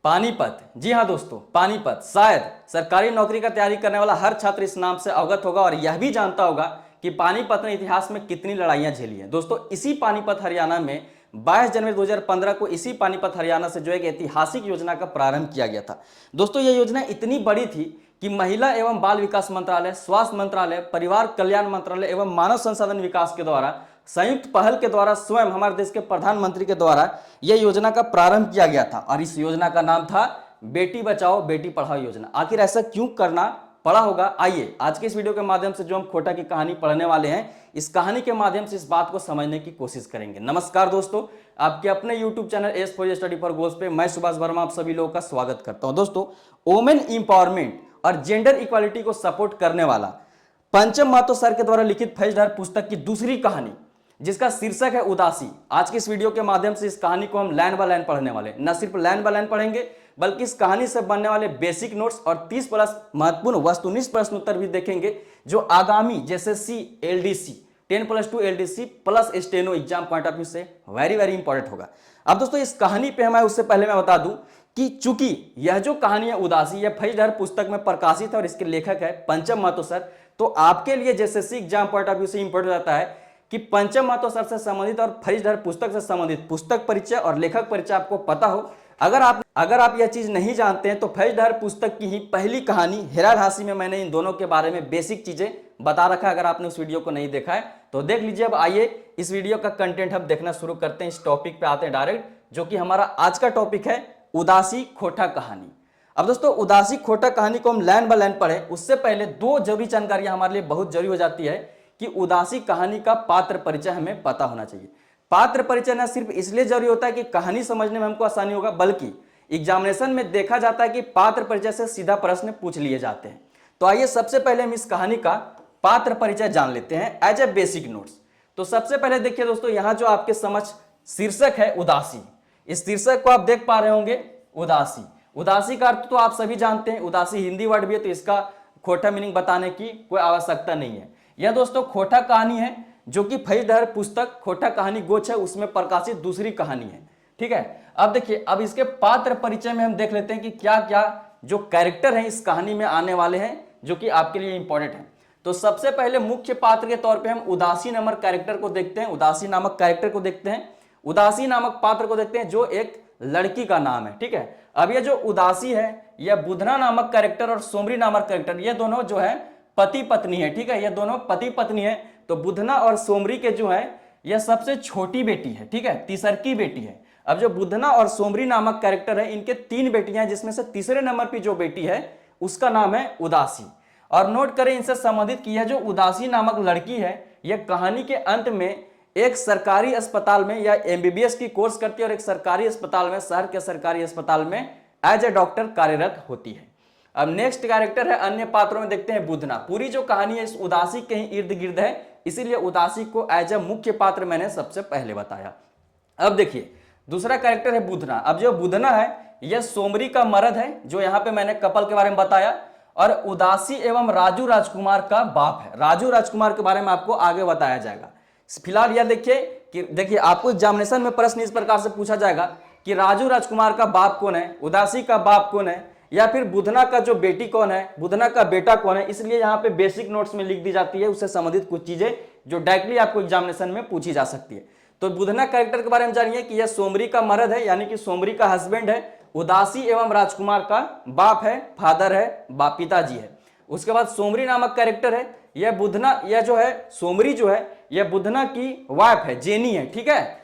पानीपत, जी हाँ दोस्तों, पानीपत। शायद सरकारी नौकरी का तैयारी करने वाला हर छात्र इस नाम से अवगत होगा और यह भी जानता होगा कि पानीपत ने इतिहास में कितनी लड़ाइयां झेली हैं। दोस्तों, इसी पानीपत हरियाणा में 22 जनवरी 2015 को इसी पानीपत हरियाणा से जो एक ऐतिहासिक योजना का प्रारंभ किया गया था। दोस्तों, यह योजना इतनी बड़ी थी कि महिला एवं बाल विकास मंत्रालय, स्वास्थ्य मंत्रालय, परिवार कल्याण मंत्रालय एवं मानव संसाधन विकास के द्वारा संयुक्त पहल के द्वारा स्वयं हमारे देश के प्रधानमंत्री के द्वारा यह योजना का प्रारंभ किया गया था और इस योजना का नाम था बेटी बचाओ बेटी पढ़ाओ योजना। आखिर ऐसा क्यों करना पड़ा होगा? आइए आज के इस वीडियो के माध्यम से जो हम खोटा की कहानी पढ़ने वाले हैं, इस कहानी के माध्यम से इस बात को समझने की कोशिश करेंगे। नमस्कार दोस्तों, आपके अपने YouTube channel S for study for goals पे मैं सुभाष वर्मा आप सभी लोगों का स्वागत करता हूं। दोस्तों, वुमेन इंपावरमेंट और जेंडर इक्वालिटी को सपोर्ट करने वाला पंचम महतो सर के द्वारा लिखित फैजदार पुस्तक की दूसरी कहानी, जिसका शीर्षक है उदासी। आज की इस वीडियो के माध्यम से इस कहानी को हम लाइन बाय लाइन पढ़ने वाले, न सिर्फ लाइन बाय लाइन पढ़ेंगे बल्कि इस कहानी से बनने वाले बेसिक नोट्स और 30 प्लस महत्वपूर्ण वस्तुनिष्ठ प्रश्न उत्तर भी देखेंगे, जो आगामी SSC LDC 10+2 LDC plus steno exam point of view से वेरी इंपॉर्टेंट होगा। अब दोस्तों, इस कहानी पे हमें उससे पहले मैं बता दूं कि चूंकि यह जो कहानी है उदासी, यह फैजदार पुस्तक में प्रकाशित है और इसके लेखक है पंचम महतो सर, तो आपके लिए SSC exam point of view से इंपॉर्टेंट रहता है कि पंचम महतो सर से संबंधित और फैजदार पुस्तक से संबंधित पुस्तक परिचय और लेखक परिचय आपको पता हो। अगर आप यह चीज नहीं जानते हैं तो फैजदार पुस्तक की ही पहली कहानी हेरार हासी में मैंने इन दोनों के बारे में बेसिक चीजें बता रखा है। अगर आपने उस वीडियो को नहीं देखा है तो देख लीजिए। अब आइए इस वीडियो का कंटेंट हम देखना शुरू करते हैं। इस टॉपिक पे आते हैं डायरेक्ट, जो कि हमारा आज का टॉपिक है उदासी खोटा कहानी। अब दोस्तों, उदासी खोटा कहानी को हम लाइन बाय लाइन पढ़े उससे पहले दो जरूरी जानकारियां हमारे लिए बहुत जरूरी हो जाती है कि उदासी कहानी का पात्र परिचय हमें पता होना चाहिए। पात्र परिचय न सिर्फ इसलिए जरूरी होता है कि कहानी समझने में हमको आसानी होगा, बल्कि एग्जामिनेशन में देखा जाता है कि पात्र परिचय से सीधा प्रश्न पूछ लिए जाते हैं। तो आइए सबसे पहले हम इस कहानी का पात्र परिचय जान लेते हैं एज ए बेसिक नोट्स। तो सबसे पहले देखिए दोस्तों, यहां जो आपके समझ शीर्षक है उदासी, इस शीर्षक को आप देख पा रहे होंगे उदासी। उदासी का अर्थ तो आप सभी जानते हैं, उदासी हिंदी वर्ड भी है, तो इसका खोटा मीनिंग बताने की कोई आवश्यकता नहीं है। यह दोस्तों खोटा कहानी है जो कि फैजदार पुस्तक खोटा कहानी गोच है उसमें प्रकाशित दूसरी कहानी है। ठीक है, अब देखिए, अब इसके पात्र परिचय में हम देख लेते हैं कि क्या क्या जो कैरेक्टर हैं इस कहानी में आने वाले हैं जो कि आपके लिए इंपॉर्टेंट है। तो सबसे पहले मुख्य पात्र के तौर पे हम उदासी नामक कैरेक्टर को देखते हैं। उदासी नामक कैरेक्टर को देखते हैं, उदासी नामक पात्र को देखते हैं, जो एक लड़की का नाम है। ठीक है, अब ये जो उदासी है, यह बुधना नामक कैरेक्टर और सोमरी नामक कैरेक्टर, ये दोनों जो है पति पत्नी है। ठीक है, ये दोनों पति पत्नी है। तो बुधना और सोमरी के जो है यह सबसे छोटी बेटी है। ठीक है, तीसरकी बेटी है। अब जो बुधना और सोमरी नामक कैरेक्टर है, इनके 3 बेटियां हैं, जिसमें से तीसरे नंबर की जो बेटी है उसका नाम है उदासी। और नोट करें इनसे संबंधित कि यह जो उदासी नामक लड़की है, यह कहानी के अंत में एक सरकारी अस्पताल में या MBBS की कोर्स करती है और एक सरकारी अस्पताल में, शहर के सरकारी अस्पताल में एज ए डॉक्टर कार्यरत होती है। अब नेक्स्ट कैरेक्टर है, अन्य पात्रों में देखते हैं बुधना। पूरी जो कहानी है इस उदासी के ही इर्द गिर्द है, इसीलिए उदासी को एज ए मुख्य पात्र मैंने सबसे पहले बताया। अब देखिए, दूसरा कैरेक्टर है बुधना। अब जो बुधना है यह सोमरी का मर्द है, जो यहाँ पे मैंने कपल के बारे में बताया, और उदासी एवं राजू राजकुमार का बाप है। राजू राजकुमार के बारे में आपको आगे बताया जाएगा। फिलहाल यह देखिए आपको एग्जामिनेशन में प्रश्न इस प्रकार से पूछा जाएगा कि राजू राजकुमार का बाप कौन है, उदासी का बाप कौन है, या फिर बुधना का जो बेटी कौन है, बुधना का बेटा कौन है। इसलिए यहाँ पे बेसिक नोट्स में लिख दी जाती है उससे संबंधित कुछ चीजें जो डायरेक्टली आपको एग्जामिनेशन में पूछी जा सकती है। तो बुधना कैरेक्टर के बारे में जानिए कि यह सोमरी का मर्द है, यानी कि सोमरी का हस्बैंड है, उदासी एवं राजकुमार का बाप है, फादर है, पिताजी है। उसके बाद सोमरी नामक कैरेक्टर है, यह बुधना, यह जो है सोमरी जो है यह बुधना की वाइफ है, जेनी है। ठीक है,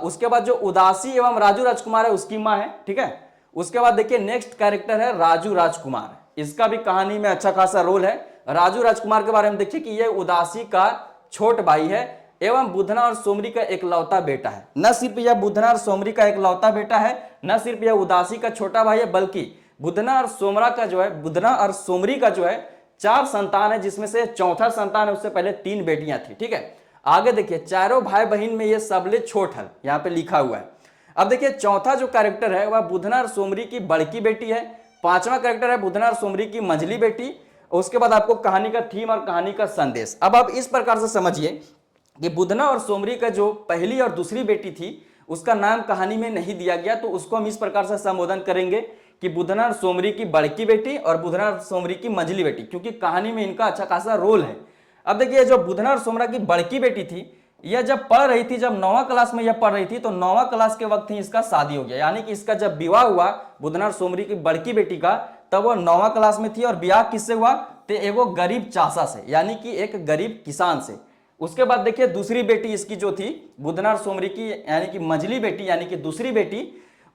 उसके बाद जो उदासी एवं राजू राजकुमार है उसकी माँ है। ठीक है, उसके बाद देखिए नेक्स्ट कैरेक्टर है राजू राजकुमार। इसका भी कहानी में अच्छा खासा रोल है। राजू राजकुमार के बारे में देखिए कि यह उदासी का छोट भाई है एवं बुधना और सोमरी का एकलौता बेटा है। न सिर्फ यह बुधना और सोमरी का एकलौता बेटा है, न सिर्फ यह उदासी का छोटा भाई है, बल्कि बुधना और सोमरी का जो है 4 संतान है, जिसमें से चौथा संतान है, उससे पहले 3 बेटियां थी। ठीक है, आगे देखिए चारों भाई बहन में यह सबले छोट है, यहाँ पे लिखा हुआ है। अब देखिए चौथा जो कैरेक्टर है वह बुधना और सोमरी की बड़की बेटी है। 5वां कैरेक्टर है बुधना और सोमरी की मंझली बेटी। उसके बाद आपको कहानी का थीम और कहानी का संदेश। अब आप इस प्रकार से समझिए कि बुधना और सोमरी का जो पहली और दूसरी बेटी थी उसका नाम कहानी में नहीं दिया गया, तो उसको हम इस प्रकार से संबोधन करेंगे कि बुधना सोमरी की बड़की बेटी और बुधना सोमरी की मंझली बेटी, क्योंकि कहानी में इनका अच्छा खासा रोल है। अब देखिए, जो बुधना और सोमरा की बड़की बेटी थी, यह जब पढ़ रही थी, जब 9वां क्लास में यह पढ़ रही थी, तो 9वां क्लास के वक्त ही इसका शादी हो गया। यानी कि इसका जब विवाह हुआ बुधना और सोमरी की बड़की बेटी का, तब वो 9वां क्लास में थी। और ब्याह किससे हुआ? तो एगो गरीब चासा से, यानी कि एक गरीब किसान से। उसके बाद देखिए, दूसरी बेटी इसकी जो थी बुधना और सोमरी की, यानी कि मंझली बेटी, यानी कि दूसरी बेटी,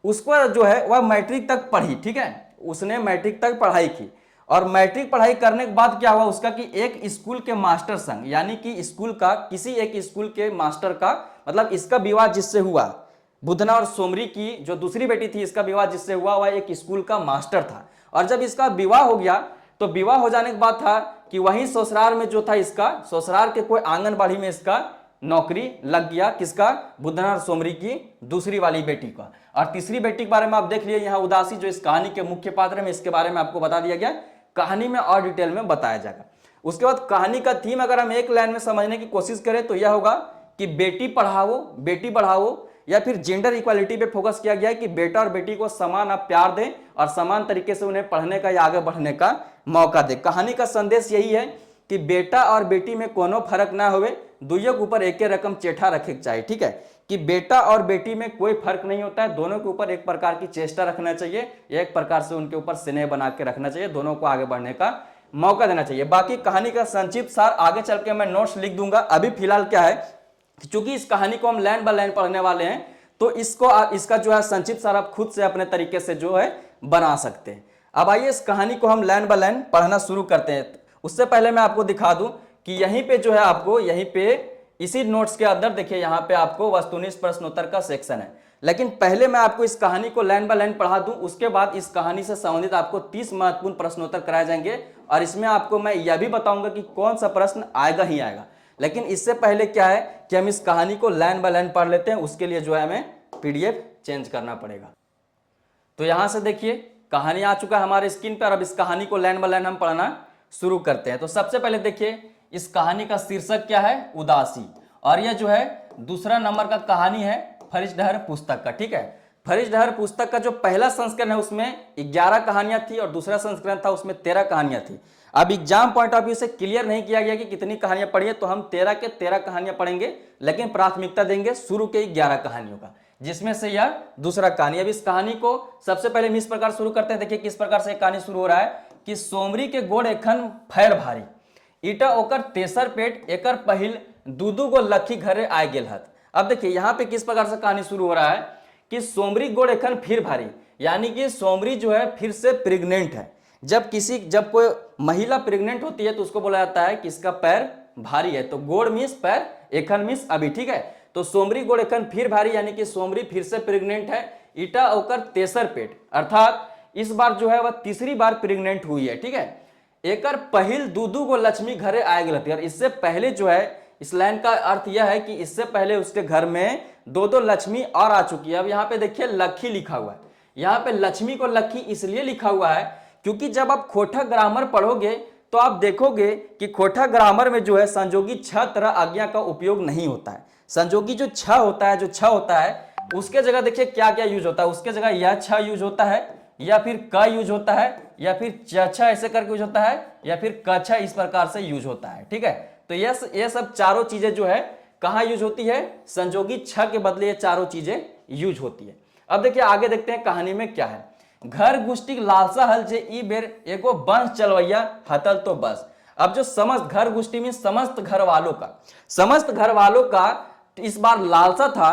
उसको जो है वह मैट्रिक तक पढ़ी। ठीक है, उसने मैट्रिक तक पढ़ाई की। और मैट्रिक पढ़ाई करने के बाद क्या हुआ उसका कि एक स्कूल के मास्टर संग, यानी कि स्कूल का किसी एक स्कूल के मास्टर का, मतलब इसका विवाह जिससे हुआ, बुधना और सोमरी की जो दूसरी बेटी थी, इसका विवाह जिससे हुआ वह एक स्कूल का मास्टर था। और जब इसका विवाह हो गया, तो विवाह हो जाने के बाद था कि वहीं ससुराल में जो था इसका, ससुराल के कोई आंगनबाड़ी में इसका नौकरी लग गया। किसका? बुधना और सोमरी की दूसरी वाली बेटी का। और तीसरी बेटी के बारे में आप देख लिए, यहाँ उदासी जो इस कहानी के मुख्य पात्र में, इसके बारे में आपको बता दिया गया। कहानी में और डिटेल में बताया जाएगा। उसके बाद कहानी का थीम अगर हम एक लाइन में समझने की कोशिश करें तो यह होगा कि बेटी पढ़ाओ बेटी बढ़ाओ, या फिर जेंडर इक्वालिटी पे फोकस किया गया है कि बेटा और बेटी को समान आप प्यार दें और समान तरीके से उन्हें पढ़ने का या आगे बढ़ने का मौका दें। कहानी का संदेश यही है कि बेटा और बेटी में कोनो फर्क ना होवे, दुइयों के ऊपर एक रकम चेठा रखे के चाहिए। ठीक है, कि बेटा और बेटी में कोई फर्क नहीं होता है, दोनों के ऊपर एक प्रकार की चेष्टा रखना चाहिए, एक प्रकार से उनके ऊपर स्नेह बना के रखना चाहिए, दोनों को आगे बढ़ने का मौका देना चाहिए। बाकी कहानी का संक्षिप्त सार आगे चल के मैं नोट्स लिख दूंगा। अभी फिलहाल क्या है, क्योंकि इस कहानी को हम लाइन बाय लाइन पढ़ने वाले हैं, तो इसका जो है संक्षिप्त सार आप खुद से अपने तरीके से जो है बना सकते हैं। अब आइए इस कहानी को हम लाइन बाय लाइन पढ़ना शुरू करते हैं। उससे पहले मैं आपको दिखा दूं कि यहीं पे जो है आपको, यहीं पे इसी नोट्स के अंदर देखिए, यहाँ पे आपको वस्तुनिष्ठ प्रश्नोत्तर का सेक्शन है। लेकिन पहले मैं आपको इस कहानी को लाइन बाय लाइन पढ़ा दूं, उसके बाद इस कहानी से संबंधित आपको 30 महत्वपूर्ण प्रश्नोत्तर कराए जाएंगे। और इसमें आपको मैं यह भी बताऊंगा कि कौन सा प्रश्न आएगा ही आएगा। लेकिन इससे पहले क्या है कि हम इस कहानी को लाइन बाय लाइन पढ़ लेते हैं, उसके लिए जो है हमें PDF चेंज करना पड़ेगा। तो यहां से देखिए, कहानी आ चुका है हमारे स्क्रीन पर। अब इस कहानी को लाइन बाय लाइन हम पढ़ना शुरू करते हैं। तो सबसे पहले देखिए, इस कहानी का शीर्षक क्या है? उदासी। और यह जो है दूसरा नंबर का कहानी है फरिश्तहर पुस्तक का। ठीक है, फरिश्तहर पुस्तक का जो पहला संस्करण है उसमें 11 कहानियां थी और दूसरा संस्करण था उसमें 13 कहानियां थी। अब एग्जाम पॉइंट ऑफ व्यू से क्लियर नहीं किया गया कि कितनी कहानियां पढ़ी है, तो हम 13 के 13 कहानियां पढ़ेंगे, लेकिन प्राथमिकता देंगे शुरू के 11 कहानियों का, जिसमें से यह दूसरा कहानी। अब इस कहानी को सबसे पहले हम इस प्रकार शुरू करते हैं। देखिए किस प्रकार से कहानी शुरू हो रहा है कि सोमरी के गोड़ एखन फैर भारी, ईटा ओकर तेसर पेट, एकर पहिल दूदू गो लखी घरे आए गेल हत। अब देखिए यहाँ पे किस प्रकार से कहानी शुरू हो रहा है कि सोमरी गोड़ एखन फिर भारी, यानी कि सोमरी जो है फिर से प्रेग्नेंट है। जब कोई महिला प्रेग्नेंट होती है तो उसको बोला जाता है कि इसका पैर भारी है। तो गोड़ मीन्स पैर, एखन मीन्स अभी। ठीक है, तो सोमरी गोड़ एखन फिर भारी, यानी कि सोमरी फिर से प्रेग्नेंट है। ईटा ओकर तेसर पेट, अर्थात इस बार जो है वह तीसरी बार प्रेग्नेंट हुई है। ठीक है, एकर पहिल दूदू गो लक्ष्मी घरे आए गलती। और इससे पहले जो है, इस लाइन का अर्थ यह है कि इससे पहले उसके घर में दो लक्ष्मी और आ चुकी है। अब यहाँ पे देखिए लक्खी लिखा हुआ है। यहाँ पे लक्ष्मी को लक्खी इसलिए लिखा हुआ है क्योंकि जब आप खोटा ग्रामर पढ़ोगे तो आप देखोगे कि खोटा ग्रामर में जो है संजोगी छ तरह आज्ञा का उपयोग नहीं होता है। संजोगी जो छ होता है उसके जगह देखिए क्या क्या यूज होता है। उसके जगह यह छ यूज होता है, या फिर क यूज होता है, या फिर च ऐसे करके यूज होता है, या फिर क इस प्रकार से यूज होता है। ठीक है, तो ये सब चारों चीजें जो है कहाँ यूज होती है? संजोगी छ के बदले ये चारों चीजें यूज होती है। अब देखिए आगे देखते हैं कहानी में क्या है। घर गुष्टिक लालसा हल जे ई बेर एगो बंश चलवैया हतल तो बस। अब जो समस्त घर गुष्टी में समस्त घर वालों का इस बार लालसा था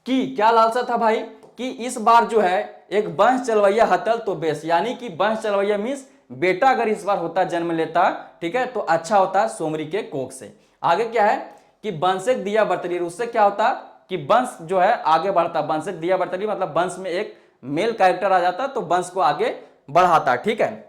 कि क्या लालसा था भाई? कि इस बार जो है एक वंश चलवैया हतल तो बेस, यानी कि वंश चलवैया मीन्स बेटा अगर इस बार होता, जन्म लेता, ठीक है, तो अच्छा होता सोमरी के कोख से। आगे क्या है कि वंशक दिया बर्तरी, उससे क्या होता कि वंश जो है आगे बढ़ता। वंशक दिया बर्तरी मतलब वंश में एक मेल कैरेक्टर आ जाता तो वंश को आगे बढ़ाता। ठीक है,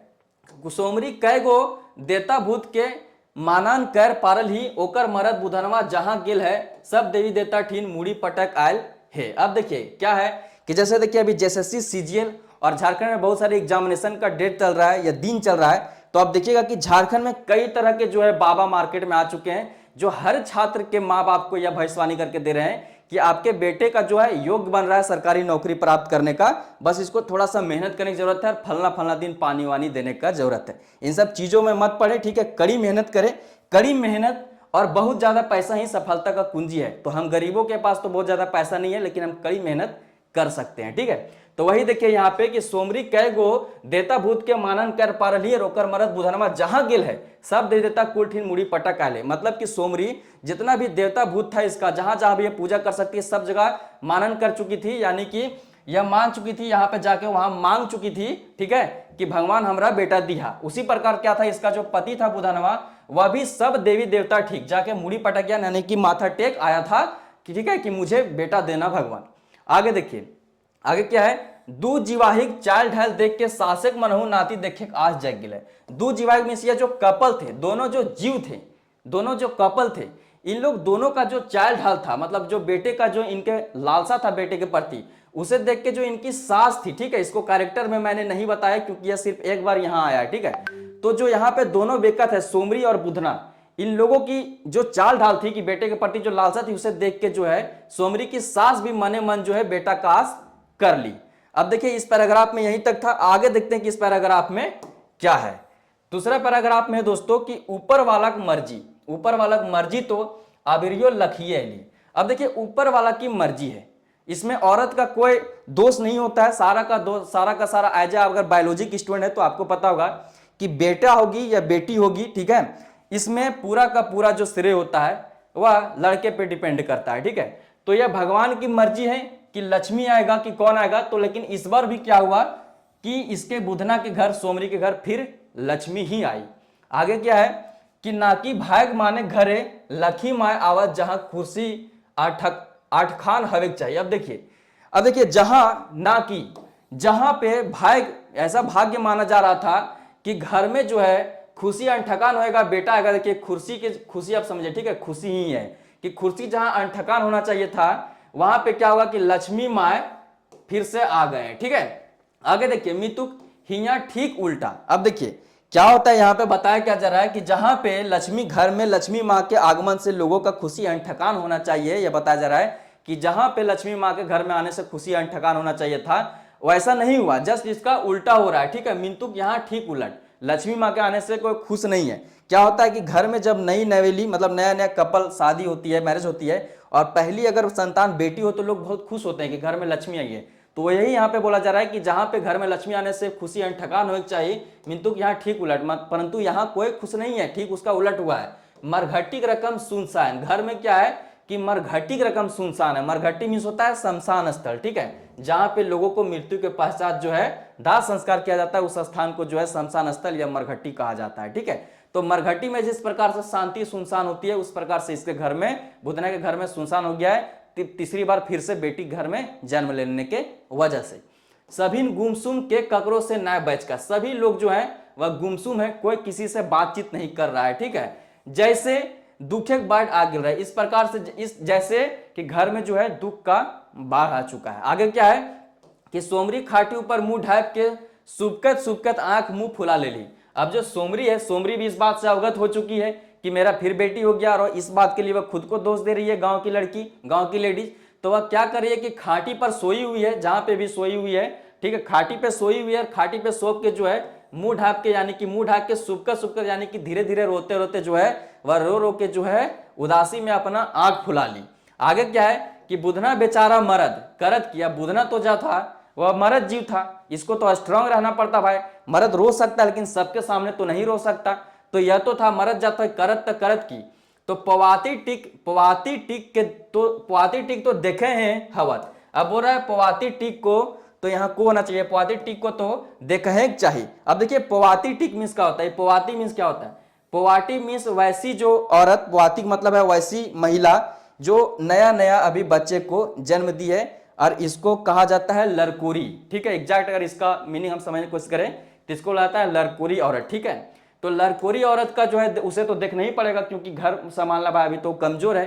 सोमरी कै गो देता भूत के मानन कर पारल ही ओकर मरद बुधनवा जहां गेल है, सब देवी देवता ठीन मूड़ी पटक आयल है। अब देखिए क्या है कि जैसे देखिए अभी JSSC CGL और झारखंड में बहुत सारे एग्जामिनेशन का डेट चल रहा है या दिन चल रहा है, तो आप देखिएगा कि झारखंड में कई तरह के जो है बाबा मार्केट में आ चुके हैं, जो हर छात्र के माँ बाप को यह भविष्यवाणी करके दे रहे हैं कि आपके बेटे का जो है योग्य बन रहा है सरकारी नौकरी प्राप्त करने का, बस इसको थोड़ा सा मेहनत करने की जरूरत है और फलना फलना दिन पानी वानी देने का जरूरत है। इन सब चीजों में मत पड़े, ठीक है। कड़ी मेहनत करें, कड़ी मेहनत और बहुत ज्यादा पैसा ही सफलता का कुंजी है। तो हम गरीबों के पास तो बहुत ज्यादा पैसा नहीं है, लेकिन हम कड़ी मेहनत कर सकते हैं, ठीक है। तो वही देखिए यहाँ पे कि सोमरी कै गो देता भूत के मानन कर पा रही है, रोकर मरद बुधनमा जहां गिल है सब दे देता कुलठिन मुड़ी पटा काले। मतलब कि सोमरी जितना भी देवता भूत था इसका, जहां जहां भी ये पूजा कर सकती है सब जगह मानन कर चुकी थी, यानी कि यह मान चुकी थी, यहाँ पे जाके वहां मांग चुकी थी, ठीक है, कि भगवान हमरा बेटा दिया। उसी प्रकार क्या था, इसका जो पति था बुधनवा, वह भी सब देवी देवता ठीक जाके मुड़ी पटक गया, यानी कि माथा टेक आया था कि ठीक है कि मुझे बेटा देना भगवान। आगे देखिए, आगे क्या है, दू जीवाहिक चाल ढाल देख के शासक मनहु नाती देखे आज जग गिले। दू जीवाहिक में से जो कपल थे, दोनों जो जीव थे, दोनों जो कपल थे, इन लोग दोनों का जो चाल ढाल था, मतलब जो बेटे का जो इनके लालसा था बेटे के प्रति, उसे देख के जो इनकी सास थी, ठीक है, इसको कैरेक्टर में मैंने नहीं बताया क्योंकि यह सिर्फ एक बार यहां आया है, ठीक है। तो जो यहाँ पे दोनों बेकत है सोमरी और बुधना, इन लोगों की जो चाल ढाल थी कि बेटे के प्रति जो लालसा थी, उसे देख के जो है सोमरी की सास भी मने मन जो है बेटा का आस कर ली। अब देखिए इस पैराग्राफ में यहीं तक था, आगे देखते हैं कि इस पैराग्राफ में क्या है। दूसरा पैराग्राफ में है दोस्तों कि ऊपर वाला की मर्जी, ऊपर वाला की मर्जी तो आबिरियो लखिए ली। अब देखिए ऊपर वाला की मर्जी है, इसमें औरत का कोई दोष नहीं होता है, सारा का सारा एज अगर बायोलॉजी की स्टूडेंट है तो आपको पता होगा कि बेटा होगी या बेटी होगी, ठीक है, इसमें पूरा का पूरा जो श्रेय होता है वह लड़के पे डिपेंड करता है, ठीक है। तो यह भगवान की मर्जी है कि लक्ष्मी आएगा कि कौन आएगा, तो लेकिन इस बार भी क्या हुआ कि इसके बुधना के घर सोमरी के घर फिर लक्ष्मी ही आई। आगे क्या है कि नाकी भाग माने घरे लखी माए आवत जहां कुर्सी आठ खान हवे चाहिए। अब देखिए जहां ना की, जहां पे भाग ऐसा भाग्य माना जा रहा था कि घर में जो है खुशी अनठकान होएगा, बेटा आएगा। देखिए खुशी आप समझे, ठीक है, खुशी ही है कि खुशी जहां अनठकान होना चाहिए था वहां पे क्या होगा कि लक्ष्मी माए फिर से आ गए, ठीक है। आगे देखिए मितुक हिया ठीक उल्टा। अब देखिए क्या होता है, यहां पे बताया क्या जा रहा है कि जहां पे लक्ष्मी घर में लक्ष्मी माँ के आगमन से लोगों का खुशी अनठकान होना चाहिए, यह बताया जा रहा है कि जहां पे लक्ष्मी माँ के घर में आने से खुशी अनठकान होना चाहिए था वैसा नहीं हुआ, जस्ट इसका उल्टा हो रहा है, ठीक है। मिंतुक यहाँ ठीक उलट, लक्ष्मी माँ के आने से कोई खुश नहीं है। क्या होता है कि घर में जब नई नवेली मतलब नया नया कपल शादी होती है, मैरिज होती है, और पहली अगर संतान बेटी हो तो लोग बहुत खुश होते हैं कि घर में लक्ष्मी आई है। तो यही यहाँ पे बोला जा रहा है कि जहां पे घर में लक्ष्मी आने से खुशी अनठकान होनी चाहिए, मिंतुक यहाँ ठीक उलट, परंतु यहाँ कोई खुश नहीं है, ठीक उसका उलट हुआ है। मरघट्टी की रकम सुनसान, घर में क्या है कि मरघट्टी की रकम सुनसान है। मरघट्टी मीन्स होता है शमशान स्थल, ठीक है, जहां पे लोगों को मृत्यु के पश्चात जो है दाह संस्कार किया जाता है, उस स्थान को जो है शमशान स्थल या मरघट्टी कहा जाता है, ठीक है। तो मरघट्टी में जिस प्रकार से शांति सुनसान होती है, उस प्रकार से इसके घर में, बुधना के घर में सुनसान हो गया है तीसरी बार फिर से बेटी घर में जन्म लेने के वजह से। सभी गुमसुम के ककरों से न्याय बच का, सभी लोग जो है वह गुमसुम है, कोई किसी से बातचीत नहीं कर रहा है, ठीक है। जैसे दुखे बाढ़ आ गिर रहा है, इस प्रकार से इस जैसे कि घर में जो है दुख का बाढ़ आ चुका है। आगे क्या है कि सोमरी खाटी ऊपर मुंह ढाप के सुबकत सुबकत आंख मुंह फुला ले ली। अब जो सोमरी है, सोमरी भी इस बात से अवगत हो चुकी है कि मेरा फिर बेटी हो गया, और इस बात के लिए वह खुद को दोष दे रही है, गांव की लड़की, गांव की लेडीज। तो वह क्या कर रही है कि खाटी पर सोई हुई है, जहां पे भी सोई हुई है, ठीक है, खाटी पे सोई हुई है, खाटी पे सो के जो है मुंह ढाप के, यानी कि मुंह ढाक के सुबकत सुबकत, यानी कि धीरे धीरे रोते रोते जो है वह रो रो के जो है उदासी में अपना आंख फुला ली। आगे क्या है कि बुधना बेचारा मर्द करत किया, बुधना तो जा था वह मर्द जीव था, इसको तो स्ट्रांग रहना पड़ता भाई, मर्द रो सकता है लेकिन सबके सामने तो नहीं रो सकता। तो यह तो था मर्द जाता है, करत की। तो पवाती टिक तो देखे हैं हवत। अब बोल रहा है पवाती टिक को, तो यहाँ को होना चाहिए, पवाती टिक को तो देखे चाहिए। अब देखिए पवाती टिक मीन्स क्या होता है, पवाती मीन्स क्या होता है, पवाटी मीन्स वैसी जो औरत, पवाती मतलब है वैसी महिला जो नया नया अभी बच्चे को जन्म दी है, और इसको कहा जाता है लड़कोरी, ठीक है। एग्जैक्ट अगर इसका मीनिंग हम समझने की कोशिश करें तो इसको लाता है लड़कोरी औरत, ठीक है। तो लड़कोरी औरत का जो है उसे तो देखना ही पड़ेगा क्योंकि घर संभालना भाई अभी तो कमजोर है।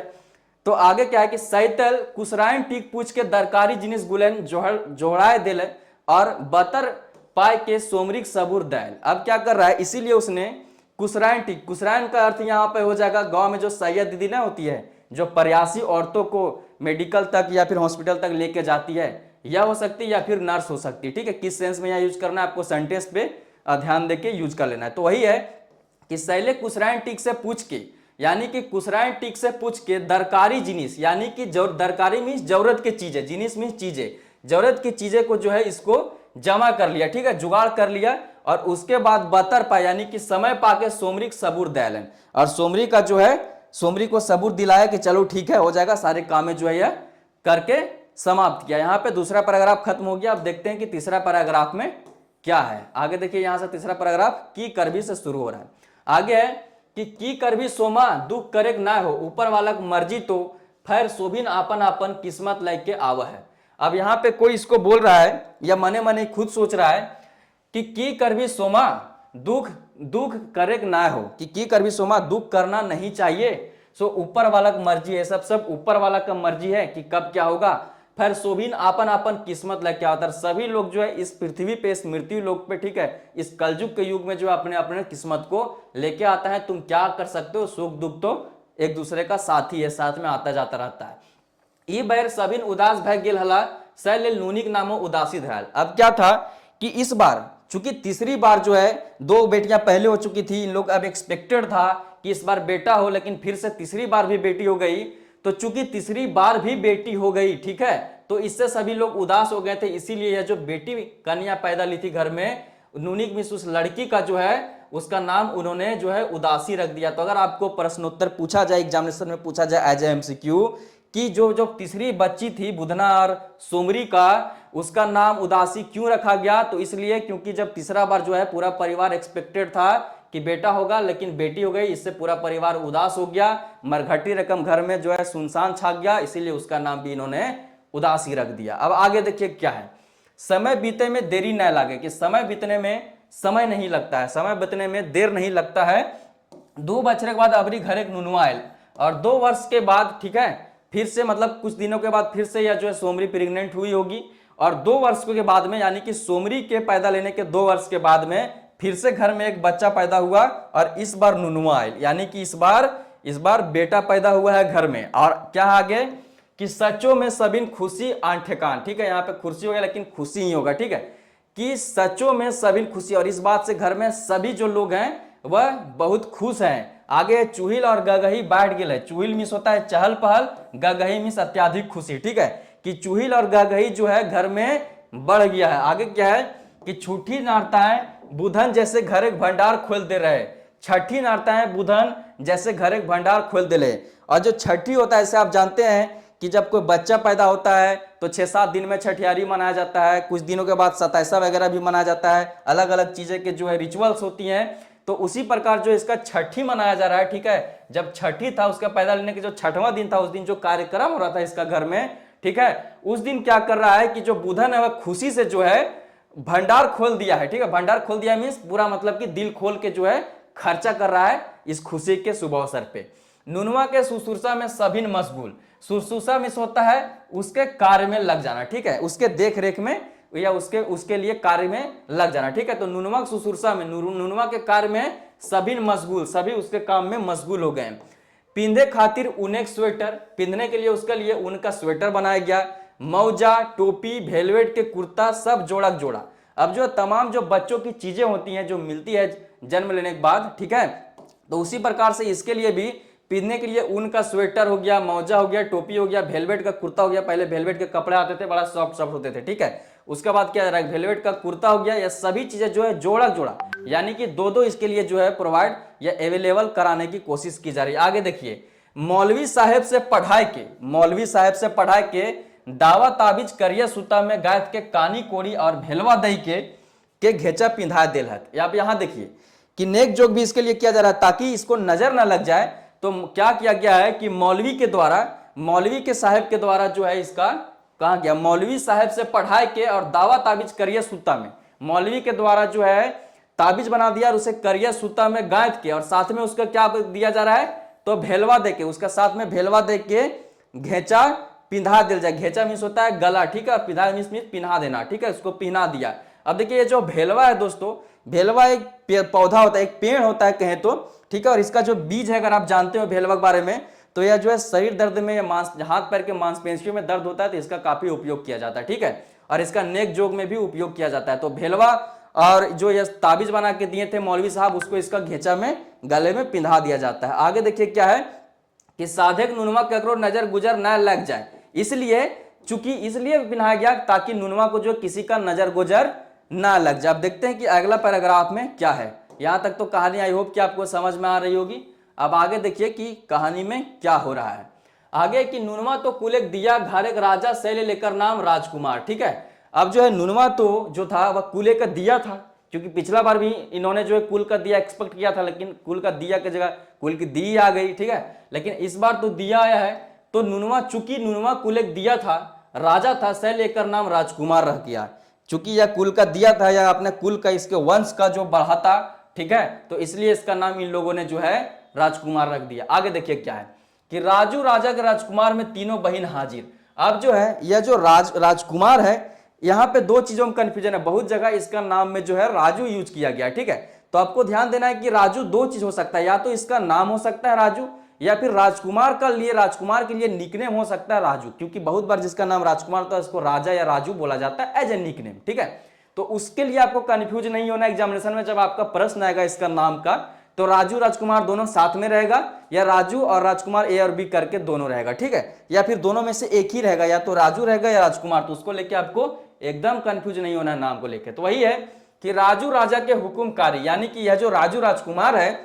तो आगे क्या है कि सैतल कुसराइन टीक पूछ के दरकारी जिनिस गुलेन जोड़ाए दिल और बतर पाए के सोमरिक सबूर दैल। अब क्या कर रहा है, इसीलिए उसने कुसराइन टीक, कुसराइन का अर्थ यहाँ पे हो जाएगा गांव में जो सैयद दीदी ना होती है, जो प्रयासी औरतों को मेडिकल तक या फिर हॉस्पिटल तक लेके जाती है, यह हो सकती है, या फिर नर्स हो सकती है। ठीक है, किस सेंस में यहाँ यूज करना है आपको सेंटेंस पे ध्यान देके यूज कर लेना है। तो वही है कि शैले कुशराइन टिक से पूछ के, यानी कि कुशराइन टिक से पूछ के दरकारी जिनिस, यानी कि दरकारी मीन्स जरूरत की चीजें, जिनिस मीन्स चीजें, जरूरत की चीजें को जो है इसको जमा कर लिया, ठीक है, जुगाड़ कर लिया। और उसके बाद बतर पा, यानी कि समय पाके सोमरी सबूर दयालन, और सोमरी का जो है सोमरी को सबूर दिलाया कि चलो ठीक है हो जाएगा, सारे काम जो है यह करके समाप्त किया। यहाँ पे दूसरा पैराग्राफ खत्म हो गया। अब देखते हैं कि तीसरा पैराग्राफ में क्या है। आगे देखिए, यहां से तीसरा पैराग्राफ की करभी से शुरू हो रहा है। आगे है कि की करभी सोमा दुख करेक ना हो, ऊपर वाला मर्जी तो खैर शोभिन आपन आपन किस्मत लेके आव है। अब यहाँ पे कोई इसको बोल रहा है या मने मने खुद सोच रहा है कि की करभी सोमा दुख दुख करेक ना हो, कि की करभी सोमा दुख करना नहीं चाहिए। सो ऊपर वाला का मर्जी है, सब ऊपर वाला का मर्जी है कि कब क्या होगा। फिर शोभिन आपन आपन किस्मत लेके आता है। सभी लोग जो है इस पृथ्वी पे, इस मृत्यु लोक पे, ठीक है, इस कलयुग के युग में जो अपने अपने किस्मत को लेके आता है। तुम क्या कर सकते हो, सुख दुख तो एक दूसरे का साथी है, साथ में आता जाता रहता है। ई बैर सबिन उदास भय गेल हला सैल नूनिक नामो उदासी धराल। अब क्या था कि इस बार चूंकि तीसरी बार जो है, दो बेटियां पहले हो चुकी थी, इन लोग अब एक्सपेक्टेड था कि इस बार बेटा हो, लेकिन फिर से तीसरी बार भी बेटी हो गई। तो चूंकि तीसरी बार भी बेटी हो गई, ठीक है, तो इससे सभी लोग उदास हो गए थे। इसीलिए यह जो बेटी कन्या पैदा ली थी घर में, नूनिक मिस उस लड़की का जो है उसका नाम उन्होंने जो है उदासी रख दिया। तो अगर आपको प्रश्नोत्तर पूछा जाए, एग्जामिनेशन में पूछा जाए एज ए एमसीक्यू कि जो जो तीसरी बच्ची थी बुधना और सोमरी का, उसका नाम उदासी क्यों रखा गया, तो इसलिए क्योंकि जब तीसरा बार जो है पूरा परिवार एक्सपेक्टेड था कि बेटा होगा, लेकिन बेटी हो गई, इससे पूरा परिवार उदास हो गया, मरघटी रकम घर में जो है सुनसान छा गया, इसीलिए उसका नाम भी इन्होंने उदासी रख दिया। अब आगे देखिए क्या है, समय बीते में देरी न लगे, कि समय बीतने में समय नहीं लगता है, समय बीतने में देर नहीं लगता है। 2 बछड़े के बाद अबरी घर एक नुनुआ आयल, और 2 वर्ष के बाद, ठीक है, फिर से मतलब कुछ दिनों के बाद फिर से यह जो है सोमरी प्रेग्नेंट हुई होगी, और 2 वर्ष के बाद में, यानी कि सोमरी के पैदा लेने के 2 वर्ष के बाद में फिर से घर में एक बच्चा पैदा हुआ, और इस बार नुनुआ आयल, यानी कि इस बार बेटा पैदा हुआ है घर में। और क्या आगे कि सचो में सबिन खुशी आन ठेकान, ठीक है, यहाँ पे खुशी हो गया लेकिन खुशी ही होगा, ठीक है, कि सचो में सबिन खुशी, और इस बात से घर में सभी जो लोग हैं वह बहुत खुश हैं। आगे चूहिल और गगही बैठ गए है। चूहिल मिस होता है चहल पहल, गगही मिस अत्याधिक खुशी, ठीक है, कि चूहिल और गगही जो है घर में बढ़ गया है। आगे क्या है कि छुट्टी नारता है बुधन जैसे घर एक भंडार खोल दे रहे, छठी नारता है बुधन जैसे घर एक भंडार खोल दे रहे। और जो छठी होता है, जैसे आप जानते हैं कि जब कोई बच्चा पैदा होता है तो 6-7 दिन में छठियारी मनाया जाता है, कुछ दिनों के बाद सताइसा वगैरह भी मनाया जाता है, अलग अलग चीजें के जो है रिचुअल्स होती हैं। तो उसी प्रकार जो इसका छठी मनाया जा रहा है, ठीक है, जब छठी था उसका पैदा लेने के जो 6वां दिन था, उस दिन जो कार्यक्रम हो रहा था इसका घर में, ठीक है, उस दिन क्या कर रहा है कि जो बुधन है वह खुशी से जो है भंडार खोल दिया है, ठीक है, भंडार खोल दिया मीन्स पूरा मतलब कि दिल खोल के जो है खर्चा कर रहा है इस खुशी के शुभ अवसर पे। नुनुआ के सुसुरसा में सभी मशगूल, सुसुरसा मिस होता है उसके कार्य में लग जाना, ठीक है, उसके देख रेख में या उसके लिए कार्य में लग जाना, ठीक है। तो नुनुआ सुसुरसा में, नुनुआ के कार्य में सभी मशगूल, सभी उसके काम में मशगूल हो गए। पिंधे खातिर ऊन स्वेटर, पिंधने के लिए उसके लिए ऊन का स्वेटर बनाया गया। मौजा, टोपी, वेलवेट के कुर्ता सब जोड़ा जोड़ा। अब जो तमाम जो बच्चों की चीजें होती हैं जो मिलती है जन्म लेने के बाद, ठीक है, तो उसी प्रकार से इसके लिए भी पहनने के लिए ऊन का स्वेटर हो गया, मौजा हो गया, टोपी हो गया, वेलवेट का कुर्ता हो गया। पहले वेलवेट के कपड़े आते थे, बड़ा सॉफ्ट सॉफ्ट होते थे, ठीक है, उसके बाद क्या रहा है वेलवेट का कुर्ता हो गया। ये सभी चीजें जो है जोड़ा जोड़ा, यानी कि 2-2 इसके लिए जो है प्रोवाइड या अवेलेबल कराने की कोशिश की जा रही है। आगे देखिए, मौलवी साहेब से पढ़ाई के, मौलवी साहेब से पढ़ाई के दावा ताबीज करिया सूता में गायत के कानी कोड़ी और भेलवा दही के घेचा पिंधा देलहत। आप यहाँ देखिए कि नेक जोग भी इसके लिए किया जा रहा है ताकि इसको नजर ना लग जाए। तो क्या किया गया है कि मौलवी के द्वारा, मौलवी के साहब के द्वारा जो है इसका कहा गया, मौलवी साहब से पढ़ाई के और दावा ताबीज करिया सूता में, मौलवी के द्वारा जो है ताबीज बना दिया और उसे करिया सूता में गायत के, और साथ में उसका क्या दिया जा रहा है तो भेलवा दे के, उसका साथ में भेलवा दे के घेचा पिंधा दिल जाए। घेचा मीन्स होता है गला, ठीक है, और पिंधा मीन्स पिन्हा देना, ठीक है, उसको पिन्हा दिया। अब देखिए ये जो भेलवा है दोस्तों, भेलवा एक पौधा होता है, एक पेड़ होता है कहें तो, ठीक है, और इसका जो बीज है अगर आप जानते हो भेलवा के बारे में, तो यह जो है शरीर दर्द में या मांस हाथ पैर के मांसपेशियों में दर्द होता है तो इसका काफी उपयोग किया जाता है, ठीक है। और इसका नेक जोग में भी उपयोग किया जाता है। तो भेलवा और जो यह ताबीज बना के दिए थे मौलवी साहब, उसको इसका घेचा में गले में पिंधा दिया जाता है। आगे देखिए क्या है कि साधक नुनवा ककरो नजर गुजर न लग जाए, इसलिए चूंकि इसलिए पिन्हाया गया ताकि नुनवा को जो किसी का नजर गुजर ना लग जाए। अब देखते हैं कि अगला पैराग्राफ में क्या है। यहां तक तो कहानी आई होप कि आपको समझ में आ रही होगी। अब आगे देखिए कि कहानी में क्या हो रहा है। आगे कि नुनवा तो कुल एक दिया घर एक राजा शैल लेकर नाम राजकुमार, ठीक है। अब जो है नुनवा तो जो था वह कुल का दिया था, क्योंकि पिछला बार भी इन्होंने जो है कुल का दिया एक्सपेक्ट किया था, लेकिन कुल का दिया की जगह कुल की दी आ गई, ठीक है। लेकिन इस बार तो दिया आया है। तो नुनवा, चूंकि नुनवा कुल एक दिया था, राजा था, शैल लेकर नाम राजकुमार रख किया। चूंकि यह कुल का दिया था या अपने कुल का इसके वंश का जो बढ़ाता, ठीक है, तो इसलिए इसका नाम इन लोगों ने जो है राजकुमार रख दिया। आगे देखिए क्या है कि राजू राजा के राजकुमार में तीनों बहन हाजिर। अब जो है यह जो राजकुमार है, यहां पे दो चीजों में कंफ्यूजन है। बहुत जगह इसका नाम में जो है राजू यूज किया गया, ठीक है। तो आपको ध्यान देना है कि राजू दो चीज हो सकता है, या तो इसका नाम हो सकता है राजू, या फिर राजकुमार के लिए निकनेम हो सकता है राजू, क्योंकि बहुत बार जिसका नाम राजकुमार होता है उसको राजा या राजू बोला जाता है एज ए निकनेम, ठीक है। तो उसके लिए आपको कंफ्यूज नहीं होना एग्जामिनेशन में। जब आपका प्रश्न आएगा इसका नाम का, तो राजू राजकुमार दोनों साथ में रहेगा, या राजू और राजकुमार ए और बी करके दोनों रहेगा, ठीक है। या फिर दोनों में से एक ही रहेगा, या तो राजू रहेगा या राजकुमार। तो उसको लेके आपको एकदम कंफ्यूज नहीं होना है नाम को लेके। तो वही है कि राजू राजा के हुकुमकारी, यानी कि यह जो राजू राजकुमार है,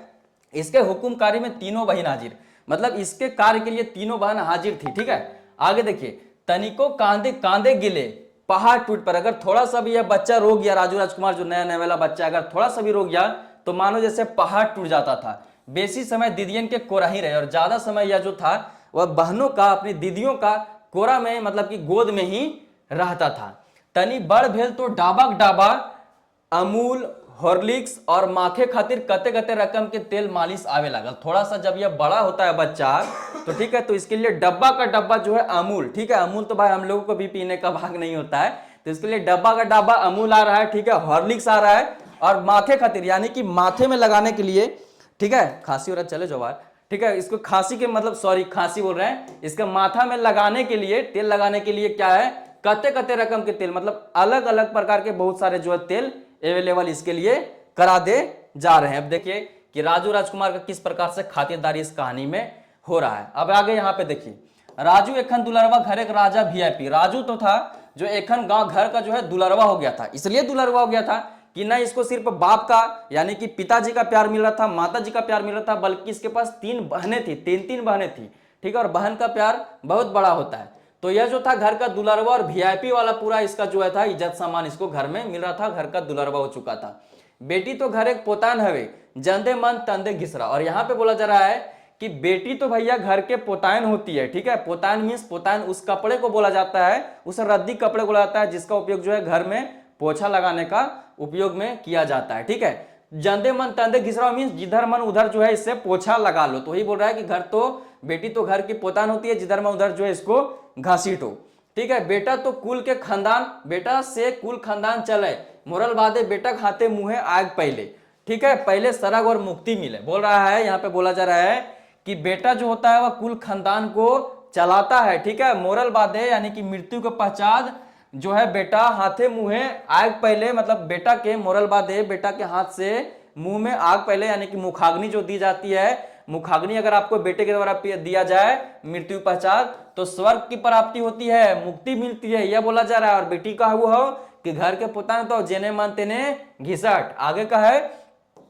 इसके हुकुमकारी में तीनों बहन हाजिर, मतलब इसके कार्य के लिए तीनों बहन हाजिर थी, ठीक है। आगे देखिए, तनिको कांदे कांदे गिले पहाड़ टूट पर। अगर थोड़ा सा भी यह बच्चा रो गया, राजू राजकुमार जो नया नया वाला बच्चा अगर थोड़ा सा भी रो गया तो मानो जैसे पहाड़ टूट जाता था। बेसी समय दीदियन के कोरा ही रहे, और ज्यादा समय यह जो था वह बहनों का, अपनी दीदियों का कोरा में, मतलब कि गोद में ही रहता था। तनी बड़ भेल तो डाबा डाबा अमूल हॉर्लिक्स और माथे खातिर कते कते रकम के तेल मालिश आवे लागल। थोड़ा सा जब यह बड़ा होता है बच्चा, तो ठीक है, तो इसके लिए डब्बा का डब्बा जो है अमूल, ठीक है। अमूल तो भाई हम लोगों को भी पीने का भाग नहीं होता है, तो इसके लिए डब्बा का डब्बा अमूल आ रहा है, ठीक है। हॉर्लिक्स आ रहा है, और माथे खातिर यानी कि माथे में लगाने के लिए, ठीक है। खांसी हो रहा है, चले जवार, ठीक है। इसको खांसी के मतलब, सॉरी खांसी बोल रहे हैं, इसका माथा में लगाने के लिए, तेल लगाने के लिए क्या है, कते कते रकम के तेल, मतलब अलग अलग प्रकार के बहुत सारे जो है तेल अवेलेबल इसके लिए करा दे जा रहे हैं। अब देखिए कि राजू राजकुमार का किस प्रकार से खातिरदारी इस कहानी में हो रहा है। अब आगे यहाँ पे देखिए, राजू एखन दुलरवा घर एक राजा वीआईपी। राजू तो था जो एखन गांव घर का जो है दुलरवा हो गया था। इसलिए दुलरवा हो गया था कि न इसको सिर्फ बाप का यानी कि पिताजी का प्यार मिल रहा था, माताजी का प्यार मिल रहा था, बल्कि इसके पास तीन बहनें थी, तीन बहनें थी, ठीक है। और बहन का प्यार बहुत बड़ा होता है। तो यह जो था घर का दुलरवा और वीआईपी वाला पूरा इसका जो है था इज्जत सामान इसको घर में मिल रहा था, घर का दुलरवा हो चुका था। बेटी तो घर एक पोतान हवे जंदे मन तंदे घिसरा। और यहाँ पे बोला जा रहा है कि बेटी तो भैया घर के पोतान होती है, ठीक है। पोतान मीन्स पोतान उस कपड़े को बोला जाता है, उस रद्दी कपड़े को बोला जाता है जिसका उपयोग जो है घर में पोछा लगाने का उपयोग में किया जाता है, ठीक है। जंदे मन तंदे घिसरा मीन्स जिधर मन उधर जो है इससे पोछा लगा लो। तो वही बोल रहा है कि घर तो बेटी तो घर की पोतान होती है, जिधर मन उधर जो है इसको घसीटो, ठीक है। बेटा तो कुल के खानदान, बेटा से कुल खानदान चले, मोरल बादे बेटा खाते मुंहे आग पहले, ठीक है। पहले सरग और मुक्ति मिले। बोल रहा है, यहाँ पे बोला जा रहा है कि बेटा जो होता है वह कुल खानदान को चलाता है, ठीक है। मोरल बादे यानी कि मृत्यु के पश्चात जो है बेटा हाथे मुंहे आग पहले, मतलब बेटा के मोरल बादे बेटा के हाथ से मुंह में आग पहले, यानी कि मुखाग्नि जो दी जाती है, मुखाग्नि अगर आपको बेटे के द्वारा दिया जाए मृत्यु पश्चात तो स्वर्ग की प्राप्ति होती है, मुक्ति मिलती है, यह बोला जा रहा है। और बेटी का वो हो कि घर के पोतान तो जेने मन तेने घिसट। आगे का है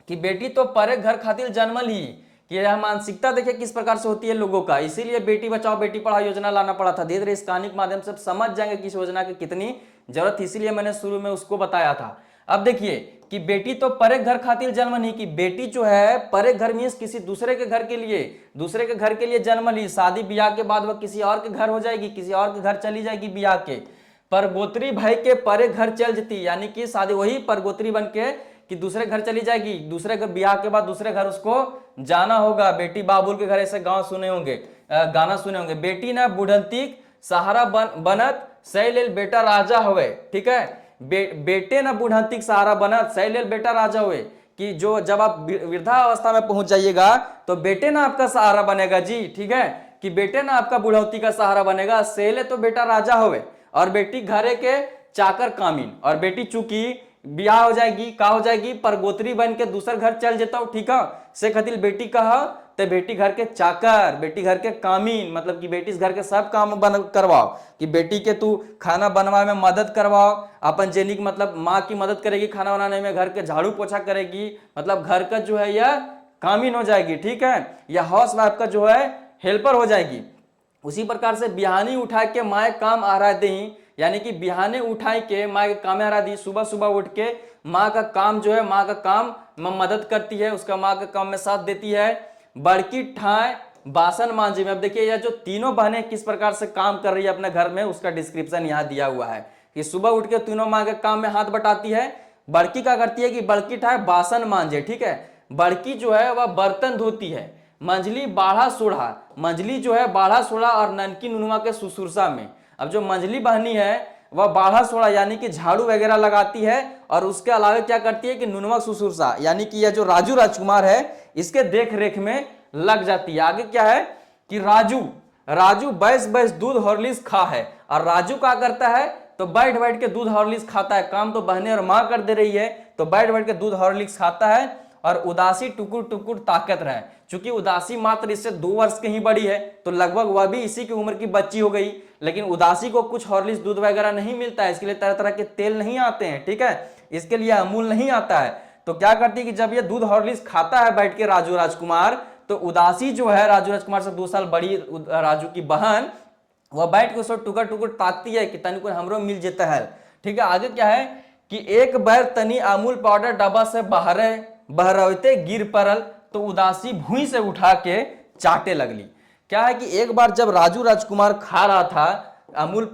कि बेटी तो परे घर खातिर जन्मल ही, कि यह मानसिकता देखिए किस प्रकार से होती है लोगों का। इसीलिए बेटी बचाओ बेटी पढ़ाओ योजना लाना पड़ा था। धीरे धीरे इस कहानी के माध्यम से समझ जाएंगे कि इस योजना की कितनी जरूरत थी, इसीलिए मैंने शुरू में उसको बताया था। अब देखिए कि बेटी तो परे घर खातिर जन्म नहीं, कि बेटी जो है परे घर मीन्स किसी दूसरे के घर के लिए, दूसरे के घर के लिए जन्म ली। शादी ब्याह के बाद वह किसी और के घर हो जाएगी, किसी और के घर चली जाएगी ब्याह के। परगोत्री भाई के परे घर चल जाती, यानी कि शादी वही परगोत्री बन के कि दूसरे घर चली जाएगी, दूसरे घर ब्याह के बाद दूसरे घर उसको जाना होगा। बेटी बाबुल के घर ऐसे गांव सुने होंगे, गाना सुने होंगे, बेटी ना बुढ़ंतीक सहारा बनत सैलेल बेटा राजा हुए, ठीक है। बेटे ना बुढ़ंतीक सहारा बनत सैलेल बेटा राजा हुए, कि जो जब आप वृद्धावस्था में पहुंच जाइएगा तो बेटे ना आपका सहारा बनेगा जी, ठीक है। कि बेटे ना आपका बुढ़ौती का सहारा बनेगा, सेले तो बेटा राजा होवे और बेटी घरे के चाकर कामीन, और बेटी चूंकि ब्याह हो जाएगी का हो जाएगी परगोतरी बन के दूसर घर चल जाता हूँ, ठीक है। से खातिर बेटी कहा तो बेटी घर के चाकर, बेटी घर के कामीन, मतलब कि बेटी घर के सब काम करवाओ, कि बेटी के तू खाना बनवाए में मदद करवाओ, अपन जेनिक मतलब माँ की मदद करेगी खाना बनाने में, घर के झाड़ू पोछा करेगी, मतलब घर का जो है यह कामीन हो जाएगी, ठीक है, या हाउस वाइफ का जो है हेल्पर हो जाएगी। उसी प्रकार से बिहानी उठा के माए काम आ रहा दही, यानी कि बिहाने उठाई के माँ के काम आ रहा दी, सुबह सुबह उठ के माँ का काम जो है, माँ का काम में मदद करती है, उसका माँ का काम में साथ देती है। बड़की ठाए बासन मांझे में, अब देखिए यह जो तीनों बहनें किस प्रकार से काम कर रही है अपने घर में, उसका डिस्क्रिप्शन यहाँ दिया हुआ है कि सुबह उठ के तीनों माँ के काम में हाथ बटाती है। बड़की क्या करती है कि बड़की ठाए बासन मांझे, ठीक है, बड़की जो है वह बर्तन धोती है। मंझली बाढ़ा सोढ़ा, मंझली जो है बाढ़ा सोढ़ा और ननकी नुनुआ के सुसुरसा में। अब जो मंझली बहनी है वह बाढ़ा सोढ़ा यानी कि झाड़ू वगैरह लगाती है, और उसके अलावा क्या करती है कि नुनुआ सुसुरसा यानी कि यह जो राजू राजकुमार है इसके देख रेख में लग जाती है। आगे क्या है कि राजू राजू बैस बैस दूध हॉर्लिक्स खा है, और राजू क्या करता है तो बैठ बैठ के दूध हॉर्लिक्स खाता है। काम तो बहने और माँ कर दे रही है, तो बैठ बैठ के दूध हॉर्लिक्स खाता है। और उदासी टुकुर टुकुर ताकत रहे, चूंकि उदासी मात्र इससे 2 वर्ष की ही बड़ी है, तो लगभग वह भी इसी की उम्र की बच्ची हो गई, लेकिन उदासी को कुछ हॉर्लिक्स दूध वगैरह नहीं मिलता है, इसके लिए तरह तरह के तेल नहीं आते हैं, ठीक है, इसके लिए अमूल नहीं आता है। तो क्या करती है कि जब ये दूध हॉर्लिक्स खाता है बैठ के राजू राजकुमार, तो उदासी जो है राजू राजकुमार से 2 साल बड़ी राजू की बहन, वह बैठ के उसको टुकर टुकर ताकती है कि तनिक हमरो मिल जाता है, ठीक है। आगे क्या है कि एक बार तनी अमूल पाउडर डब्बा से बहरते गिर पड़ल, तो उदासी भूई से उठा के चाटे लगली। क्या है कि एक बार जब राजू राजकुमार खा रहा था अमूल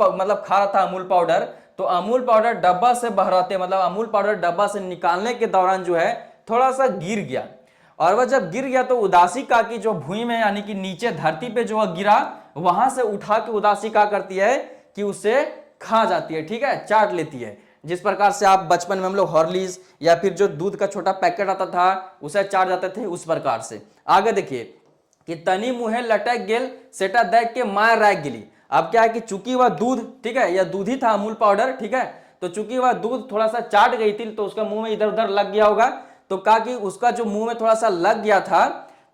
पाउडर, तो अमूल पाउडर डब्बा से बहराते मतलब अमूल पाउडर डब्बा से निकालने के दौरान जो है थोड़ा सा गिर गया, और वह जब गिर गया तो उदासी का की जो भूई में यानी कि नीचे धरती पे जो वह गिरा, वहां से उठा के उदासी का करती है कि उसे खा जाती है, ठीक है, चाट लेती है। जिस प्रकार से आप बचपन में हम लोग हॉर्लिक्स या फिर जो दूध का छोटा पैकेट आता था उसे चाट जाते थे, उस प्रकार से। आगे देखिए कि तनी मुहे लटक गेल सेटा देख के मार रह गेली। अब क्या है कि चूंकि वह दूध, ठीक है, यह दूध ही था अमूल पाउडर, ठीक है, तो चूंकि वह दूध थोड़ा सा चाट गई थी तो उसका मुंह में इधर उधर लग गया होगा, तो कहा कि उसका जो मुंह में थोड़ा सा लग गया था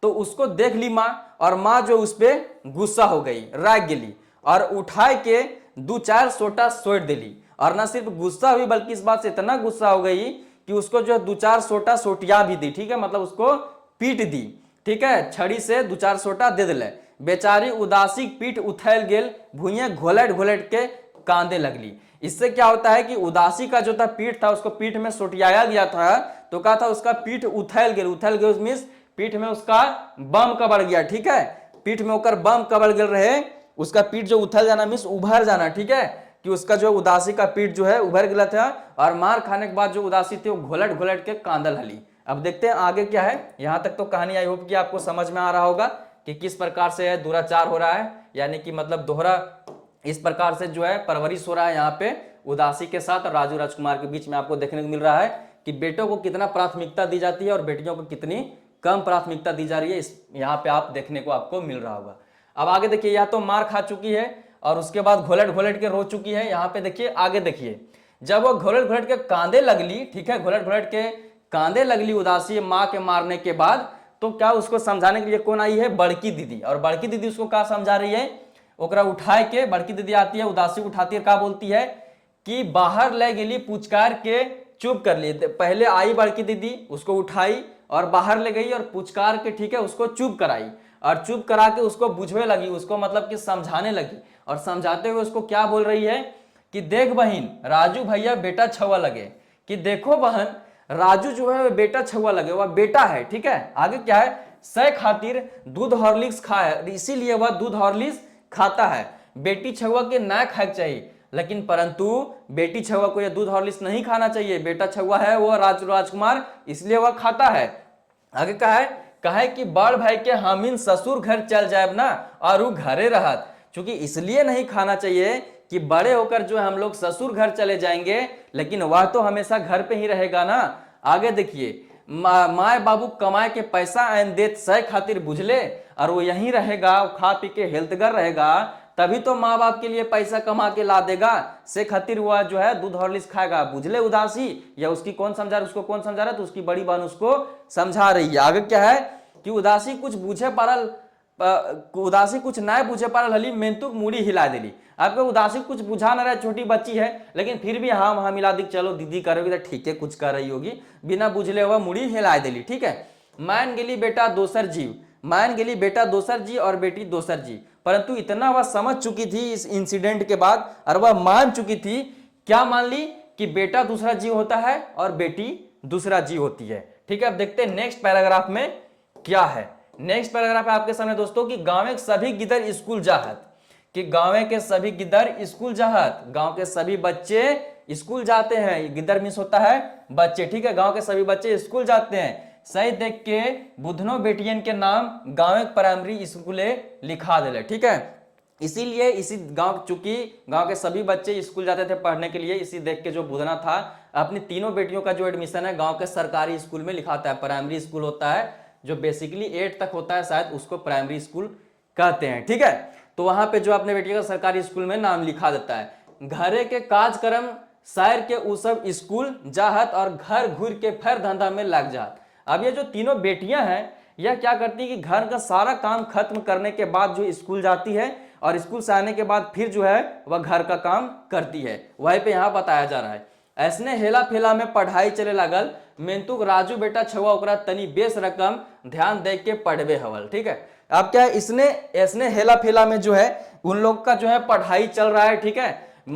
तो उसको देख ली माँ, और माँ जो उस पर गुस्सा हो गई, राग गेली, और उठाए के 2-4 सोटा सोट दिली। और ना सिर्फ गुस्सा हुई बल्कि इस बात से इतना गुस्सा हो गई कि उसको जो 2-4 सोटा सोटिया भी दी, ठीक है, मतलब उसको पीट दी, ठीक है, छड़ी से 2-4 सोटा दे दिले। बेचारी उदासी पीठ उथल गेल, भुइये घोलट घोलट के कांदे लगली। इससे क्या होता है कि उदासी का जो था पीठ था उसको पीठ में सोटियाया गया था, तो कहा था उसका पीठ उथल गेल मीन्स पीठ में उसका बम कबड़ गया, ठीक है, पीठ में होकर बम कबड़ गेल रहे, उसका पीठ जो उथल जाना मीन्स उभर जाना, ठीक है, कि उसका जो उदासी का पीठ जो है उभर गया था, और मार खाने के बाद जो उदासी थी वो घोलट घोलट के कांदल हली। अब देखते हैं आगे क्या है। यहां तक तो कहानी आई होप कि आपको समझ में आ रहा होगा कि किस प्रकार से दुराचार हो रहा है, यानी कि मतलब दोहरा इस प्रकार से जो है परवरिश हो रहा है यहाँ पे उदासी के साथ राजू राजकुमार के बीच में। आपको देखने को मिल रहा है कि बेटों को कितना प्राथमिकता दी जाती है और बेटियों को कितनी कम प्राथमिकता दी जा रही है, इस यहाँ पे आप देखने को आपको मिल रहा होगा। अब आगे देखिए, यह तो मार खा चुकी है और उसके बाद घोलट घोलट के रो चुकी है। यहाँ पे देखिए आगे देखिए, जब वो घोलट घोलट के कांदे लगली, ठीक है, घोलट घोलट के कांदे लगली उदासी माँ के मारने के बाद, तो क्या उसको समझाने के लिए कौन आई है, बड़की दीदी। और बड़की दीदी उसको क्या समझा रही है, ओकरा उठाए के बड़की दीदी आती है, उदासी उठाती है, क्या बोलती है कि बाहर ले गेली पुचकार के चुप कर ली। पहले आई बड़की दीदी, उसको उठाई और बाहर ले गई और पुचकार के, ठीक है, उसको चुप कराई, और चुप करा के उसको बुझवे लगी, उसको मतलब कि समझाने लगी। और समझाते हुए उसको क्या बोल रही है कि देख बहन, राजू भैया बेटा छुआ लगे, कि देखो बहन, राजू जो है बेटा छुआ लगे, वह बेटा है, ठीक है। आगे क्या है, सह खातिर दूध हॉर्लिक्स खाए, इसीलिए वह दूध हॉर्लिक्स खाता है। बेटी छुआ के ना खाए चाहिए, लेकिन परंतु बेटी छुआ को यह दूध हॉर्लिक्स नहीं खाना चाहिए। बेटा छुआ है वो राजकुमार, इसलिए वह खाता है। आगे कहा कि बड़ भाई के हमीन ससुर घर चल जाए ना और वो घरे रहत, क्योंकि इसलिए नहीं खाना चाहिए कि बड़े होकर जो हम लोग ससुर घर चले जाएंगे, लेकिन वह तो हमेशा घर पे ही रहेगा ना। आगे देखिए, माए बाबू कमाए के पैसा आन देत सह खातिर बुझले, और वो यहीं रहेगा, वो खा पी के हेल्थगर रहेगा, तभी तो माँ बाप के लिए पैसा कमा के ला देगा, से खातिर वह जो है दूध हॉर्लिक्स खाएगा। बुझले उदासी, या उसकी कौन समझा रहा, उसको कौन समझा रहा है, तो उसकी बड़ी बहन उसको समझा रही है। आगे क्या है कि उदासी कुछ बूझे पारल, उदासी कुछ ना बुझे पारल हली मेंतुक मुड़ी हिला दिली। आपको उदासी कुछ बुझा ना रहा, छोटी बच्ची है लेकिन फिर भी हाँ वहां मिला दी, चलो दीदी करोगी तो ठीक है कुछ कर रही होगी, बिना बुझले हुआ मुड़ी हिला दिली। ठीक है, मान गेली बेटा दोसर जीव, मान गेली बेटा दोसर जी और बेटी दोसर जी, परंतु इतना वह समझ चुकी थी इस इंसिडेंट के बाद, और वह मान चुकी थी, क्या मान ली कि बेटा दूसरा जीव होता है और बेटी दूसरा जीव होती है। ठीक है, अब देखते हैं नेक्स्ट पैराग्राफ में क्या है। नेक्स्ट पैराग्राफ है आपके सामने दोस्तों कि गांव के सभी गिदर स्कूल जाहत, कि गांव के सभी गिदर स्कूल जाहत, गांव के सभी बच्चे स्कूल जाते हैं। गिदर मीन्स होता है बच्चे। ठीक है, गांव के सभी बच्चे स्कूल जाते हैं। सही देख के बुधनो बेटियन के नाम गांव प्राइमरी स्कूले लिखा दिले। ठीक है, इसीलिए इसी गांव, चूंकि गांव के सभी बच्चे स्कूल जाते थे पढ़ने के लिए, इसी देख के जो बुधना था अपनी तीनों बेटियों का जो एडमिशन है गांव के सरकारी स्कूल में लिखाता है। प्राइमरी स्कूल होता है जो बेसिकली 8 तक होता है, शायद उसको प्राइमरी स्कूल कहते हैं। ठीक है, तो वहां पे जो अपने बेटियों का सरकारी स्कूल में नाम लिखा देता है। घरे के कार्यक्रम शहर के उ सब स्कूल जाहत और घर घूर के फिर धंधा में लग जात। अब ये जो तीनों बेटियां हैं यह क्या करती है कि घर का सारा काम खत्म करने के बाद जो स्कूल जाती है, और स्कूल से आने के बाद फिर जो है वह घर का काम करती है। वहीं पे यहाँ बताया जा रहा है, ऐसने हेला फेला में पढ़ाई चले लागल, मेंतुक राजू बेटा छुआ ओकरा तनी बेस रकम ध्यान दे के पढ़वे हवल। ठीक है, अब क्या है, इसने ऐसने हेला फेला में जो है उन लोग का जो है पढ़ाई चल रहा है। ठीक है,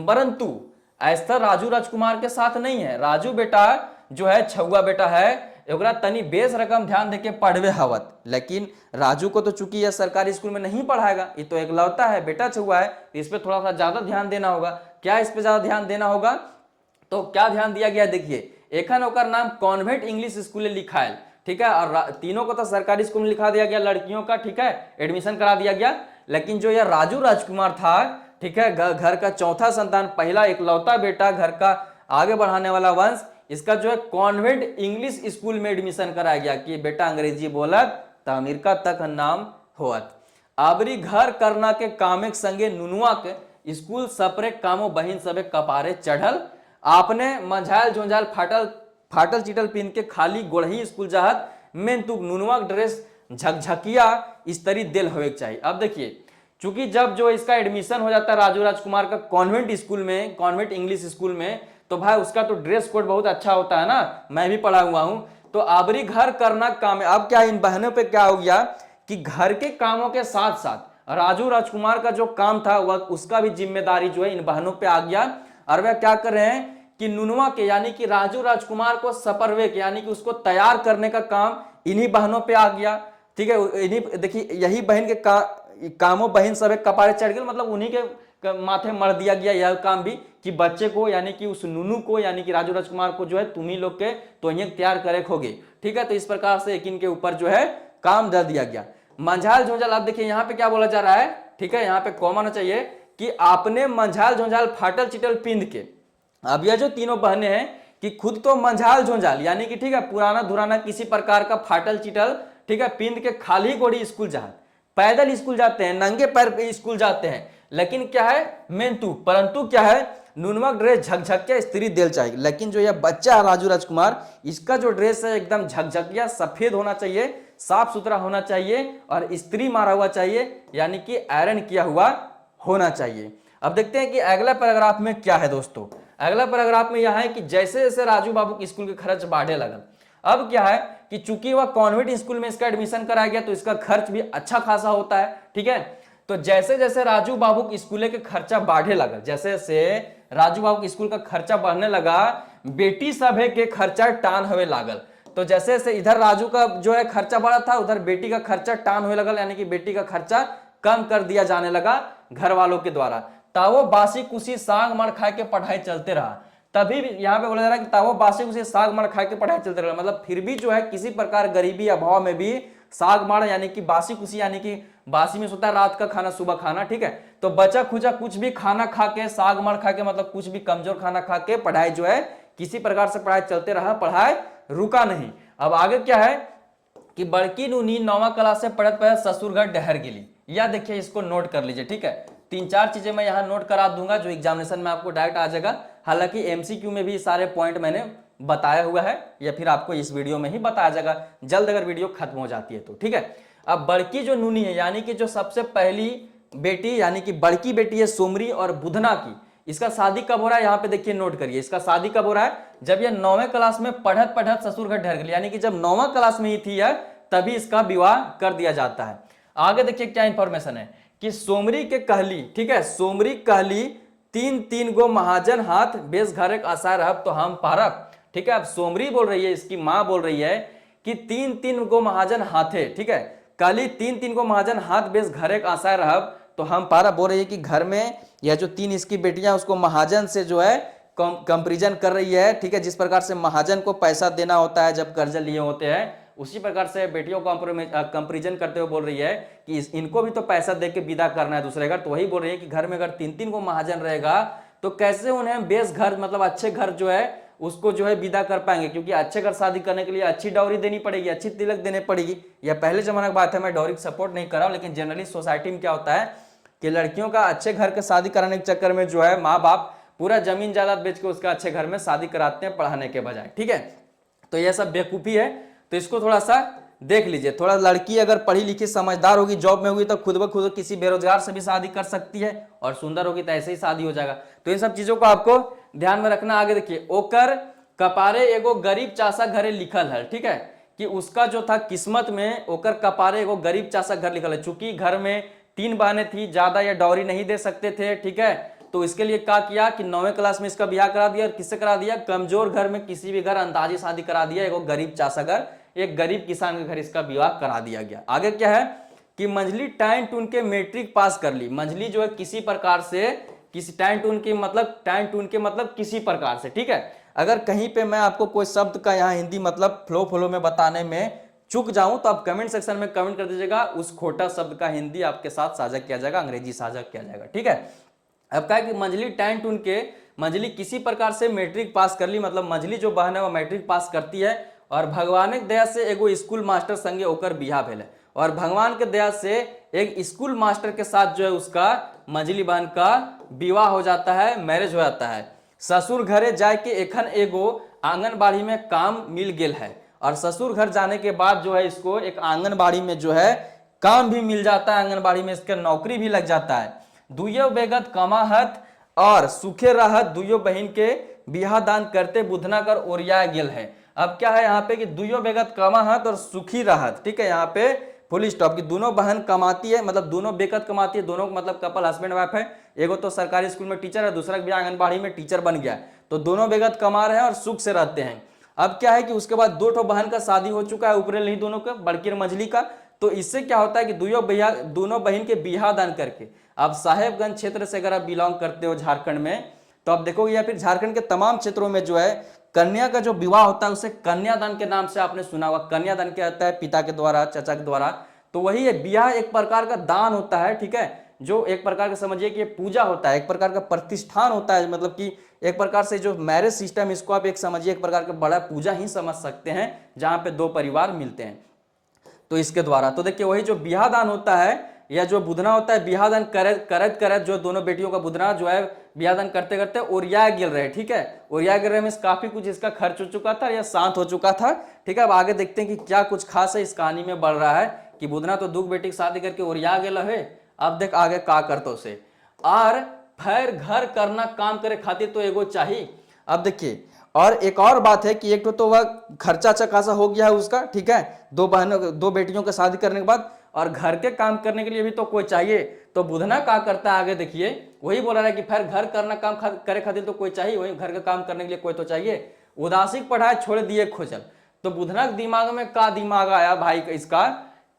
परंतु ऐसा राजू राजकुमार के साथ नहीं है। राजू बेटा जो है छुआ बेटा है, ओकरा तनी बेस रकम ध्यान देके पढ़वे हवत, लेकिन राजू को तो चूंकि यह सरकारी स्कूल में नहीं पढ़ाएगा, ये तो एकलौता है, बेटा छुआ है, इस पे थोड़ा सा ज्यादा ध्यान देना होगा। क्या इस पे ज्यादा ध्यान देना होगा, तो क्या ध्यान दिया गया देखिए, एखन ओकर नाम कॉन्वेंट इंग्लिश स्कूल लिखा है। ठीक है, और तीनों को तो सरकारी स्कूल में लिखा दिया गया लड़कियों का। ठीक है, एडमिशन करा दिया गया, लेकिन जो यह राजू राजकुमार था, ठीक है, घर का चौथा संतान, पहला एकलौता बेटा, घर का आगे बढ़ाने वाला वंश, इसका जो है कॉन्वेंट इंग्लिश स्कूल में एडमिशन कराया गया कि बेटा अंग्रेजी बोलत तो अमेरिका तक नाम होत। आबरी घर करना के कामे संगे नुनुआ के स्कूल सपरे कामो बहिन सबे कपारे चढ़ल, आपने मंझाल झोंझाल फाटल चिटल पिन के खाली गोढ़ी स्कूल जाहत, मेंतुक नुनुआ ड्रेस झकझकिया इस्तरी दिल होवे चाहिए। अब देखिए, चूंकि जब जो इसका एडमिशन हो जाता है राजू राजकुमार का कॉन्वेंट स्कूल में, कॉन्वेंट इंग्लिश स्कूल में, तो भाई उसका तो ड्रेस कोड बहुत अच्छा होता है ना, मैं भी पढ़ा हुआ हूं। तो आबरी घर करना काम है। अब क्या इन बहनों पे क्या हो गया कि घर के कामों के साथ साथ राजू राजकुमार का जो काम था वह उसका भी जिम्मेदारी जो है इन बहनों पे आ गया, और वह क्या कर रहे हैं कि नुनुआ के यानी कि राजू राजकुमार को सपरवे के यानी कि उसको तैयार करने का काम इन्हीं बहनों पे आ गया। ठीक है, इन्हीं देखिए यही बहन के कामों बहन सब कपारे चढ़ गए, मतलब उन्हीं के माथे मर दिया गया यह काम भी कि बच्चे को यानी कि उस नुनू को यानी कि राजू राजकुमार को जो है तुम्ही लोग के तो ये तैयार करे होगे। ठीक है, तो इस प्रकार से एक इनके ऊपर जो है काम डाल दिया गया। मंझाल झोंझाल, आप देखिए यहाँ पे क्या बोला जा रहा है। ठीक है, यहाँ पे कॉमन होना चाहिए कि आपने मंझाल झोंझाल फाटल चिटल पिंध के। अब यह जो तीनों बहनें हैं कि खुद तो मंझाल झोंझाल यानी कि ठीक है पुराना धुराना किसी प्रकार का फाटल चिटल, ठीक है, पिंध के खाली गोड़ी स्कूल जाते, पैदल स्कूल जाते हैं, नंगे पैर पे स्कूल जाते हैं, लेकिन क्या है परंतु क्या है नुनवा ड्रेस झकझकिया स्त्री दिल चाहिए। लेकिन जो यह बच्चा है राजू राजकुमार, इसका जो ड्रेस है एकदम झकझकिया सफेद होना चाहिए, साफ सुथरा होना चाहिए और स्त्री मारा हुआ चाहिए, यानी कि आयरन किया हुआ होना चाहिए। अब देखते हैं कि अगला पैराग्राफ में क्या है दोस्तों। अगला पैराग्राफ में यह है कि जैसे जैसे राजू बाबू के स्कूल के खर्च बढ़ने लगा, अब क्या है कि चूंकि वह कॉन्वेंट स्कूल में इसका एडमिशन कराया गया तो इसका खर्च भी अच्छा खासा होता है। ठीक है, तो जैसे जैसे राजू बाबू के स्कूल के खर्चा बढ़ने लगा, जैसे जैसे राजू बाबू के स्कूल का खर्चा बढ़ने लगा, बेटी सभे के खर्चा टान हुए लागल। तो जैसे जैसे इधर राजू का जो है खर्चा बढ़ा था, उधर बेटी का खर्चा टान हुए लगल, यानी कि बेटी का खर्चा कम कर दिया जाने लगा घर वालों के द्वारा। तावो बासी कुशी साग मर खाए के पढ़ाई चलते रहा। तभी यहाँ पे बोला जा रहा है कि तावो बासी कुशी साग मर खाए के पढ़ाई चलते रहा, मतलब फिर भी जो है किसी प्रकार गरीबी अभाव में भी साग मार यानी कि बासी कुशी, यानी कि बासी में होता है रात का खाना सुबह खाना। ठीक है, तो बचा खुचा कुछ भी खाना खा के, साग मार खा के, मतलब कुछ भी कमजोर खाना खा के पढ़ाई जो है किसी प्रकार से पढ़ाई चलते रहा, पढ़ाई रुका नहीं। अब आगे क्या है कि बड़की नूनी 9वां क्लास से पढ़त पढ़त ससुर घर डहर गेली। या देखिए इसको नोट कर लीजिए, ठीक है। 3-4 चीजें मैं यहाँ नोट करा दूंगा जो एग्जामिनेशन में आपको डायरेक्ट आ जाएगा। हालांकि एमसीक्यू में भी सारे पॉइंट मैंने बताया हुआ है, या फिर आपको इस वीडियो में ही बताया जाएगा जल्द, अगर वीडियो खत्म हो जाती है तो, ठीक है। अब बड़की जो नूनी है यानी कि जो सबसे पहली बेटी यानी कि बड़की बेटी है सोमरी और बुधना की, इसका शादी कब हो रहा है यहाँ पे देखिए, नोट करिए। इसका शादी कब हो रहा है, जब ये 9वें क्लास में पढ़त पढ़त ससुर घर ढर गई, यानी कि जब 9वां क्लास में ही थी यार, तभी इसका विवाह कर दिया जाता है। आगे देखिए क्या इंफॉर्मेशन है कि सोमरी के कहली, ठीक है, सोमरी कहली 3-3 गो महाजन हाथ बेस घर एक आशा रहब तो हम पारब, ठीक है। अब सोमरी बोल रही है, इसकी मां बोल रही है कि 3-3 गो महाजन हाथे, ठीक है, कहली 3-3 गो महाजन हाथ बेस घर एक आशा रहब तो हम पारा, बोल रही है कि घर में यह जो 3 इसकी बेटियां उसको महाजन से जो है कंपेरिजन कर रही है, ठीक है। जिस प्रकार से महाजन को पैसा देना होता है जब कर्ज लिए होते हैं, उसी प्रकार से बेटियों को कंपेरिजन करते हुए बोल रही है कि इनको भी तो पैसा दे के विदा करना है दूसरे घर। तो वही बोल रही है कि घर में अगर 3-3 को महाजन रहेगा तो कैसे उन्हें बेस घर मतलब अच्छे घर जो है उसको जो है विदा कर पाएंगे, क्योंकि अच्छे घर शादी करने के लिए अच्छी डाउरी देनी पड़ेगी, अच्छी तिलक देने पड़ेगी। यह पहले जमाने की बात है, मैं डाउरी सपोर्ट नहीं कर रहा हूं, लेकिन जनरली सोसाइटी में क्या होता है कि लड़कियों का अच्छे घर के शादी कराने के चक्कर में जो है माँ बाप पूरा जमीन जायदाद बेच के उसका अच्छे घर में शादी कराते हैं पढ़ाने के बजाय, ठीक है। तो यह सब बेवकूफी है, तो इसको थोड़ा सा देख लीजिए। थोड़ा लड़की अगर पढ़ी लिखी समझदार होगी, जॉब में होगी, तो खुद ब खुद किसी बेरोजगार से भी शादी कर सकती है, और सुंदर होगी तो ऐसे ही शादी हो जाएगा। तो इन सब चीजों को आपको ध्यान में रखना। आगे देखिए, ओकर कपारे एगो गरीब चासा घरे लिखल है, ठीक है, कि उसका जो था किस्मत में ओकर कपारे एगो गरीब चासा घर लिखल है। चूंकि घर में 3 बहनें थी, ज्यादा या डॉरी नहीं दे सकते थे, ठीक है, तो इसके लिए क्या किया कि 9वें क्लास में इसका ब्याह करा दिया। और किससे करा दिया, कमजोर घर में किसी भी घर अंदाजी शादी करा दिया, एगो गरीब चासा घर, एक गरीब किसान के घर इसका विवाह करा दिया गया। आगे क्या है कि मंझली टाइन टून के मैट्रिक पास कर ली। मंझली जो है किसी प्रकार से, किसी टाइन टून के मतलब किसी प्रकार से, ठीक है। अगर कहीं पे मैं आपको कोई शब्द का यहाँ हिंदी मतलब फ्लो में बताने में चूक जाऊं तो आप कमेंट सेक्शन में कमेंट कर दीजिएगा, उस खोटा शब्द का हिंदी आपके साथ साझा किया जाएगा, अंग्रेजी साझा किया जाएगा, ठीक है। अब क्या है कि मंझली टाइन टून के, मंझली किसी प्रकार से मैट्रिक पास कर ली, मतलब मंझली जो बहन है वो मैट्रिक पास करती है, और भगवान के दया से एगो स्कूल मास्टर संगे होकर बिहा भेल है। और भगवान के दया से एक स्कूल मास्टर के साथ जो है उसका मंझली बहन का विवाह हो जाता है, मैरिज हो जाता है। ससुर घरे जाए के एखन एगो आंगनबाड़ी में काम मिल गेल है। और ससुर घर जाने के बाद जो है इसको एक आंगनबाड़ी में जो है काम भी मिल जाता है, आंगनबाड़ी में इसका नौकरी भी लग जाता है। दुयो बेगत कमाहत और सुखे रहत दुयो बहन के बिहा दान करते बुधना कर ओरिया गेल है। अब क्या है यहाँ पे कि दुयो बेगत कमाहत और सुखी रहत, ठीक है, यहाँ पे फुल स्टॉप की दोनों बहन कमाती है, मतलब दोनों बेकत कमाती है, दोनों मतलब कपल हस्बैंड वाइफ है। एगो तो सरकारी स्कूल में टीचर है, दूसरा भी आंगनबाड़ी में टीचर बन गया, तो दोनों बेगत कमा रहे हैं और सुख से रहते हैं। अब क्या है कि उसके बाद 2 बहन का शादी हो चुका है, ऊपरे नहीं दोनों का, बड़की और मंझली का। तो इससे क्या होता है कि दोनों बहन के बिहा दान करके, अब साहेबगंज क्षेत्र से अगर आप बिलोंग करते हो झारखंड में, तो आप देखोगे या फिर झारखंड के तमाम क्षेत्रों में जो है कन्या का जो विवाह होता है उसे कन्यादान के नाम से आपने सुना हुआ। कन्यादान क्या होता है, पिता के द्वारा, चाचा के द्वारा। तो वही है, ब्याह एक प्रकार का दान होता है, ठीक है, जो एक प्रकार का समझिए कि पूजा होता है, एक प्रकार का प्रतिष्ठान होता है, मतलब कि एक प्रकार से जो मैरिज सिस्टम, इसको आप एक समझिए एक प्रकार का बड़ा पूजा ही समझ सकते हैं, जहां पे 2 परिवार मिलते हैं तो इसके द्वारा। तो देखिए वही जो बिहा दान होता है या जो बुधना होता है, बिहा दान करत जो दोनों बेटियों का बुधना जो है बिहा दान करते करते ओरिया गिर रहे, ठीक है, ओरिया गिर रहे में काफी कुछ इसका खर्च हो चुका था या शांत हो चुका था, ठीक है। अब आगे देखते हैं कि क्या कुछ खास है इस कहानी में बढ़ रहा है कि बुधना तो 2 बेटी की शादी करके ओरिया गेला है। अब देख आगे का करतो से और फिर घर करना काम करे खातिर तो एगो चाहिए। अब देखिए और एक और बात है कि एक तो वह खर्चा अच्छा खासा हो गया है उसका, ठीक है, 2 बेटियों का शादी करने के बाद, और घर के काम करने के लिए भी तो कोई चाहिए। तो बुधना क्या करता है आगे देखिए, वही बोला रहा है कि फिर घर करना काम करे खातिर तो कोई चाहिए, वही घर का काम करने के लिए कोई तो चाहिए। उदासी पढ़ाई छोड़ दिए खोजल। तो बुधना के दिमाग में का दिमाग आया भाई इसका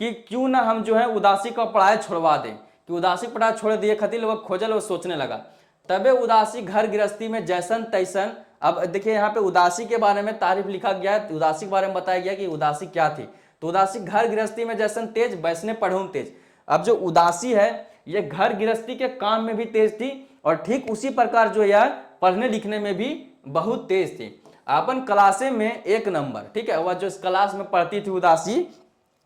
कि क्यों ना हम जो है उदासी का पढ़ाई छोड़वा दें, कि उदासी पढ़ाई छोड़ दिए खातिर वो खोजल, वो सोचने लगा। तबे उदासी घर गृहस्थी में जैसन तैसन। अब देखिए यहाँ पे उदासी के बारे में तारीफ लिखा गया है, उदासी के बारे में बताया गया कि उदासी क्या थी। तो उदासी घर गृहस्थी में जैसन तेज बैसने पढ़ूं तेज। अब जो उदासी है ये घर गृहस्थी के काम में भी तेज थी और ठीक उसी प्रकार जो यार पढ़ने लिखने में भी बहुत तेज थी। अपन क्लासे में 1 नंबर, ठीक है, वह जो इस क्लास में पढ़ती थी उदासी,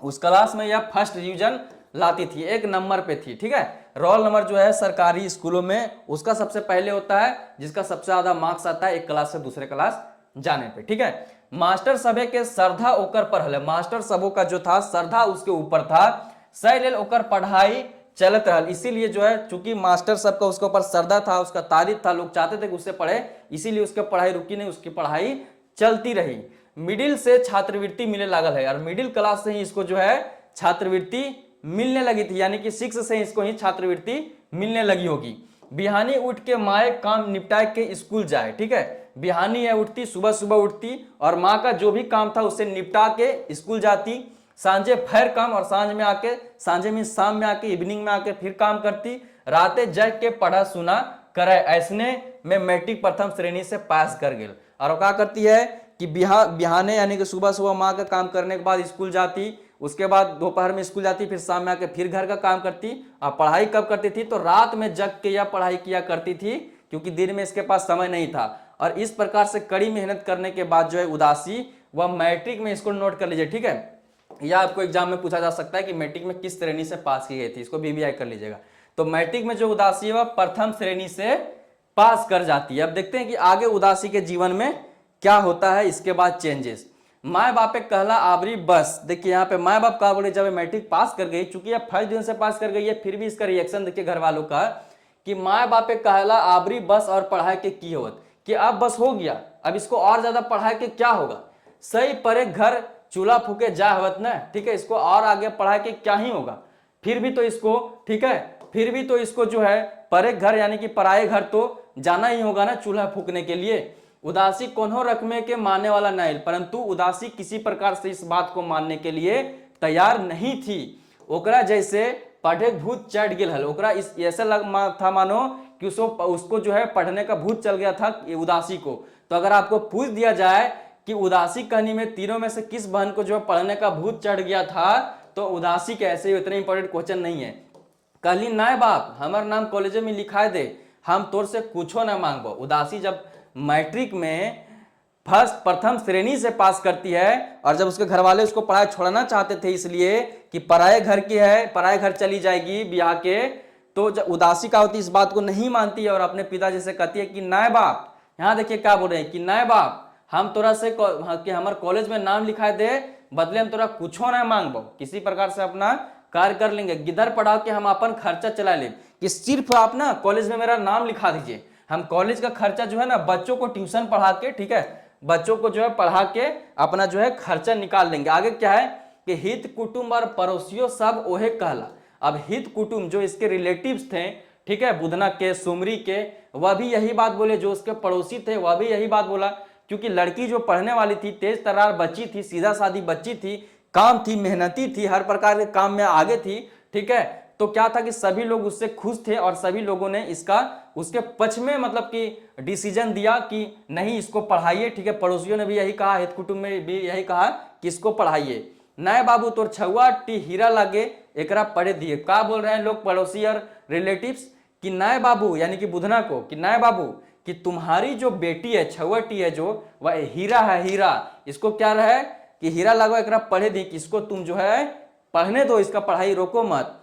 उस क्लास में यह फर्स्ट डिवीजन लाती थी, 1 नंबर पे थी, ठीक है। रोल नंबर जो है सरकारी स्कूलों में उसका सबसे पहले होता है, जिसका सबसे ज्यादा मार्क्स आता है एक क्लास से दूसरे क्लास जाने पे, ठीक है। मास्टर सभे के श्रद्धा ओकर पर हले, मास्टर सबों का जो था श्रद्धा उसके ऊपर था, सही लेल ओकर पढ़ाई चलत रहल, इसीलिए जो है चूंकि मास्टर सब का उसके ऊपर श्रद्धा था, उसका तारीफ था, लोग चाहते थे कि उससे पढ़े, इसीलिए उसकी पढ़ाई रुकी नहीं, उसकी पढ़ाई चलती रही। मिडिल से छात्रवृत्ति मिलने लागल है, और मिडिल क्लास से ही इसको जो है छात्रवृत्ति मिलने लगी थी, यानी कि 6 से इसको ही छात्रवृत्ति मिलने लगी होगी। बिहानी उठ के माए काम निपटाए के स्कूल जाए, ठीक है, बिहानी है उठती, सुबह सुबह उठती और माँ का जो भी काम था उसे निपटा के स्कूल जाती, सांझे फैर काम, और सांझ में आके, सांझे में शाम में आके, इवनिंग में आके फिर काम करती, राते जग के पढ़ा सुना करे, ऐसने में मैट्रिक प्रथम श्रेणी से पास कर गए। और क्या करती है कि बिहाने यानी कि सुबह सुबह माँ का काम करने के बाद स्कूल जाती, उसके बाद दोपहर में स्कूल जाती, फिर शाम में आके फिर घर का काम करती, और पढ़ाई कब करती थी तो रात में जग के यह पढ़ाई किया करती थी, क्योंकि दिन में इसके पास समय नहीं था। और इस प्रकार से कड़ी मेहनत करने के बाद जो है उदासी वह मैट्रिक में, इसको नोट कर लीजिए, ठीक है, यह आपको एग्जाम में पूछा जा सकता है कि मैट्रिक में किस श्रेणी से पास की गई थी, इसको बीबीआई कर लीजिएगा। तो मैट्रिक में जो उदासी है वह प्रथम श्रेणी से पास कर जाती है। अब देखते हैं कि आगे उदासी के जीवन में क्या होता है, इसके बाद चेंजेस। माए बापे कहला आबरी बस, देखिए यहाँ पे माए बाप कहा बोले जब मैट्रिक पास कर गई, चूंकि यह फर्स्ट डिवीजन से पास कर गई है, फिर भी इसका रिएक्शन देखिए घर वालों का कि माए बापे कहला आबरी बस और पढ़ाई के की होत, कि अब बस हो गया, अब इसको और ज्यादा पढ़ाई के क्या होगा, सही परे घर चूल्हा फूके जा हवत ना, ठीक है, इसको और आगे पढ़ाई के क्या ही होगा, फिर भी तो इसको, ठीक है, फिर भी तो इसको जो है परे घर यानी कि पराए घर तो जाना ही होगा ना चूल्हा फूकने के लिए। उदासी कोन्हो रकमे के मानने वाला नहीं, परंतु उदासी किसी प्रकार से इस बात को मानने के लिए तैयार नहीं थी। ओकरा जैसे पढ़े भूत चढ़ गेल हल, ओकरा इस ऐसा था मानो कि उसको जो है पढ़ने का भूत चल गया था उदासी को। तो अगर आपको पूछ दिया जाए कि उदासी कहानी में तीनों में से किस बहन को जो है पढ़ने का भूत चढ़ गया था, तो उदासी के ऐसे इतने इंपॉर्टेंट क्वेश्चन नहीं है। कहली नाय बाप हमार नाम कॉलेज में लिखा दे, हम तोर से कुछो ना मांगबो। उदासी जब मैट्रिक में फर्स्ट प्रथम श्रेणी से पास करती है, और जब उसके घर वाले उसको पढ़ाई छोड़ना चाहते थे इसलिए कि पराए घर की है, पराए घर चली जाएगी ब्याह के, तो जब उदासी का होती इस बात को नहीं मानती है और अपने पिताजी से कहती है कि नाय बाप, यहाँ देखिए क्या बोल रहे हैं कि नाय बाप हम तोरा से कि हमारे कॉलेज में नाम लिखा दे, बदले हम तोरा कुछो ना मांगबो, किसी प्रकार से अपना कार्य कर लेंगे, गिधर पढ़ा के हम अपन खर्चा चला ले, कि सिर्फ आप ना कॉलेज में मेरा नाम लिखा दीजिए, हम कॉलेज का खर्चा जो है ना बच्चों को ट्यूशन पढ़ा के, ठीक है, बच्चों को जो है पढ़ा के अपना जो है खर्चा निकाल लेंगे। आगे क्या है कि हित कुटुंब और पड़ोसियों सब ओहे कहला। अब हित कुटुंब जो इसके रिलेटिव्स थे, ठीक है, बुधना के, सुमरी के, वह भी यही बात बोले, जो उसके पड़ोसी थे वह भी यही बात बोला, क्योंकि लड़की जो पढ़ने वाली थी तेज तर्रार बच्ची थी, सीधा सादी बच्ची थी, काम थी, मेहनती थी, हर प्रकार के काम में आगे थी, ठीक है, तो क्या था कि सभी लोग उससे खुश थे और सभी लोगों ने इसका उसके पक्ष में मतलब कि डिसीजन दिया कि नहीं इसको पढ़ाइए, ठीक है, पड़ोसियों ने भी यही कहा, हित कुटुंब में भी यही कहा कि इसको पढ़ाइए। नए बाबू तोर छुआ टी हीरा लागे एकरा पढ़े दिए। क्या बोल रहे हैं लोग पड़ोसी और रिलेटिव्स कि नए बाबू यानी कि बुधना को कि नए बाबू कि तुम्हारी जो बेटी है छुआटी है जो वह हीरा है, हीरा, इसको क्या रहे कि हीरा लगो एकरा पढ़े दी, कि इसको तुम जो है पढ़ने दो, इसका पढ़ाई रोको मत।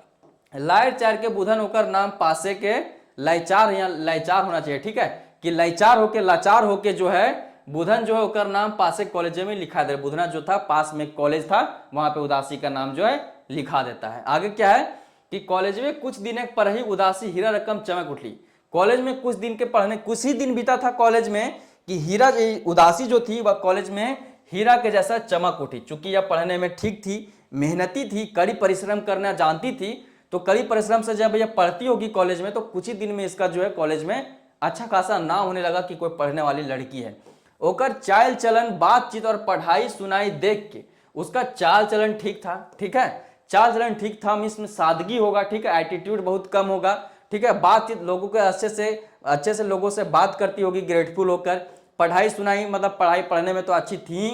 लायर चार के बुधन होकर नाम पासे के लाचार, यहाँ लाचार होना चाहिए, ठीक है, कि लाचार होके लाचार होके जो है बुधन जो है होकर नाम पासे कॉलेज में लिखा दे। बुधना जो था पास में कॉलेज था, वहां पे उदासी का नाम जो है लिखा देता है। आगे क्या है कि कॉलेज में कुछ दिन पर ही उदासी हीरा रकम चमक उठली। कॉलेज में कुछ दिन के पढ़ने, कुछ ही दिन बीता था कॉलेज में कि हीरा उदासी जो थी वह कॉलेज में हीरा के जैसा चमक उठी। चूंकि यह पढ़ने में ठीक थी, मेहनती थी, कड़ी परिश्रम करना जानती थी, तो कड़ी परिश्रम से जब यह पढ़ती होगी कॉलेज में तो कुछ ही दिन में इसका जो है कॉलेज में अच्छा खासा नाम होने लगा कि कोई पढ़ने वाली लड़की है। ओकर चाल चलन, बातचीत और पढ़ाई सुनाई देख के उसका चाल चलन ठीक था, ठीक है, चाल चलन ठीक था, इसमें सादगी होगा, ठीक है, एटीट्यूड बहुत कम होगा, ठीक है, बातचीत लोगों के अच्छे से लोगों से बात करती होगी ग्रेटफुल होकर, पढ़ाई सुनाई मतलब पढ़ाई पढ़ने में तो अच्छी थी।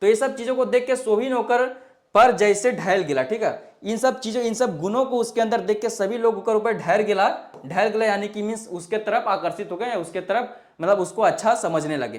तो ये सब चीजों को देख के सोहिन होकर पर जैसे ढहल गिला, ठीक है, इन सब चीजों इन सब गुणों को उसके अंदर देख के सभी लोग ऊपर ऊपर ढहल गिला यानी कि मीन्स उसके तरफ आकर्षित हो गए, उसके तरफ मतलब उसको अच्छा समझने लगे।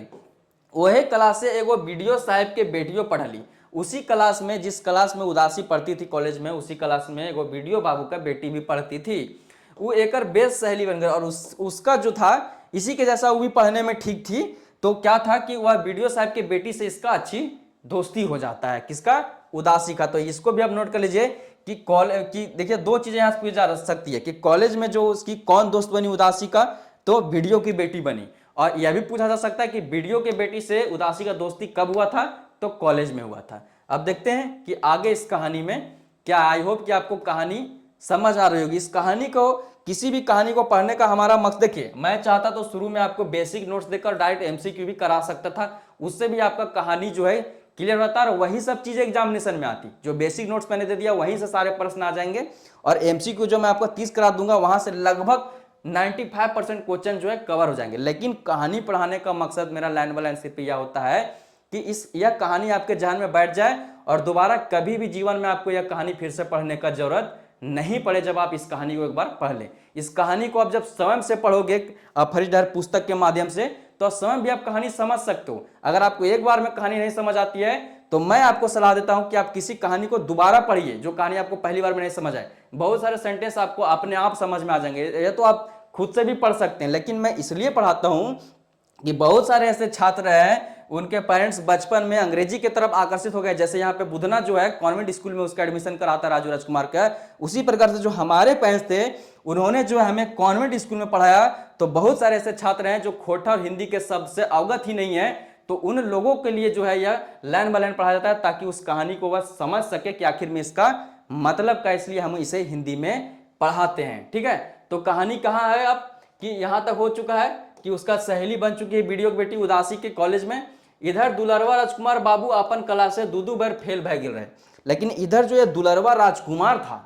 वही क्लास से एगो बीडीओ साहब के बेटियों पढ़ली। उसी क्लास में, जिस क्लास में उदासी पढ़ती थी कॉलेज में, उसी क्लास में एगो बीडीओ बाबू का बेटी भी पढ़ती थी। वो एकर बेस्ट सहेली बन गई और उसका जो था इसी के जैसा, वो भी पढ़ने में ठीक थी। तो क्या था कि वह बीडीओ साहब के बेटी से इसका अच्छी दोस्ती हो जाता है। किसका? उदासी का। तो इसको भी आप नोट कर लीजिए कि कॉलेज की, देखिए दो चीजें यहाँ से पूछी जा सकती है कि कॉलेज में जो उसकी कौन दोस्त बनी उदासी का, तो बीडीओ की बेटी बनी। और यह भी पूछा जा सकता है कि बीडीओ के बेटी से उदासी का दोस्ती कब हुआ था, तो कॉलेज में हुआ था। अब देखते हैं कि आगे इस कहानी में क्या। आई होप कि आपको कहानी समझ आ रही होगी। इस कहानी को, किसी भी कहानी को पढ़ने का हमारा मकसद, देखिए मैं चाहता तो शुरू में आपको बेसिक नोट्स देकर डायरेक्ट एमसीक्यू भी करा सकता था, उससे भी आपका कहानी जो है क्लियर होता है और वही सब चीजें एग्जामिनेशन में आती। जो बेसिक नोट्स मैंने दे दिया वहीं से सारे प्रश्न आ जाएंगे और एमसीक्यू जो मैं आपको 30 करा दूंगा वहां से लगभग 95% क्वेश्चन जो है कवर हो जाएंगे। लेकिन कहानी पढ़ाने का मकसद मेरा लाइन बाय लाइन सिर्फ यह होता है कि यह कहानी आपके ध्यान में बैठ जाए और दोबारा कभी भी जीवन में आपको यह कहानी फिर से पढ़ने का जरूरत नहीं पड़े। जब आप इस कहानी को एक बार पढ़ लें, इस कहानी को आप जब स्वयं से पढ़ोगे फरीदर पुस्तक के माध्यम से, तो स्वयं भी आप कहानी समझ सकते हो। अगर आपको एक बार में कहानी नहीं समझ आती है तो मैं आपको सलाह देता हूं कि आप किसी कहानी को दोबारा पढ़िए, जो कहानी आपको पहली बार में नहीं समझ आए। बहुत सारे सेंटेंस आपको अपने आप समझ में आ जाएंगे। ये तो आप खुद से भी पढ़ सकते हैं, लेकिन मैं इसलिए पढ़ाता हूं कि बहुत सारे ऐसे छात्र हैं, उनके पेरेंट्स बचपन में अंग्रेजी की तरफ आकर्षित हो गए। जैसे यहाँ पे बुधना जो है कॉन्वेंट स्कूल में उसका एडमिशन कराता राजू राजकुमार का, उसी प्रकार से जो हमारे पेरेंट्स थे उन्होंने जो है हमें कॉन्वेंट स्कूल में पढ़ाया। तो बहुत सारे ऐसे छात्र हैं जो खोटा और हिंदी के शब्द से अवगत ही नहीं है, तो उन लोगों के लिए जो है यह लाइन बाय लाइन पढ़ाया जाता है ताकि उस कहानी को वह समझ सके कि आखिर में इसका मतलब क्या, इसलिए हम इसे हिंदी में पढ़ाते हैं। ठीक है, तो कहानी कहाँ है अब कि यहां तक हो चुका है कि उसका सहेली बन चुकी है बीडीओ की बेटी उदासी के कॉलेज में। इधर दुलरवा राजकुमार बाबू अपन कला से दू बार फेल भय गिर रहे, लेकिन इधर जो ये दुलरवा राजकुमार था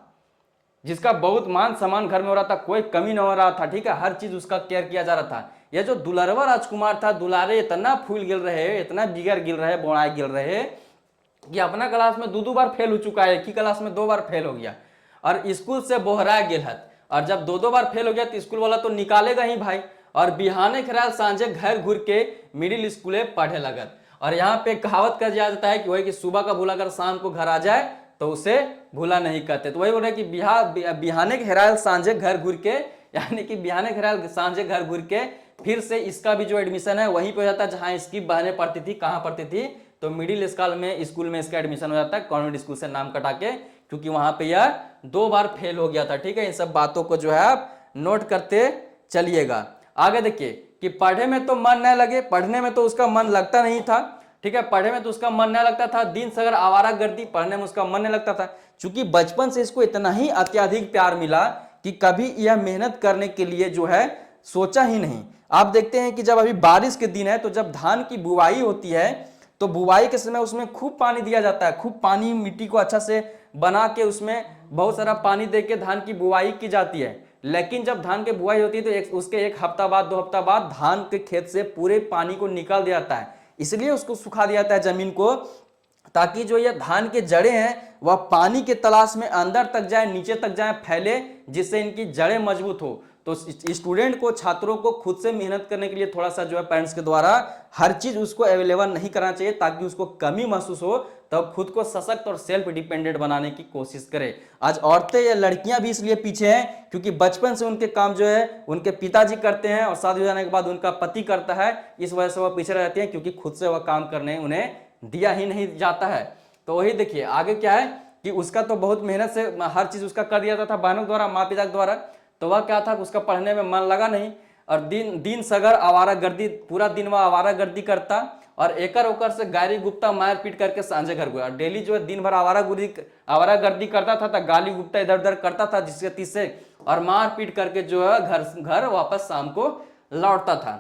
जिसका बहुत मान सम्मान घर में हो रहा था, कोई कमी न हो रहा था। ठीक है, हर चीज उसका केयर किया जा रहा था। यह जो दुलरवा राजकुमार था, दुलारे इतना फूल गिर रहे, इतना बिगड़ गिर रहे, बोड़ाए गिर रहे कि अपना क्लास में दो बार फेल हो चुका है। एक ही क्लास में 2 बार फेल हो गया और स्कूल से बोहरा गिलहत। और जब 2 बार फेल हो गया तो स्कूल वाला तो निकालेगा ही भाई। और बिहाने खराल सांझे घर घूर के मिडिल स्कूले पढ़े लगत। और यहाँ पे कहावत कर दिया जाता है कि वही कि सुबह का भूला अगर शाम को घर आ जाए तो उसे भूला नहीं करते। तो वही बोल रहे कि बिहाने खराल सांझे घर घूर के, यानी कि बिहाने खराल सांझे घर घूर के फिर से इसका भी जो एडमिशन है वहीं पे हो जाता है जहां इसकी बहनें पढ़ती थी। कहाँ पढ़ती थी? तो मिडिल स्कूल में इसका एडमिशन हो जाता है, कॉन्वेंट स्कूल से नाम कटा के, क्योंकि वहां पे यह 2 बार फेल हो गया था। ठीक है, इन सब बातों को जो है आप नोट करते चलिएगा। आगे देखिए कि पढ़े में तो मन नहीं लगे, पढ़ने में तो उसका मन लगता नहीं था। ठीक है, पढ़े में तो उसका मन नहीं लगता था। दिन सगर आवारागर्दी, पढ़ने में उसका मन नहीं लगता था। चूंकि बचपन से इसको इतना ही अत्यधिक प्यार मिला कि कभी यह मेहनत करने के लिए जो है सोचा ही नहीं। आप देखते हैं कि जब अभी बारिश के दिन है तो जब धान की बुआई होती है तो बुआई के समय उसमें खूब पानी दिया जाता है, खूब पानी, मिट्टी को अच्छा से बना के उसमें बहुत सारा पानी दे के धान की बुआई की जाती है। लेकिन जब धान की बुआई होती है तो उसके 1 हफ्ता बाद 2 हफ्ता बाद धान के खेत से पूरे पानी को निकाल दिया जाता है। इसलिए उसको सुखा दिया जाता है जमीन को, ताकि जो ये धान के जड़ें हैं वह पानी के तलाश में अंदर तक जाए, नीचे तक जाए, फैले, जिससे इनकी जड़ें मजबूत हो। तो स्टूडेंट को, छात्रों को खुद से मेहनत करने के लिए थोड़ा सा जो है पेरेंट्स के द्वारा हर चीज उसको अवेलेबल नहीं करना चाहिए, ताकि उसको कमी महसूस हो, तब खुद को सशक्त और सेल्फ डिपेंडेंट बनाने की कोशिश करे। आज औरतें या लड़कियां भी इसलिए पीछे हैं क्योंकि बचपन से उनके काम जो है उनके पिताजी करते हैं और शादी हो जाने के बाद उनका पति करता है। इस वजह से वह पीछे रह जाती हैं, क्योंकि खुद से वह काम करने उन्हें दिया ही नहीं जाता है। तो वही देखिए आगे क्या है कि उसका तो बहुत मेहनत से हर चीज उसका कर दिया जाता था बहनों द्वारा, माँ पिता के द्वारा। तो वह क्या था, उसका पढ़ने में मन लगा नहीं और दिन सगर आवारागर्दी, पूरा दिन वह आवारागर्दी करता और एकर ओकर से गाली गुप्ता मार पीट करके सांझे घर गया। डेली जो है दिन भर आवारागर्दी करता था, तो गाली गुप्ता इधर उधर करता था जिसके तीसरे, और मार पीट करके जो है घर वापस शाम को लौटता था।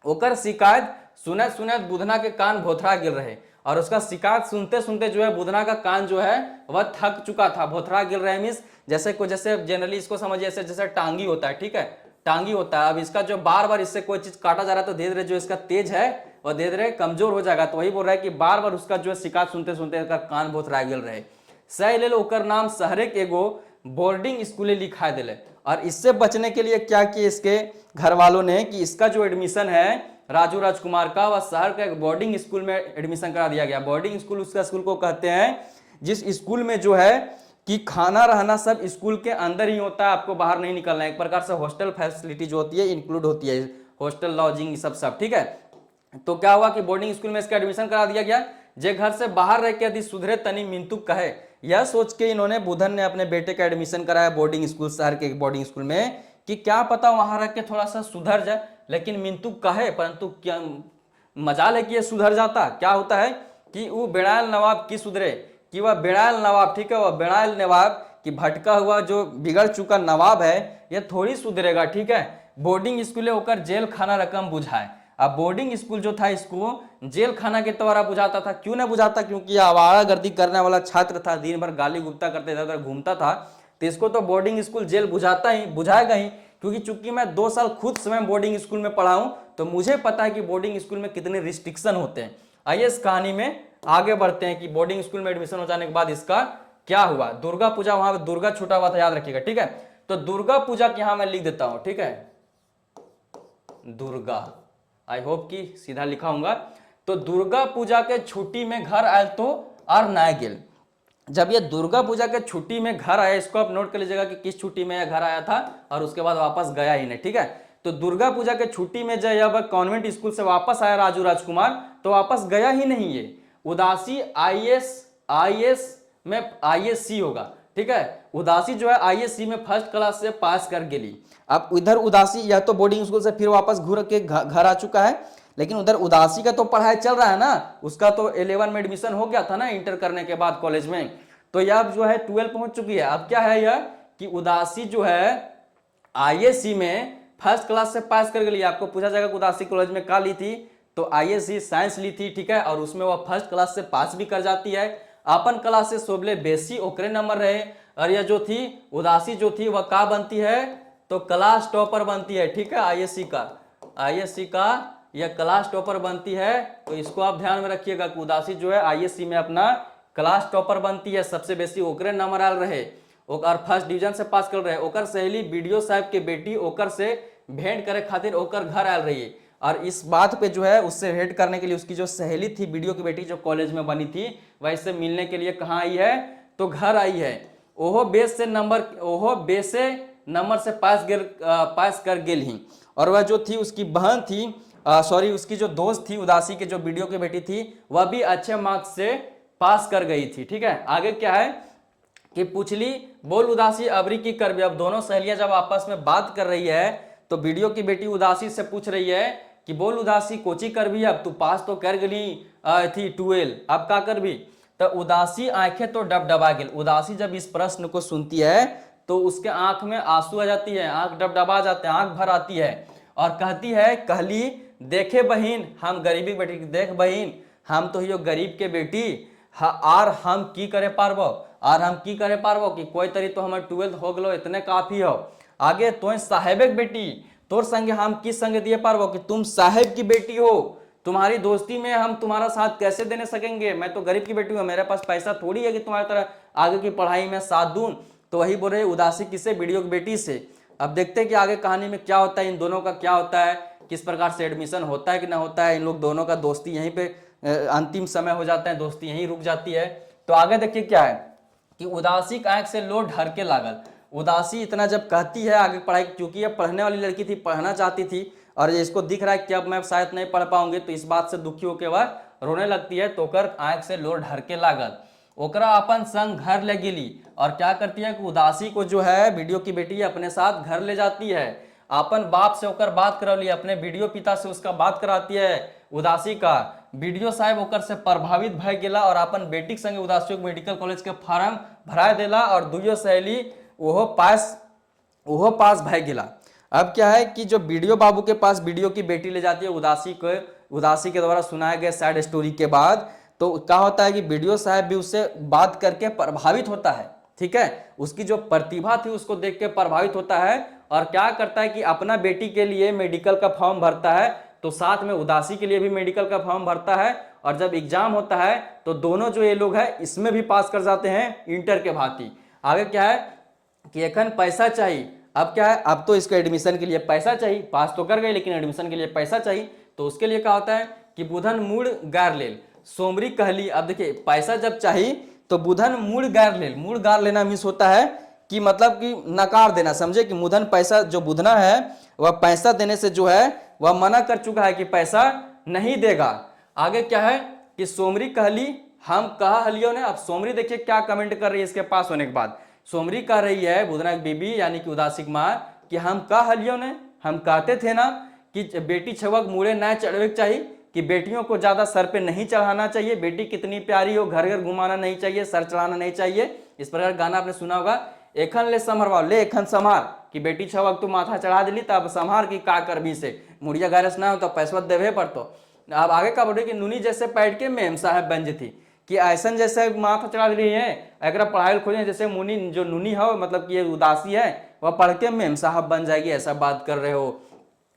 ओकर शिकायत सुनत बुधना के कान भोथरा गिर रहे और उसका शिकायत सुनते सुनते जो है बुधना का कान जो है वह थक चुका था। भोथरा गिर रहे मीन्स जैसे जनरली इसको समझिए जैसे टांगी होता है। ठीक है, टांगी होता है। अब इसका जो बार बार इससे कोई चीज काटा जा रहा है तो धीरे धीरे जो इसका तेज है वह धीरे धीरे कमजोर हो जाएगा। तो वही बोल रहा है कि बार बार उसका जो है शिकायत सुनते सुनते इसका कान भोथरा गिर रहे। सही ले लो, ओकर नाम शहरे के एगो बोर्डिंग स्कूले लिखा दिले। और इससे बचने के लिए क्या किया इसके घर वालों ने कि इसका जो एडमिशन है राजू राजकुमार का, वह शहर का एक बोर्डिंग स्कूल में एडमिशन करा दिया गया। बोर्डिंग स्कूल उसका स्कूल को कहते हैं जिस स्कूल में जो है कि खाना रहना सब स्कूल के अंदर ही होता है, आपको बाहर नहीं निकलना है। एक प्रकार से हॉस्टल फैसिलिटी जो होती है इंक्लूड होती है, हॉस्टल लॉजिंग सब सब, ठीक है। तो क्या हुआ कि बोर्डिंग स्कूल में इसका एडमिशन करा दिया गया। जे घर से बाहर रह के यदि सुधरे तनी मिंतुक कहे, यह सोच के इन्होंने बुधन ने अपने बेटे का एडमिशन कराया बोर्डिंग स्कूल, शहर के बोर्डिंग स्कूल में, कि क्या पता वहां रह के थोड़ा सा सुधर जाए। लेकिन मिंतुक कहे, परंतु क्या मजाल है कि ये सुधर जाता। क्या होता है कि वो बेड़ायल नवाब की सुधरे, कि वह बेड़ायल नवाब, ठीक है, वह बेड़ायल नवाब कि भटका हुआ जो बिगड़ चुका नवाब है ये थोड़ी सुधरेगा, ठीक है। बोर्डिंग स्कूल होकर जेल खाना रकम बुझाए। अब बोर्डिंग स्कूल जो था इसको जेल खाना के द्वारा बुझाता था। क्यों ना बुझाता? क्योंकि आवारागर्दी करने वाला छात्र था, दिन भर गाली गुप्ता करते इधर उधर घूमता था, तो इसको तो बोर्डिंग स्कूल जेल बुझाएगा ही। क्योंकि चूंकि मैं 2 साल खुद स्वयं बोर्डिंग स्कूल में पढ़ा हूं, तो मुझे पता है कि बोर्डिंग स्कूल में कितने रिस्ट्रिक्शन होते हैं। आइए इस कहानी में आगे बढ़ते हैं कि बोर्डिंग स्कूल में एडमिशन हो जाने के बाद इसका क्या हुआ। दुर्गा पूजा, वहां पर दुर्गा छूटा हुआ था, याद रखिएगा, ठीक है। तो दुर्गा पूजा के यहां मैं लिख देता हूं, ठीक है, दुर्गा, आई होप कि सीधा लिखा होगा। तो दुर्गा पूजा के छुट्टी में घर आए तो और ना गेल। जब ये दुर्गा पूजा के छुट्टी में घर आया, इसको आप नोट कर लीजिएगा कि किस छुट्टी में यह घर आया था और उसके बाद वापस गया ही नहीं, ठीक है। तो दुर्गा पूजा के छुट्टी में जब कॉन्वेंट स्कूल से वापस आया राजू राजकुमार, तो वापस गया ही नहीं। ये उदासी आईएएस में आईएससी होगा, ठीक है। उदासी जो है आईएससी में फर्स्ट क्लास से पास कर गेली। अब इधर उदासी या तो बोर्डिंग स्कूल से फिर वापस घूर के घर आ चुका है, लेकिन उधर उदासी का तो पढ़ाई चल रहा है ना, उसका तो 11 में एडमिशन हो गया था ना इंटर करने के बाद कॉलेज में, तो यह जो है 12 पहुंच चुकी है। अब क्या है यह कि उदासी जो है आईएससी में फर्स्ट क्लास से पास कर गई। आपको पूछा जाएगा कि उदासी कॉलेज में क्या ली थी, तो आईएससी साइंस ली थी, ठीक है, और उसमें वह फर्स्ट क्लास से पास भी कर जाती है। अपन क्लास से सोबले बेसी ओकरे नंबर रहे, और यह जो थी उदासी जो थी वह का बनती है, तो क्लास टॉपर बनती है, ठीक है। आईएससी का यह क्लास टॉपर बनती है। तो इसको आप ध्यान में रखिएगा कि उदासी जो है आईएससी में अपना क्लास टॉपर बनती है, सबसे बेसी ओकरे नंबर आल रहे और फर्स्ट डिवीजन से पास कर रहे। ओकर सहेली बीडीओ साहब के बेटी ओकर से भेंट करे खातिर ओकर घर आल रही है, और इस बात पे जो है उससे भेंट करने के लिए उसकी जो सहेली थी बीडीओ की बेटी जो कॉलेज में बनी थी, वह इससे मिलने के लिए कहाँ आई है, तो घर आई है। ओहो बेसे नंबर से पास कर गेल ही। और वह जो थी उसकी बहन थी, उसकी जो दोस्त थी उदासी के जो बीडीओ की बेटी थी, वह भी अच्छे मार्क्स से पास कर गई थी, ठीक है। आगे क्या है कि पूछली बोल उदासी अबरी की करबी। अब दोनों सहेलियां जब आपस में बात कर रही है, तो बीडीओ की बेटी उदासी से पूछ रही है कि बोल उदासी कोची करबी, अब तू पास तो कर गली थी 12, अब का करबी। तो उदासी आंखें तो डबडबा गेल। उदासी जब इस प्रश्न को सुनती है तो उसके आंख में आंसू आ जाती है, आंख डबडबा जाते हैं, आंख भर आती है, और कहती है, कहली देखे बहिन हम गरीबी बेटी, देख बहिन हम तो यो गरीब के बेटी, आर हम की करे पारबो, कि कोई तरी तो हमारे 12 हो गलो, इतने काफी हो। आगे तो साहेब की बेटी तोर संगे हम किस संगे दिए पारबो, कि तुम साहेब की बेटी हो, तुम्हारी दोस्ती में हम तुम्हारा साथ कैसे देने सकेंगे, मैं तो गरीब की बेटी हूँ, मेरे पास पैसा थोड़ी है कि तुम्हारी तरह आगे की पढ़ाई में साथ दूं। तो वही बोल रहे उदासी किससे, बीडीओ की बेटी से। अब देखते हैं कि आगे कहानी में क्या होता है, इन दोनों का क्या होता है, किस प्रकार से एडमिशन होता है कि ना होता है। इन लोग दोनों का दोस्ती यहीं पे अंतिम समय हो जाता है, दोस्ती यहीं रुक जाती है। तो आगे देखिए क्या है कि उदासी का आंख से लो ढर के लागल। उदासी इतना जब कहती है आगे पढ़ाई, क्योंकि ये पढ़ने वाली लड़की थी, पढ़ना चाहती थी, और इसको दिख रहा है कि अब मैं शायद नहीं पढ़ पाऊंगी, तो इस बात से दुखी होकर वह रोने लगती है। तो ओकर आंख से लो ढर के लागल। ओकरा अपन संग घर ले गेली, और क्या करती है कि उदासी को जो है वीडियो की बेटी अपने साथ घर ले जाती है। अपन बाप से होकर बात करौली, अपने वीडियो पिता से उसका बात कराती है उदासी का। वीडियो साहब ओकर से प्रभावित भय गेला और अपन बेटी के संगे उदासी को मेडिकल कॉलेज के फॉर्म भरा देला, और दुइयो सहेली ओहो पास भय गेला। अब क्या है कि जो वीडियो बाबू के पास वीडियो की बेटी ले जाती है उदासी के द्वारा सुनाए गए सैड स्टोरी के बाद, तो क्या होता है कि वीडियो साहब भी उससे बात करके प्रभावित होता है, ठीक है। उसकी जो प्रतिभा थी उसको देख के प्रभावित होता है, और क्या करता है कि अपना बेटी के लिए मेडिकल का फॉर्म भरता है, तो साथ में उदासी के लिए भी मेडिकल का फॉर्म भरता है। और जब एग्जाम होता है तो दोनों जो ये लोग हैं इसमें भी पास कर जाते हैं इंटर के भांति। आगे क्या है कि एखन पैसा चाहिए। अब क्या है, अब तो इसको एडमिशन के लिए पैसा चाहिए, पास तो कर गए लेकिन एडमिशन के लिए पैसा चाहिए। तो उसके लिए क्या होता है कि बुधन मूड गार लेल सोमरी कहली। अब देखिए पैसा जब चाहिए तो बुधन मूड गार लेल, मूड गार लेना मीन्स होता है कि मतलब कि नकार देना, समझे कि बुधन पैसा जो बुधना है वह पैसा देने से जो है वह मना कर चुका है कि पैसा नहीं देगा। आगे क्या है कि सोमरी कहली हम कहा हलियो ने। अब सोमरी देखिए क्या कमेंट कर रही है इसके पास होने के बाद। सोमरी कह रही है बुधना की बीबी यानी कि उदासी की मां कि हम कहा हलियो ने, हम कहते थे ना कि बेटी छवक मुड़े ना चढ़वे चाहिए, कि बेटियों को ज्यादा सर पे नहीं चढ़ाना चाहिए, बेटी कितनी प्यारी हो घर घर घुमाना नहीं चाहिए, सर चढ़ाना नहीं चाहिए। इस प्रकार गाना आपने सुना होगा, एखन ले संभरवाओ ले एखन संभार, कि बेटी छवक तू माथा चढ़ा दिली तब संभार की का करबी से, मुड़िया गारस ना हो तो पैसा देवे पड़तो। अब आगे का बोले कि नुनी जैसे पैठ के मेम साहब बन थी, कि ऐसन जैसे माथा चढ़ा रही है एक पढ़ाई खोजे जैसे मुनि जो नुनी हो मतलब कि ये उदासी है वह पढ़ के मेम साहब बन जाएगी, ऐसा बात कर रहे हो।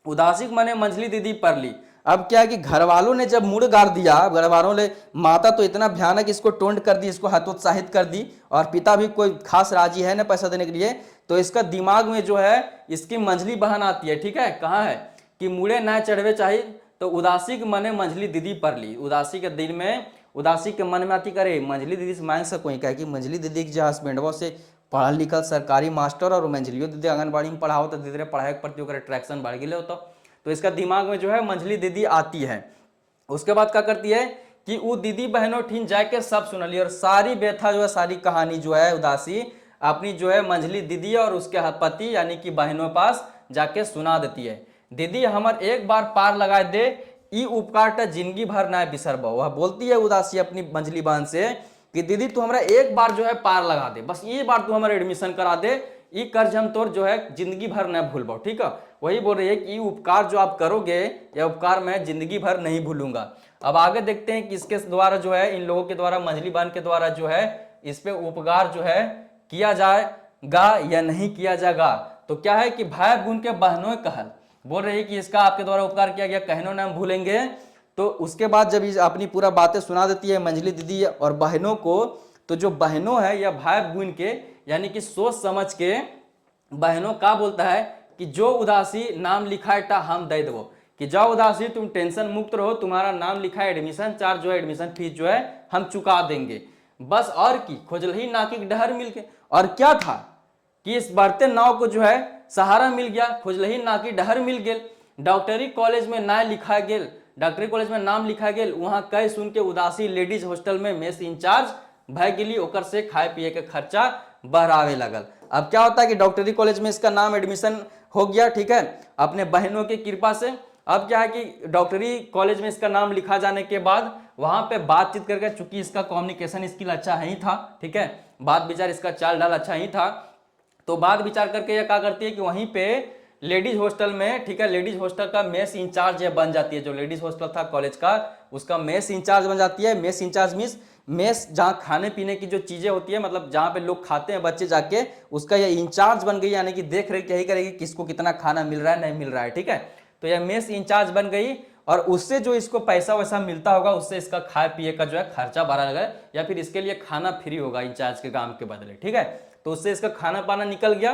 उदासी मैंने मंझली दीदी पढ़ ली। अब क्या है कि घर वालों ने जब मुड़ गाड़ दिया, घर वालों ने माता तो इतना भयानक इसको टोंट कर दी, इसको हतोत्साहित कर दी, और पिता भी कोई खास राजी है ना पैसा देने के लिए, तो इसका दिमाग में जो है इसकी मंझली बहन आती है। ठीक है, कहाँ है कि मुड़े ना चढ़वे चाहिए, तो उदासी के मने मंझली दीदी पढ़ ली। उदासी के दिन में उदासी के मन में आती करे मंझली दीदी से मांग सको, क्या कि मंझली दीदी के जो हस्बैंडवा से पढ़ल लिखल सरकारी मास्टर और मंझलियो दीदी आंगनबाड़ी में पढ़ाओ तो धीरे पढ़ाई के प्रति अट्रैक्शन बढ़ गए होता, तो इसका दिमाग में जो है मंझली दीदी आती है। उसके बाद क्या करती है कि वो दीदी बहनों ठीन जाके सब सुनली, और सारी व्यथा जो है सारी कहानी जो है उदासी अपनी जो है मंझली दीदी और उसके पति यानी कि बहनों पास जाके सुना देती है। दीदी हमर एक बार पार लगा दे ई उपकार जिंदगी भर ना बिसरबो। वह बोलती है उदासी अपनी मंझली बहन से कि दीदी तू हमरा एक बार जो है पार लगा दे, बस ये बार तू हमारा एडमिशन करा दे, ये कर्ज हम तोर जो है जिंदगी भर न भूलबो। ठीक है, वही बोल रही है कि उपकार जो आप करोगे यह उपकार मैं जिंदगी भर नहीं भूलूंगा। अब आगे देखते हैं कि इसके द्वारा जो है इन लोगों के द्वारा मंझली बहन के द्वारा जो है इस पे उपकार जो है किया जाएगा या नहीं किया जाएगा। तो क्या है कि भाई गुण के बहनों कहल बोल रही है कि इसका आपके द्वारा उपकार किया गया, कहनो ना हम भूलेंगे। तो उसके बाद जब अपनी पूरा बातें सुना देती है मंझली दीदी और बहनों को, तो जो बहनों है या भाई गुण के यानी कि सोच समझ के बहनों का बोलता है कि जो उदासी नाम लिखा टा हम दे दो, कि जाओ उदासी तुम टेंशन मुक्त रहो, तुम्हारा नाम लिखा है, एडमिशन चार्ज जो है एडमिशन फीस जो है हम चुका देंगे बस। और की खोजलही नाकी डहर मिल के, और क्या था कि इस बढ़ते नाव को जो है सहारा मिल गया, खोजलही नाकी डहर मिल गेल। डॉक्टरी कॉलेज में ना लिखा गेल, डॉक्टरी कॉलेज में नाम लिखा गेल, वहां कह सुन के उदासी लेडीज हॉस्टल में मेस इंचार्ज भय गेली, ओकर से खाए पिए के खर्चा बढ़ावे लगल। अब क्या होता है कि डॉक्टरी कॉलेज में इसका नाम एडमिशन हो गया, ठीक है, अपने बहनों की कृपा से। अब क्या है कि डॉक्टरी कॉलेज में इसका नाम लिखा जाने के बाद वहां पे बातचीत करके, चूंकि इसका कम्युनिकेशन स्किल अच्छा ही था, ठीक है, बात विचार इसका चाल ढाल अच्छा ही था, तो बात विचार करके ये क्या करती है कि वहीं पे लेडीज हॉस्टल में, ठीक है, लेडीज हॉस्टल का मेस इंचार्ज बन जाती है। जो लेडीज हॉस्टल था कॉलेज का उसका मेस इंचार्ज बन जाती है। मेस इंचार्ज मीन्स मेस जहाँ खाने पीने की जो चीजें होती है, मतलब जहाँ पे लोग खाते हैं बच्चे जाके, उसका ये इंचार्ज बन गई, यानी कि देख रेख यही करेगी किसको कितना खाना मिल रहा है नहीं मिल रहा है। ठीक है, तो यह मेस इंचार्ज बन गई, और उससे जो इसको पैसा वैसा मिलता होगा उससे इसका खाए पिए का जो है खर्चा बढ़ा लगा, या फिर इसके लिए खाना फ्री होगा इंचार्ज के काम के बदले। ठीक है, तो उससे इसका खाना पाना निकल गया।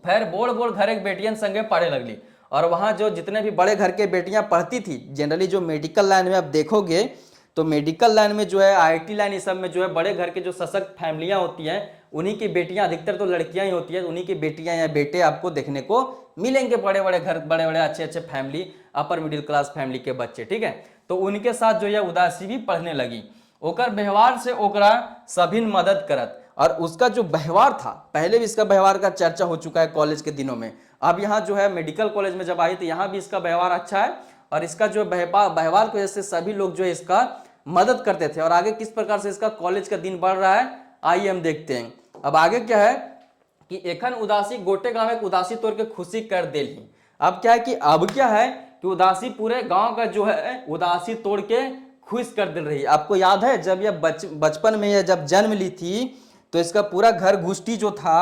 फिर बोल बोल घर एक बेटियन संगे पढ़े लगली, और वहां जो जितने भी बड़े घर के बेटियां पढ़ती थी, जनरली जो मेडिकल लाइन में आप देखोगे तो मेडिकल लाइन में जो है आईटी लाइन इस सब में जो है बड़े घर के जो सशक्त फैमिलियां होती हैं उन्हीं की बेटियां, अधिकतर तो लड़कियां ही होती है, उन्हीं की बेटियां या बेटे आपको देखने को मिलेंगे, बड़े बड़े घर, बड़े बड़े अच्छे अच्छे family, upper middle class family के बच्चे। ठीक है, तो उनके साथ जो है उदासी भी पढ़ने लगी। ओकर व्यवहार से ओकरा सभी मदद करत, और उसका जो व्यवहार था, पहले भी इसका व्यवहार का चर्चा हो चुका है कॉलेज के दिनों में, अब यहाँ जो है मेडिकल कॉलेज में जब आई तो यहाँ भी इसका व्यवहार अच्छा है, और इसका जो व्यवहार की वजह से सभी लोग जो है इसका मदद करते थे। और आगे किस प्रकार से इसका कॉलेज का दिन बढ़ रहा है आइए हम देखते हैं। अब आगे क्या है कि एखन उदासी गोटे गाँव में उदासी तोड़ के खुशी कर दे ही। अब क्या है कि अब क्या है कि उदासी पूरे गांव का जो है उदासी तोड़ के खुश कर दे रही है। आपको याद है जब यह बचपन में यह जब जन्म ली थी तो इसका पूरा घर घुष्टी जो था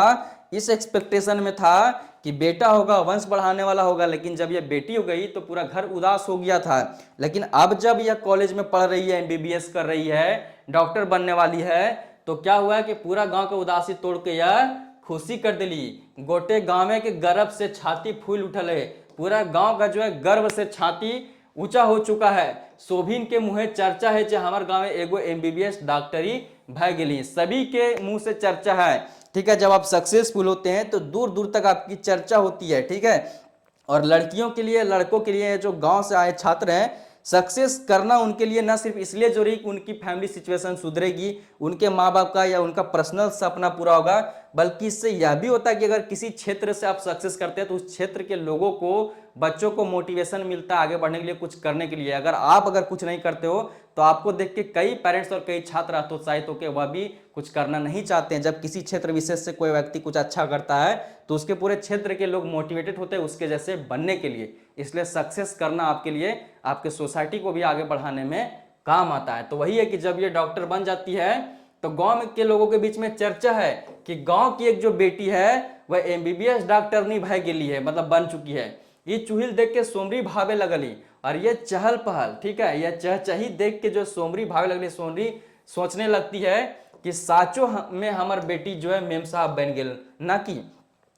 इस एक्सपेक्टेशन में था कि बेटा होगा, वंश बढ़ाने वाला होगा, लेकिन जब यह बेटी हो गई तो पूरा घर उदास हो गया था। लेकिन अब जब यह कॉलेज में पढ़ रही है, एमबीबीएस कर रही है, डॉक्टर बनने वाली है, तो क्या हुआ कि पूरा गांव के उदासी तोड़ के यह खुशी कर दिली। गोटे गाँव के गर्व से छाती फूल उठल है, पूरा गांव का जो है गर्व से छाती ऊंचा हो चुका है। शोभिन के मुंह चर्चा है जे हमारे गांव में एगो एमबीबीएस डॉक्टरी भय गेली। सभी के मुंह से चर्चा है, ठीक है। जब आप सक्सेसफुल होते हैं तो दूर दूर तक आपकी चर्चा होती है, ठीक है। और लड़कियों के लिए, लड़कों के लिए, जो गांव से आए छात्र हैं, सक्सेस करना उनके लिए ना सिर्फ इसलिए जरूरी कि उनकी फैमिली सिचुएशन सुधरेगी, उनके माँ बाप का या उनका पर्सनल सपना पूरा होगा, बल्कि इससे यह भी होता है कि अगर किसी क्षेत्र से आप सक्सेस करते हैं तो उस क्षेत्र के लोगों को, बच्चों को मोटिवेशन मिलता है आगे बढ़ने के लिए, कुछ करने के लिए। अगर कुछ नहीं करते हो तो आपको देख के कई पेरेंट्स और कई छात्र हतोत्साहित होकर वह भी कुछ करना नहीं चाहते हैं। जब किसी क्षेत्र विशेष से कोई व्यक्ति कुछ अच्छा करता है तो उसके पूरे क्षेत्र के लोग मोटिवेटेड होते हैं उसके जैसे बनने के लिए। इसलिए सक्सेस करना आपके लिए, आपके सोसाइटी को भी आगे बढ़ाने में काम आता है। तो वही है कि जब ये डॉक्टर बन जाती है तो गांव के लोगों के बीच में चर्चा है कि गांव की एक जो बेटी है वह एमबीबीएस डॉक्टरनी भय गेली है, मतलब बन चुकी है। ये चुहिल देख के सोमरी भावे लगली, और ये चहल पहल, ठीक है, यह चहचही देख के जो सोमरी भावे लगली, सोमरी सोचने लगती है कि साचो में हमार बेटी जो है मेम साहब बन गेल, ना कि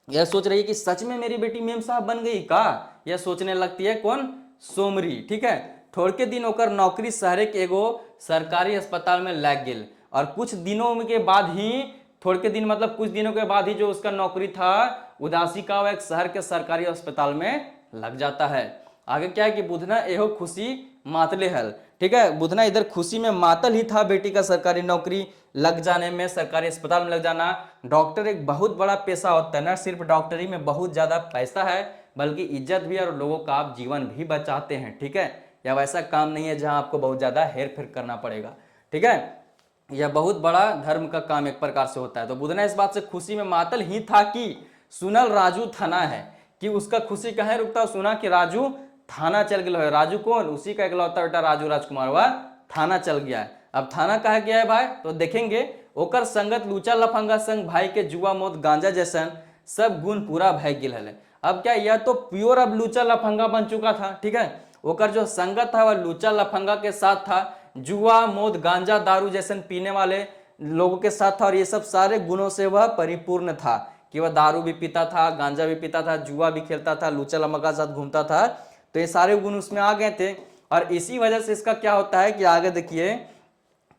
यह सोच रही है कि सच में मेरी बेटी मेम साहब बन गई का। यह सोचने लगती है कौन, सोमरी, ठीक है। थोड़के दिन होकर नौकरी शहरे के एगो सरकारी अस्पताल में लग गेल, और कुछ दिनों के बाद ही, थोड़के दिन मतलब कुछ दिनों के बाद ही जो उसका नौकरी था उदासी का, वह एक शहर के सरकारी अस्पताल में लग जाता है। आगे क्या है कि बुधना एहो खुशी मातले हल, ठीक है। बुधना इधर खुशी में मातल ही था बेटी का सरकारी नौकरी लग जाने में, सरकारी अस्पताल में लग जाना। डॉक्टर एक बहुत बड़ा पेशा होता है, ना सिर्फ डॉक्टरी में बहुत ज्यादा पैसा है बल्कि इज्जत भी है और लोगों का आप जीवन भी बचाते हैं, ठीक है। या वैसा काम नहीं है जहां आपको बहुत ज्यादा हेर फेर करना पड़ेगा, ठीक है। यह बहुत बड़ा धर्म का काम एक प्रकार से होता है। तो बुधना इस बात से खुशी में मातल ही था कि सुनल राजू थाना है, कि उसका खुशी कहीं रुकता, सुना कि राजू थाना चल गया है। राजू कौन, उसी का इकलौता बेटा राजू राजकुमार, वह थाना चल गया है। अब थाना कहा गया है भाई, तो देखेंगे ओकर संगत लूचा लफंगा संग भाई के जुआ मौत गांजा जैसन सब गुण पूरा भय गेल है। अब क्या, यह तो प्योर अब लूचा लफंगा बन चुका था, ठीक है। ओकर जो संगत था वह लूचा लफंगा के साथ था, जुआ मौत गांजा दारू जैसन पीने वाले लोगों के साथ था, और ये सब सारे गुणों से वह परिपूर्ण था कि वह दारू भी पीता था, गांजा भी पीता था, जुआ भी खेलता था, लूचा लफंगा के साथ घूमता था। तो ये सारे गुण उसमें आ गए थे, और इसी वजह से इसका क्या होता है कि आगे देखिए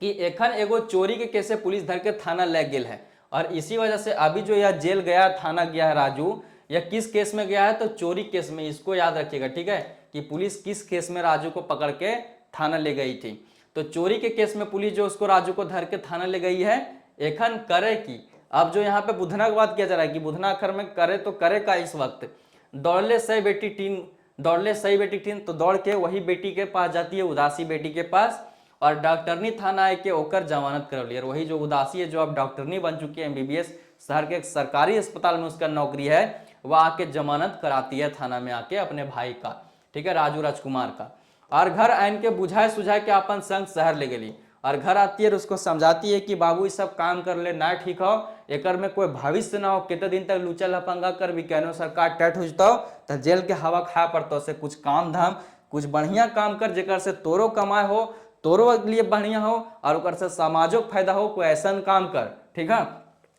कि एखन एगो चोरी के केस से पुलिस धर के थाना ले गेल है, और इसी वजह से अभी जो यह जेल गया, थाना गया है राजू, यह किस केस में गया है, तो चोरी केस में। इसको याद रखिएगा, ठीक है, कि पुलिस किस केस में राजू को पकड़ के थाना ले गई थी। तो चोरी के केस में पुलिस जो उसको राजू को धर के थाना ले गई है, एखन करे की। अब जो यहाँ पे बुधना की बात किया जा रहा है कि बुधना आखिर में करे तो करे का इस वक्त, दौड़ले सही बेटी टीन, दौड़ले सही बेटी टीन, तो दौड़ के वही बेटी के पास जाती है, उदासी बेटी के पास, और डॉक्टरनी थाना है कि ओकर जमानत कर लिया। वही जो उदासी है, जो अब डॉक्टरनी बन चुकी है, एमबीबीएस शहर के एक सरकारी अस्पताल में उसका नौकरी है, वह आके जमानत कराती है थाना में आके अपने भाई का, ठीक है, राजू राजकुमार का। और घर आन के बुझाए सुझाए के अपन संग शहर ले गई, और घर आती है और उसको समझाती है कि बाबू ये सब काम कर ले, ना ठीक हो, एकर में कोई भविष्य ना हो, कितने दिन तक लूचा लफंगा कर भी कहनो सरकार टैट हो जाता तो जेल के हवा खाया पड़ता से कुछ काम धाम, कुछ बढ़िया काम कर जेकर से तोरो कमाए हो, तोरो लिए बढ़िया हो, और ओकर से समाजो के फायदा हो, कोई ऐसा काम कर, ठीक है।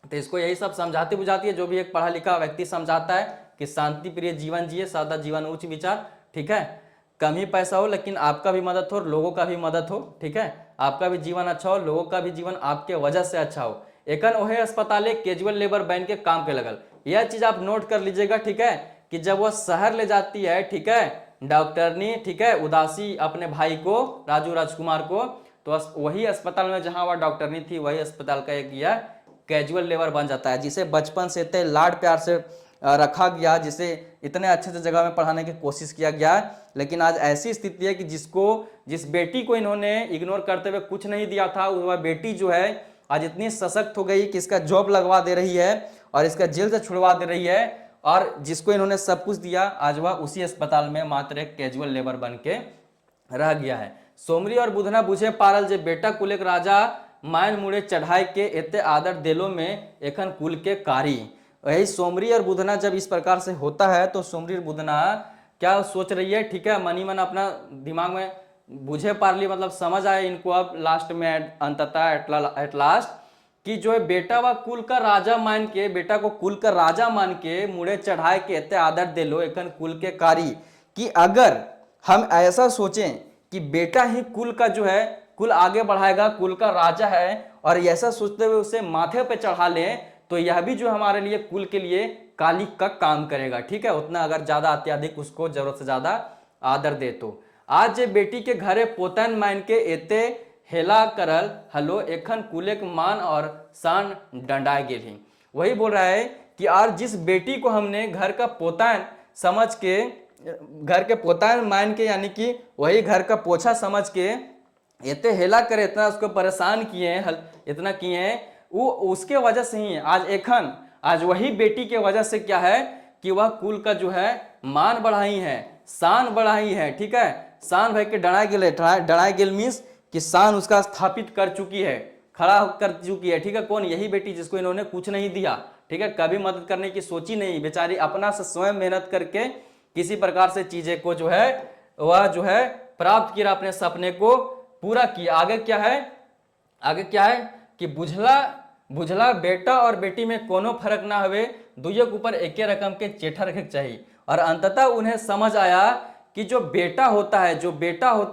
तो इसको यही सब समझाती बुझाती है, जो भी एक पढ़ा लिखा व्यक्ति समझाता है कि शांति प्रिय जीवन जिए, सादा जीवन उच्च विचार, ठीक है। कम ही पैसा हो लेकिन आपका भी मदद हो, लोगों का भी मदद हो, ठीक है, आपका भी जीवन अच्छा हो, लोगों का भी जीवन आपके वजह से अच्छा हो। एकन ओहे अस्पताल कैजुअल लेबर बैन के काम के लगल, यह चीज आप नोट कर लीजिएगा, ठीक है, कि जब वह शहर ले जाती है, ठीक है, डॉक्टरनी, ठीक है, उदासी अपने भाई को, राजू राजकुमार को, तो वही अस्पताल में जहां वह डॉक्टरनी थी, वही अस्पताल का एक यह कैजुअल लेबर बन जाता है, जिसे बचपन से इतने लाड प्यार से रखा गया, जिसे इतने अच्छे से जगह में पढ़ाने की कोशिश किया गया, लेकिन आज ऐसी स्थिति है कि जिस बेटी को इन्होंने इग्नोर करते हुए कुछ नहीं दिया था, वह बेटी जो है आज इतनी सशक्त हो गई कि इसका जॉब लगवा दे रही है और इसका जेल से छुड़वा दे रही है, और जिसको इन्होंने सब कुछ दिया आज वह उसी अस्पताल में मात्र एक कैजुअल लेबर बन के रह गया है। सोमरी और बुधना बुझे पारल जे बेटा कुलेक राजा मायन मुड़े चढ़ाई के एते आदर दिलो में एखन कुल के कारी। वही सोमरी और बुधना जब इस प्रकार से होता है तो सोमरी और बुधना क्या सोच रही है, ठीक है, मनी मन अपना दिमाग में बुझे पार ली, मतलब समझ आए इनको अब लास्ट में अंततः एट लास्ट कि जो है बेटा व कुल का राजा मान के, बेटा को कुल का राजा मान के मुड़े चढ़ाए के एते आदर दे लो एखन कुल के कारी, कि अगर हम ऐसा सोचें कि बेटा ही कुल का जो है कुल आगे बढ़ाएगा, कुल का राजा है, और ऐसा सोचते हुए उसे माथे पे चढ़ा लें तो यह भी जो हमारे लिए कुल के लिए कालिक का काम करेगा। ठीक है, उतना अगर ज्यादा अत्याधिक उसको जरूरत से ज्यादा आदर दे तो। आज बेटी के घरे पोतन मान के एते हेला करल हलो एखन कुलेक मान और शान डंडाए गेल ही। वही बोल रहा है कि आज जिस बेटी को हमने घर का पोतान समझ के, घर के पोतान मान के, यानी कि वही घर का पोछा समझ के इतने हेला करे, इतना उसको परेशान किए हैं, इतना किए हैं, वो उसके वजह से ही आज वही बेटी के वजह से क्या है कि वह कुल का जो है मान बढ़ाई है, शान बढ़ाई है। ठीक है, शान भाई के डराए गेल मीन्स कि शान उसका स्थापित कर चुकी है, खड़ा कर चुकी है। ठीक है, कौन? यही बेटी जिसको इन्होंने कुछ नहीं दिया। ठीक है, कभी मदद करने की सोची नहीं, बेचारी अपना से स्वयं मेहनत करके किसी प्रकार से चीजें को जो है वह जो है प्राप्त किया, अपने सपने को पूरा किया। आगे क्या है कि बुझला बेटा और बेटी में कोनो फर्क ना हुए, दुइयों के ऊपर एक रकम के चेठा रखे चाहिए। और अंततः उन्हें समझ आया कि जो बेटा होता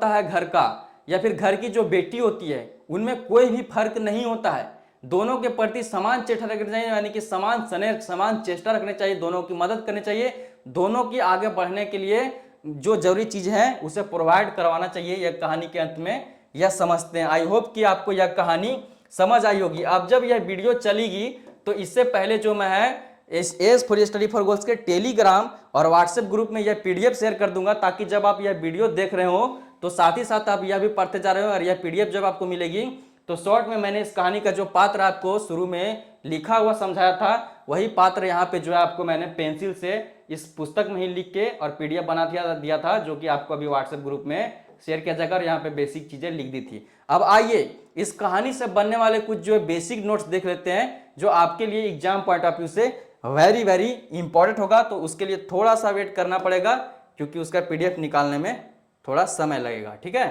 है घर का, या फिर घर की जो बेटी होती है, उनमें कोई भी फर्क नहीं होता है। दोनों के प्रति समान चेष्टा रखनी चाहिए, यानी कि समान स्नेह समान चेष्टा रखनी चाहिए, दोनों की मदद करनी चाहिए, दोनों की आगे बढ़ने के लिए जो जरूरी चीज है उसे प्रोवाइड करवाना चाहिए। यह कहानी के अंत में यह समझते हैं। आई होप कि आपको यह कहानी समझ आई होगी। अब जब यह वीडियो चलेगी तो इससे पहले जो मैं है S for study for goals के टेलीग्राम और व्हाट्सएप ग्रुप में यह पीडीएफ शेयर कर दूंगा, ताकि जब आप यह वीडियो देख रहे हो तो साथ ही साथ आप यह भी पढ़ते जा रहे हो, और यह पीडीएफ जब आपको मिलेगी तो शॉर्ट में मैंने इस कहानी का जो पात्र आपको शुरू में लिखा हुआ समझाया था, वही पात्र यहाँ पे जो है आपको मैंने पेंसिल से इस पुस्तक में ही लिख के और पीडीएफ बना दिया था, जो कि आपको अभी व्हाट्सएप ग्रुप में शेयर किया जाएगा, और यहाँ पे बेसिक चीजें लिख दी थी। अब आइए इस कहानी से बनने वाले कुछ जो बेसिक नोट्स देख लेते हैं, जो आपके लिए एग्जाम पॉइंट ऑफ व्यू से वेरी वेरी इंपॉर्टेंट होगा। तो उसके लिए थोड़ा सा वेट करना पड़ेगा, क्योंकि उसका पीडीएफ निकालने में थोड़ा समय लगेगा। ठीक है,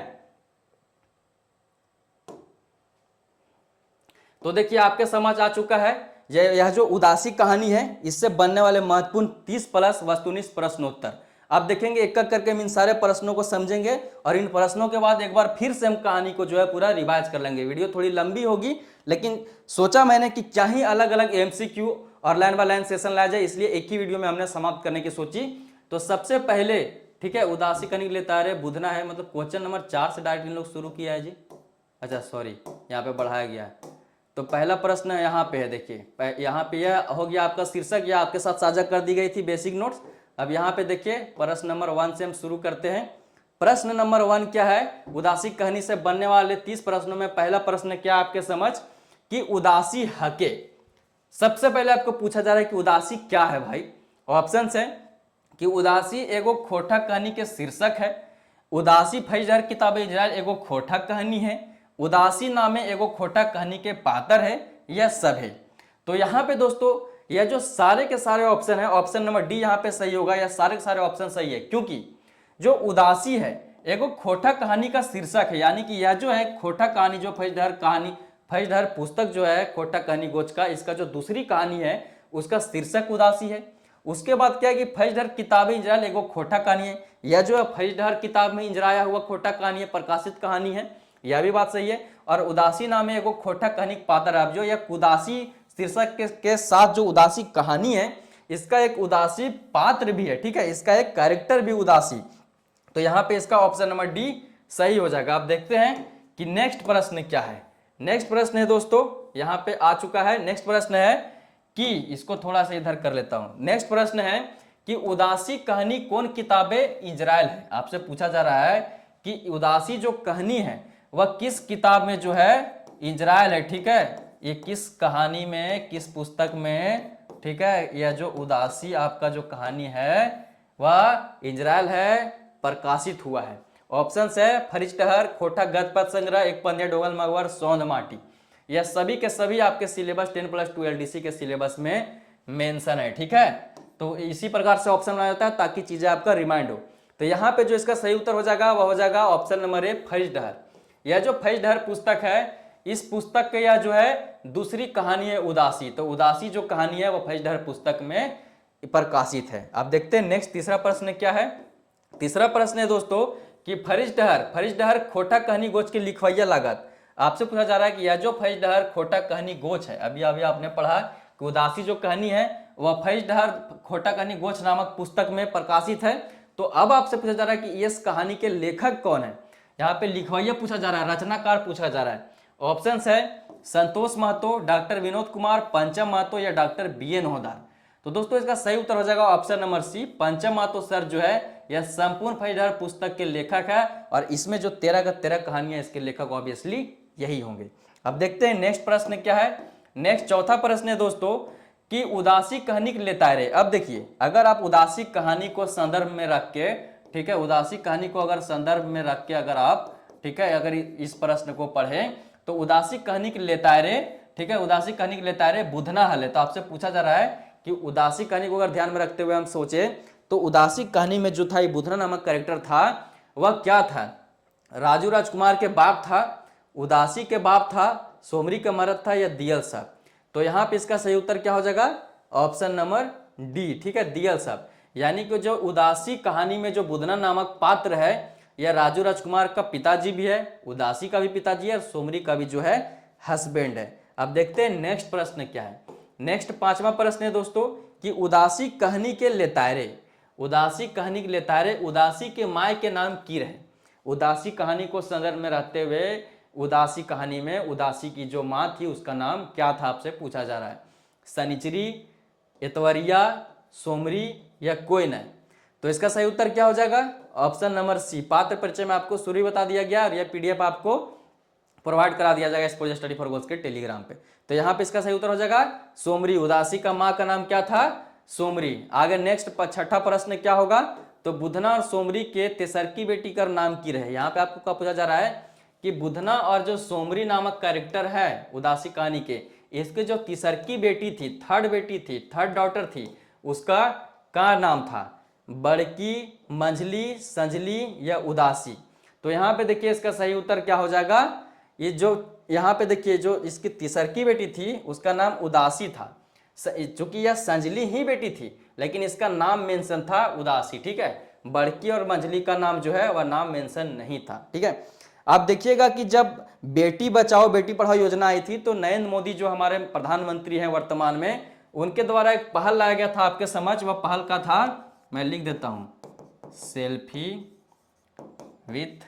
तो देखिए आपके समझ आ चुका है यह जो उदासी कहानी है, इससे बनने वाले महत्वपूर्ण 30 प्लस वस्तुनिष्ठ प्रश्नोत्तर। आप देखेंगे एक एक करके हम इन सारे प्रश्नों को समझेंगे, और इन प्रश्नों के बाद एक बार फिर से हम कहानी को जो है पूरा रिवाइज कर लेंगे। वीडियो थोड़ी लंबी होगी, लेकिन सोचा मैंने कि क्या ही अलग अलग एमसीक्यू और लाइन बाय लाइन सेशन लाया जाए, इसलिए एक ही वीडियो में हमने समाप्त करने की सोची। तो सबसे पहले ठीक है, उदासी करने के लिए तैयार बुधना है, मतलब क्वेश्चन नंबर 4 से डायरेक्ट इन लोग शुरू किया है जी। अच्छा सॉरी, यहाँ पे बढ़ाया गया है। तो पहला प्रश्न यहाँ पे है, देखिए यहाँ पे यह हो गया आपका शीर्षक, यह आपके साथ साझा कर दी गई थी बेसिक नोट्स। अब यहाँ पे देखिए प्रश्न नंबर 1 से हम शुरू करते हैं। प्रश्न नंबर 1 क्या है? उदासी कहानी से बनने वाले 30 प्रश्नों में पहला प्रश्न क्या आपके समझ कि उदासी हके। सबसे पहले आपको पूछा जा रहा है कि उदासी क्या है भाई। ऑप्शन है कि उदासी एगो खोटा कहानी के शीर्षक है, उदासी फैजर किताब इजराइल एगो खोटा कहानी है, उदासी नामे एगो खोटा कहानी के पात्र है, यह सब है। तो यहाँ पे दोस्तों यह जो सारे के सारे ऑप्शन है, ऑप्शन नंबर डी यहाँ पे सही होगा, यह सारे के सारे ऑप्शन सही है, क्योंकि जो उदासी है एगो खोटा कहानी का शीर्षक है, यानी कि यह जो है खोटा कहानी, जो फैजडहर पुस्तक जो है खोटा कहानी गोच का, इसका जो दूसरी कहानी है उसका शीर्षक उदासी है। उसके बाद क्या है कि फैजडहर किताब इजराइल एगो खोटा कहानी है, यह जो है फैजडहर किताब में इजराया हुआ खोटा कहानी है, प्रकाशित कहानी है, यह भी बात सही है। और उदासी नाम है एगो खोटा कहानी पात्र है, जो यह उदासी शीर्षक के साथ जो उदासी कहानी है, इसका एक उदासी पात्र भी है। ठीक है, इसका एक कैरेक्टर भी उदासी। तो यहाँ पे इसका ऑप्शन नंबर डी सही हो जाएगा। आप देखते हैं कि नेक्स्ट प्रश्न क्या है। नेक्स्ट प्रश्न है दोस्तों यहाँ पे आ चुका है। नेक्स्ट प्रश्न है कि इसको थोड़ा सा इधर कर लेता हूं। नेक्स्ट प्रश्न है कि उदासी कहानी कौन किताबे इजराइल है। आपसे पूछा जा रहा है कि उदासी जो कहानी है वह किस किताब में जो है इजराइल है। ठीक है, ये किस कहानी में, किस पुस्तक में, ठीक है, यह जो उदासी आपका जो कहानी है वह इजराइल है, प्रकाशित हुआ है। ऑप्शन है फरिश्तहर, खोटा गद्यपद संग्रह, एक पंद्या डोगल मगवर, सौंध माटी। यह सभी के सभी आपके सिलेबस 10+2 LDC के सिलेबस में मेंशन है। ठीक है, तो इसी प्रकार से ऑप्शन बनाया जाता है ताकि चीजें आपका रिमाइंड हो। तो यहाँ पे जो इसका सही उत्तर हो जाएगा वह हो जाएगा ऑप्शन नंबर ए फरिश्तहर। यह जो फरिश्तहर पुस्तक है, इस पुस्तक के यह जो है दूसरी कहानी है उदासी। तो उदासी जो कहानी है वह फरिश्तहर पुस्तक में प्रकाशित है। अब देखते हैं नेक्स्ट तीसरा प्रश्न क्या है। तीसरा प्रश्न है दोस्तों कि फरिज डहर खोटा कहनी गोच की लिखवैया लागत। आपसे पूछा जा रहा है कि यह जो फरिज डहर खोटा कहनी गोच है, अभी अभी आपने पढ़ा कि उदासी जो कहानी है वह फरिज डहर खोटा कहनी गोच नामक पुस्तक में प्रकाशित है। तो अब आपसे पूछा जा रहा है कि इस कहानी के लेखक कौन है। यहाँ पे लिखवैया पूछा जा रहा है, रचनाकार पूछा जा रहा है। ऑप्शन है संतोष महतो, डॉक्टर विनोद कुमार, पंचम महतो या डॉक्टर बी एन होदार। तो दोस्तों इसका सही उत्तर हो जाएगा ऑप्शन नंबर सी, पंचम महतो सर जो है यह संपूर्ण फरिज डहर पुस्तक के लेखक है और इसमें जो 13 का 13 कहानियां इसके लेखक ऑब्वियसली यही होंगे। अब देखते हैं नेक्स्ट प्रश्न क्या है। नेक्स्ट चौथा प्रश्न है दोस्तों कि उदासी कहानी के लेतारे। अब देखिए अगर आप उदासी कहानी को संदर्भ में रख के, ठीक है, उदासी कहानी को अगर संदर्भ में रख के अगर आप, ठीक है, अगर इस प्रश्न को पढ़े तो उदासी कहानी के लेतारे, ठीक है, उदासी कहानी के लेतारे बुधना हल है। तो आपसे पूछा जा रहा है कि उदासी कहानी को अगर ध्यान में रखते हुए हम सोचे तो उदासी कहानी में जो था ये बुधना नामक कैरेक्टर था वह क्या था। राजू राजकुमार के बाप था, उदासी के बाप था, सोमरी का मर्द था या दियल साहब। तो यहाँ पे इसका सही उत्तर क्या हो जाएगा ऑप्शन नंबर डी, ठीक है, दियल साहब। यानी कि जो उदासी कहानी में जो बुधना नामक पात्र है यह राजू राजकुमार का पिताजी भी है, उदासी का भी पिताजी है और सोमरी का भी जो है हस्बैंड है। अब देखते हैं नेक्स्ट प्रश्न क्या है। नेक्स्ट पांचवा प्रश्न है दोस्तों कि उदासी कहानी के लेतारे, उदासी कहानी के लेतारे उदासी के माय के नाम की रहे। उदासी कहानी को संदर्भ में रखते हुए उदासी कहानी में उदासी की जो माँ थी उसका नाम क्या था आपसे पूछा जा रहा है। सनिचरी, इतवरिया, सोमरी या कोई नहीं। तो इसका सही उत्तर क्या हो जाएगा ऑप्शन नंबर सी, पात्र परिचय में आपको शुरू बता दिया गया और यह पीडीएफ आपको प्रोवाइड करा दिया जाएगा इस प्रोजेक्ट स्टडी फॉर गोल्स के टेलीग्राम पे। तो यहाँ पे इसका सही उत्तर हो जाएगा सोमरी। उदासी का माँ का नाम क्या था सोमरी। आगे नेक्स्ट छठा प्रश्न क्या होगा तो बुधना और सोमरी के तेसरकी बेटी का नाम की रहे। यहाँ पे आपको क्या पूछा जा रहा है कि बुधना और जो सोमरी नामक कैरेक्टर है उदासी कहानी के, इसके जो तीसरकी बेटी थी, थर्ड बेटी थी, थर्ड डॉटर थी, उसका क्या नाम था, बड़की, मंझली, संझली या उदासी। तो यहाँ पे देखिए इसका सही उत्तर क्या हो जाएगा, ये जो यहाँ पे देखिए जो इसकी तीसरकी बेटी थी उसका नाम उदासी था, चूंकि यह संजली ही बेटी थी लेकिन इसका नाम मेंशन था उदासी, ठीक है। बड़की और मंझली का नाम जो है वह नाम मेंशन नहीं था, ठीक है। आप देखिएगा कि जब बेटी बचाओ बेटी पढ़ाओ योजना आई थी तो नरेंद्र मोदी जो हमारे प्रधानमंत्री हैं वर्तमान में, उनके द्वारा एक पहल लाया गया था आपके समझ। वह पहल का था, मैं लिख देता हूं, सेल्फी विथ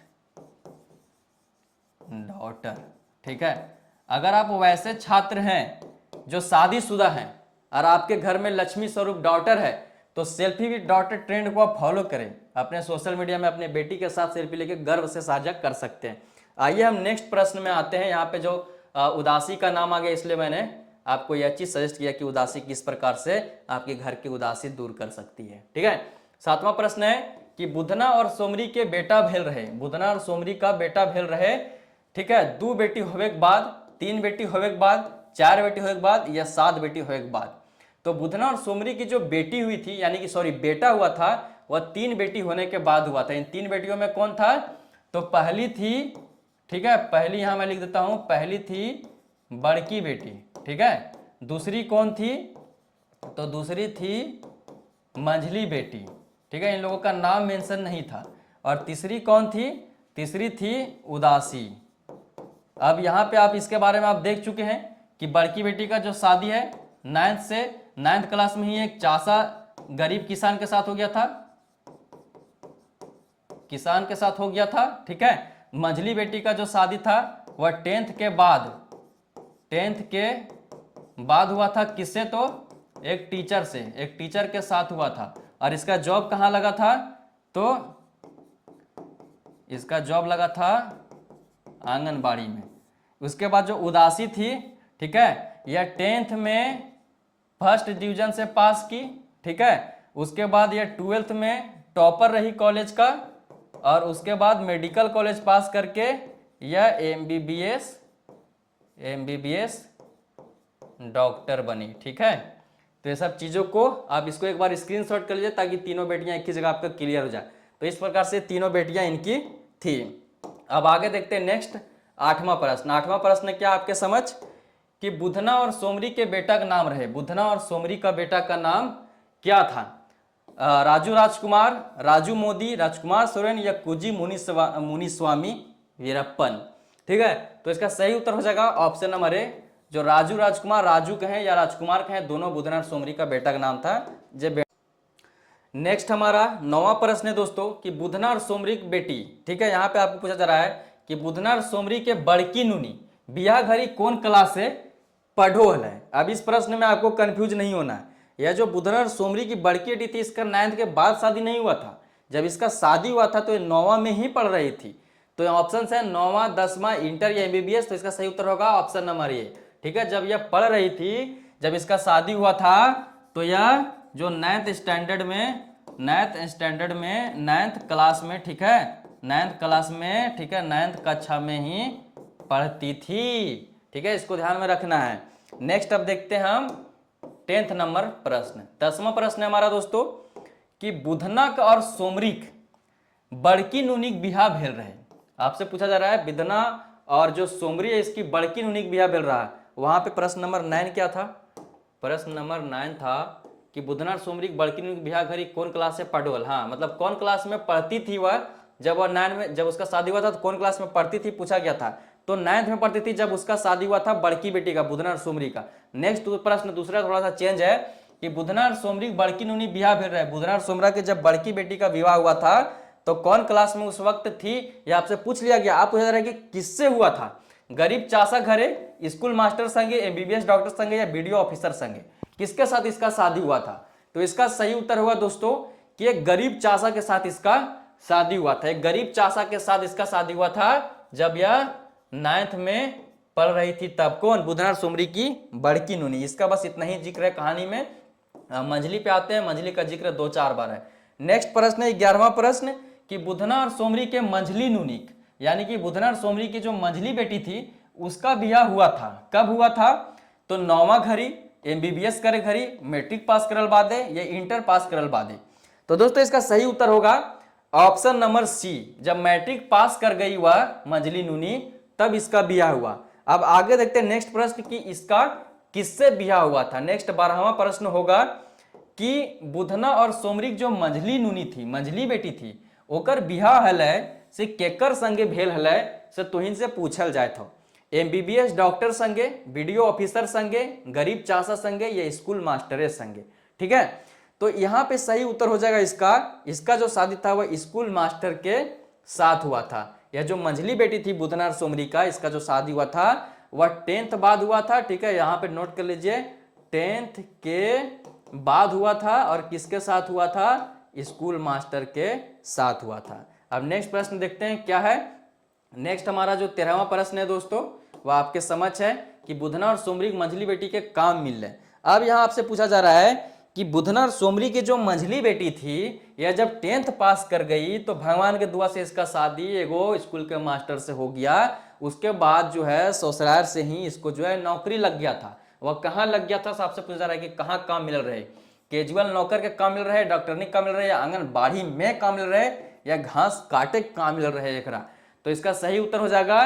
डॉटर, ठीक है। अगर आप वैसे छात्र हैं जो शादीशुदा हैं और आपके घर में लक्ष्मी स्वरूप डॉटर है तो सेल्फी विद डॉटर ट्रेंड को आप फॉलो करें, अपने सोशल मीडिया में अपने बेटी के साथ सेल्फी लेके गर्व से साझा कर सकते हैं। आइए हम नेक्स्ट प्रश्न में आते हैं। यहाँ पे जो उदासी का नाम आ गया इसलिए मैंने आपको यह चीज सजेस्ट किया कि उदासी किस प्रकार से आपके घर की उदासी दूर कर सकती है, ठीक है। सातवां प्रश्न है कि बुधना और सोमरी के बेटा भेल रहे, बुधना और सोमरी का बेटा भेल रहे, ठीक है, 2 बेटी होवे के बाद, 3 बेटी होवे के बाद, 4 बेटी होवे के बाद या 7 बेटी होवे के बाद। तो बुधना और सोमरी की जो बेटी हुई थी, यानी कि सॉरी बेटा हुआ था, वह 3 बेटी होने के बाद हुआ था। इन 3 बेटियों में कौन था तो पहली थी, ठीक है, पहली यहां मैं लिख देता हूं, पहली थी बड़की बेटी, ठीक है। दूसरी कौन थी तो दूसरी थी मंझली बेटी, ठीक है, इन लोगों का नाम मेंशन नहीं था। और तीसरी कौन थी, तीसरी थी उदासी। अब यहाँ पे आप इसके बारे में आप देख चुके हैं कि बड़की बेटी का जो शादी है 9th क्लास में ही एक चासा गरीब किसान के साथ हो गया था, किसान के साथ हो गया था, ठीक है। मंझली बेटी का जो शादी था वह 10th के बाद हुआ था, किससे तो एक टीचर से, एक टीचर के साथ हुआ था। और इसका जॉब कहाँ लगा था तो इसका जॉब लगा था आंगनबाड़ी में। उसके बाद जो उदासी थी, ठीक है, यह 10th में फर्स्ट डिवीजन से पास की, ठीक है। उसके बाद यह 12th में टॉपर रही कॉलेज का और उसके बाद मेडिकल कॉलेज पास करके यह एमबीबीएस डॉक्टर बनी, ठीक है। तो ये सब चीज़ों को आप इसको एक बार स्क्रीनशॉट कर लीजिए ताकि तीनों बेटियां एक ही जगह आपका क्लियर हो जाए। तो इस प्रकार से तीनों बेटियां इनकी थी। अब आगे देखते हैं नेक्स्ट 8वां प्रश्न। 8वां प्रश्न क्या आपके समझ कि बुधना और सोमरी के बेटा का नाम रहे, बुधना और सोमरी का बेटा का नाम क्या था। राजू राजकुमार, राजू मोदी, राजकुमार सोरेन या कुजी मुनिस्वामी वीरप्पन। ठीक है, तो इसका सही उत्तर हो जाएगा ऑप्शन नंबर ए, जो राजू राजकुमार, राजू कहें या राजकुमार कहें, दोनों बुधनाथ सोमरी का बेटा का नाम था। नेक्स्ट हमारा 9वां प्रश्न है दोस्तों कि बुधना और सोमरी की बेटी। ठीक है, यहाँ पे आपको पूछा जा रहा है कि बुधना और सोमरी के बड़की नुनी बियाह घरी कौन क्लास से पढ़ो है। अब इस प्रश्न में आपको कंफ्यूज नहीं होना है। यह जो बुधना और सोमरी की बड़की बेटी थी, इसका 9th के बाद शादी नहीं हुआ था। जब इसका शादी हुआ था तो ये 9वां में ही पढ़ रही थी। तो ऑप्शन है 9वां, 10वां, इंटर या एमबीबीएस। तो इसका सही उत्तर होगा ऑप्शन नंबर ए। ठीक है, जब यह पढ़ रही थी, जब इसका शादी हुआ था, तो यह जो 9th स्टैंडर्ड में 9th क्लास में, ठीक है, 9th क्लास में, ठीक है, 9th कक्षा में ही पढ़ती थी। ठीक है, इसको ध्यान में रखना है। नेक्स्ट अब देखते हैं हम 10th नंबर प्रश्न। 10वां प्रश्न है हमारा दोस्तों कि बुधनक और सोमरिक बड़की नुनिक बिहा भेल रहे। आपसे पूछा जा रहा है बुधना और जो सोमरी है इसकी बड़की नुनिक बिहा भेल रहा है। वहां पे प्रश्न नंबर 9 क्या था? प्रश्न नंबर 9 था कि बुधना और सोमरी की बड़की नुनिक बिहा घरी कौन क्लास से पढ़ोल। हाँ, मतलब कौन क्लास में पढ़ती थी वह, जब वह 9 में, जब उसका शादी हुआ था तो कौन क्लास में पढ़ती थी पूछा गया था। तो 9th में पढ़ती थी जब उसका शादी हुआ था बड़की बेटी का, बुधना और सोमरी का। नेक्स्ट प्रश्न दूसरा थोड़ा सा चेंज है कि बुधना और सोमरी बड़की नुनी बिहा भेल रहे। बुधना और सोमरा के जब बड़की बेटी का विवाह हुआ था तो कौन क्लास में उस वक्त थी, ये आपसे पूछ लिया गया। आप पूछ रहे कि किससे हुआ था? गरीब चासा घरे, स्कूल मास्टर संगे, एमबीबीएस डॉक्टर संगे या बीडीओ ऑफिसर संगे, किसके साथ इसका शादी हुआ था? तो इसका सही उत्तर हुआ दोस्तों कि एक गरीब चासा के साथ इसका शादी हुआ था। एक गरीब चासा के साथ इसका शादी हुआ था जब यह 9th में पढ़ रही थी। तब कौन? बुधना और सोमरी की बड़की नुनी। इसका बस इतना ही जिक्र है कहानी में। मंझली पे आते हैं, मंझली का जिक्र 2-4 बार है। नेक्स्ट प्रश्न है 11वां प्रश्न कि बुधना और सोमरी के मंझली नुनिक, यानी कि बुधना और सोमरी की जो मंझली बेटी थी उसका बियाह हुआ था। कब हुआ था? तो 9वां घड़ी, एमबीबीएस करे घड़ी, मैट्रिक पास करल बादे या इंटर पास करल बादे। तो दोस्तों इसका सही उत्तर होगा ऑप्शन नंबर सी, जब मैट्रिक पास कर गई वह मंझली नुनी तब इसका बियाह हुआ। अब आगे देखते हैं नेक्स्ट प्रश्न कि इसका किससे बियाह हुआ था। नेक्स्ट 12वां प्रश्न होगा कि बुधना और सोमरी जो मंझली नुनी थी, मंझली बेटी थी, ओकर बियाह हलै से केकर संगे भेल हलै से तुहिन से पूछल जाए था। एमबीबीएस डॉक्टर संगे, बीडीओ ऑफिसर संगे, गरीब चासा संगे या स्कूल मास्टरे संगे। ठीक है, तो यहाँ पे सही उत्तर हो जाएगा इसका जो शादी था वह स्कूल मास्टर के साथ हुआ था। यह जो मंझली बेटी थी बुधना और सोमरी का, इसका जो शादी हुआ था वह 10th बाद हुआ था। ठीक है, यहाँ पे नोट कर लीजिए 10th के बाद हुआ था और किसके साथ हुआ था? स्कूल मास्टर के साथ हुआ था। अब नेक्स्ट प्रश्न देखते हैं क्या है। नेक्स्ट हमारा जो 13वां प्रश्न है दोस्तों वह आपके समझ है कि बुधना और सोमरी की मंझली बेटी के काम मिल रहे। अब यहाँ आपसे पूछा जा रहा है कि बुधना और सोमरी की जो मंझली बेटी थी यह जब 10th पास कर गई तो भगवान के दुआ से इसका शादी एगो स्कूल के मास्टर से हो गया। उसके बाद जो है ससुराल से ही इसको जो है नौकरी लग गया था। वह कहाँ लग गया था? आपसे पूछा जा रहा है कि कहाँ काम मिल रहे, कैजुअल नौकर के काम मिल रहे, डॉक्टरनी काम मिल रहे, या आंगनबाड़ी में काम मिल रहे, या घास काटे काम मिल रहे एकरा। तो इसका सही उत्तर हो जाएगा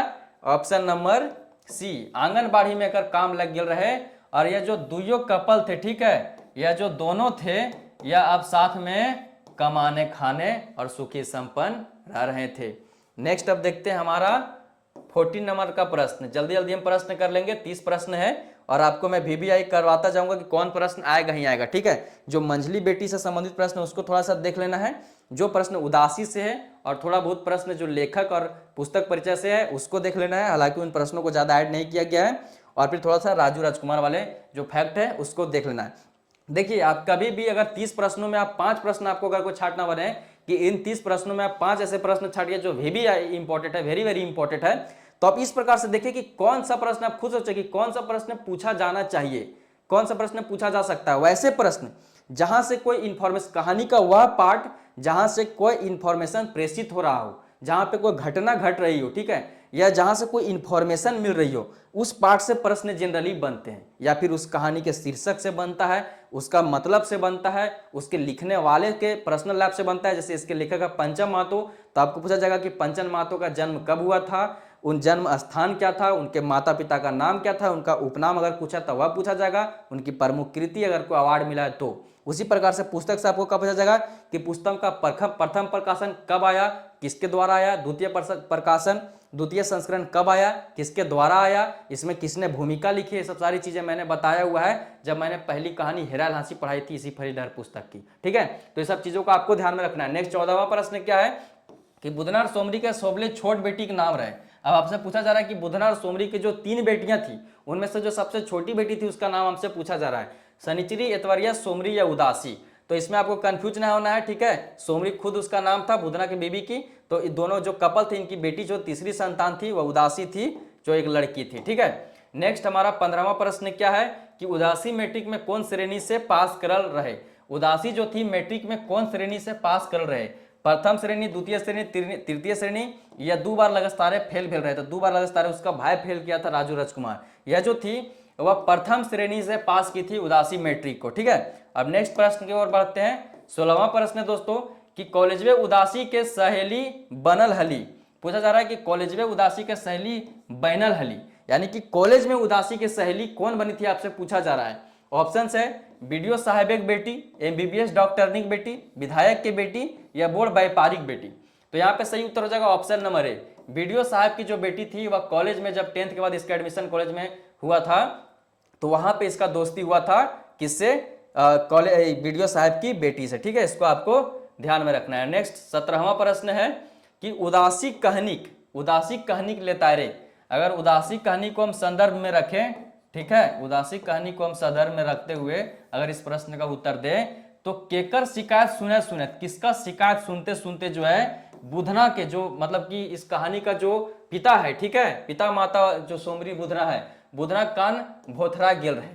ऑप्शन नंबर सी, आंगनबाड़ी में एकर काम लग गया रहे। और यह जो दुइयो कपल थे, ठीक है, यह जो दोनों थे यह अब साथ में कमाने खाने और सुखी संपन्न रह रहे थे। नेक्स्ट अब देखते हैं हमारा 14 नंबर का प्रश्न। जल्दी जल्दी हम प्रश्न कर लेंगे, 30 प्रश्न है और आपको मैं VBI करवाता जाऊंगा कि कौन प्रश्न आएगा ही आएगा। ठीक है, जो मंझली बेटी से संबंधित प्रश्न उसको थोड़ा सा देख लेना है, जो प्रश्न उदासी से है और थोड़ा बहुत प्रश्न जो लेखक और पुस्तक परिचय से है उसको देख लेना है। हालांकि उन प्रश्नों को ज्यादा ऐड नहीं किया गया है। और फिर थोड़ा सा राजू राजकुमार वाले जो फैक्ट है उसको देख लेना है। देखिए, आप कभी भी अगर 30 प्रश्नों में आप 5 प्रश्न आपको अगर कोई छाटना बने कि इन 30 प्रश्नों में आप 5 ऐसे प्रश्न छाटिए जो VBI इंपॉर्टेंट है, वेरी वेरी इंपॉर्टेंट है, तो आप इस प्रकार से देखिए कि कौन सा प्रश्न आप खुद सोचे कि कौन सा प्रश्न पूछा जाना चाहिए, कौन सा प्रश्न पूछा जा सकता है। वैसे प्रश्न जहां से कोई इंफॉर्मेशन, कहानी का वह पार्ट जहां से कोई इंफॉर्मेशन प्रेषित हो रहा हो, जहां पे कोई घटना घट रही हो, ठीक है, या जहां से कोई इंफॉर्मेशन मिल रही हो, उस पार्ट से प्रश्न जनरली बनते हैं। या फिर उस कहानी के शीर्षक से बनता है, उसका मतलब से बनता है, उसके लिखने वाले के पर्सनल लाइफ से बनता है। जैसे इसके लेखक है पंचम महतो, तो आपको पूछा जाएगा कि पंचम महतो का जन्म कब हुआ था, उन जन्म स्थान क्या था, उनके माता पिता का नाम क्या था, उनका उपनाम अगर पूछा तो वह पूछा जाएगा, उनकी प्रमुख कृति अगर कोई अवार्ड मिला है तो। उसी प्रकार से पुस्तक से आपको कब पता चलेगा कि पुस्तक का प्रथम प्रकाशन कब आया, किसके द्वारा आया, द्वितीय प्रकाशन द्वितीय संस्करण कब आया, किसके द्वारा आया, इसमें किसने भूमिका लिखी, ये सब सारी चीजें मैंने बताया हुआ है जब मैंने पहली कहानी हीरा लांसी पढ़ाई थी इसी फरीदार पुस्तक की। ठीक है, तो ये सब चीजों को आपको ध्यान में रखना है। नेक्स्ट 14वां प्रश्न क्या है कि बुधना और सोमरी के सोबले छोट बेटी के नाम रहे। अब आपसे पूछा जा रहा है कि बुधना और सोमरी की जो 3 बेटियां थी उनमें से जो सबसे छोटी बेटी थी उसका नाम हमसे पूछा जा रहा है, शनिचरी, एतवरिया, सोमरी या उदासी। तो इसमें आपको कंफ्यूज ना होना है। ठीक है, सोमरी खुद उसका नाम था बुधना की बीबी की, तो दोनों जो कपल थे इनकी बेटी जो तीसरी संतान थी वह उदासी थी जो एक लड़की थी। ठीक है, नेक्स्ट हमारा 15वां प्रश्न क्या है कि उदासी मैट्रिक में कौन श्रेणी से पास करल रहे। उदासी जो थी मैट्रिक में कौन श्रेणी से पास करल रहे, प्रथम श्रेणी, द्वितीय श्रेणी, तृतीय श्रेणी या 2 बार लगातार फेल भेल रहे। तो 2 बार लगातार उसका भाई फेल किया था राजू राजकुमार, यह जो थी वह प्रथम श्रेणी से पास की थी उदासी मैट्रिक को। ठीक है, अब नेक्स्ट प्रश्न की ओर बढ़ते हैं। 16वां प्रश्न है दोस्तों कि कॉलेज में उदासी के सहेली बनल हली। पूछा जा रहा है कि कॉलेज में उदासी के सहेली बनल हली, यानी कि कॉलेज में उदासी के सहेली कौन बनी थी आपसे पूछा जा रहा है। ऑप्शन है बीडीओ साहब एक बेटी, एमबीबीएस डॉक्टरनी की बेटी, विधायक की बेटी या बोर्ड व्यापारिक बेटी। तो यहाँ पे सही उत्तर हो जाएगा ऑप्शन नंबर ए, बीडीओ साहब की जो बेटी थी वह कॉलेज में जब 10th के बाद इसका एडमिशन कॉलेज में हुआ था तो वहां पे इसका दोस्ती हुआ था किससे, कॉलेज बीडीओ साहब की बेटी से। ठीक है, इसको आपको ध्यान में रखना है। नेक्स्ट 17वां प्रश्न है कि उदासी कहनिक लेतारे। अगर उदासी कहानी को हम संदर्भ में रखें, ठीक है, उदासी कहानी को हम संदर्भ में रखते हुए अगर इस प्रश्न का उत्तर दें तो केकर शिकायत सुने, किसका शिकायत सुनते सुनते जो है बुधना के जो मतलब कि इस कहानी का जो पिता है, ठीक है, पिता माता जो सोमरी बुधना है, बुधना कान भोथरा गेल रहे।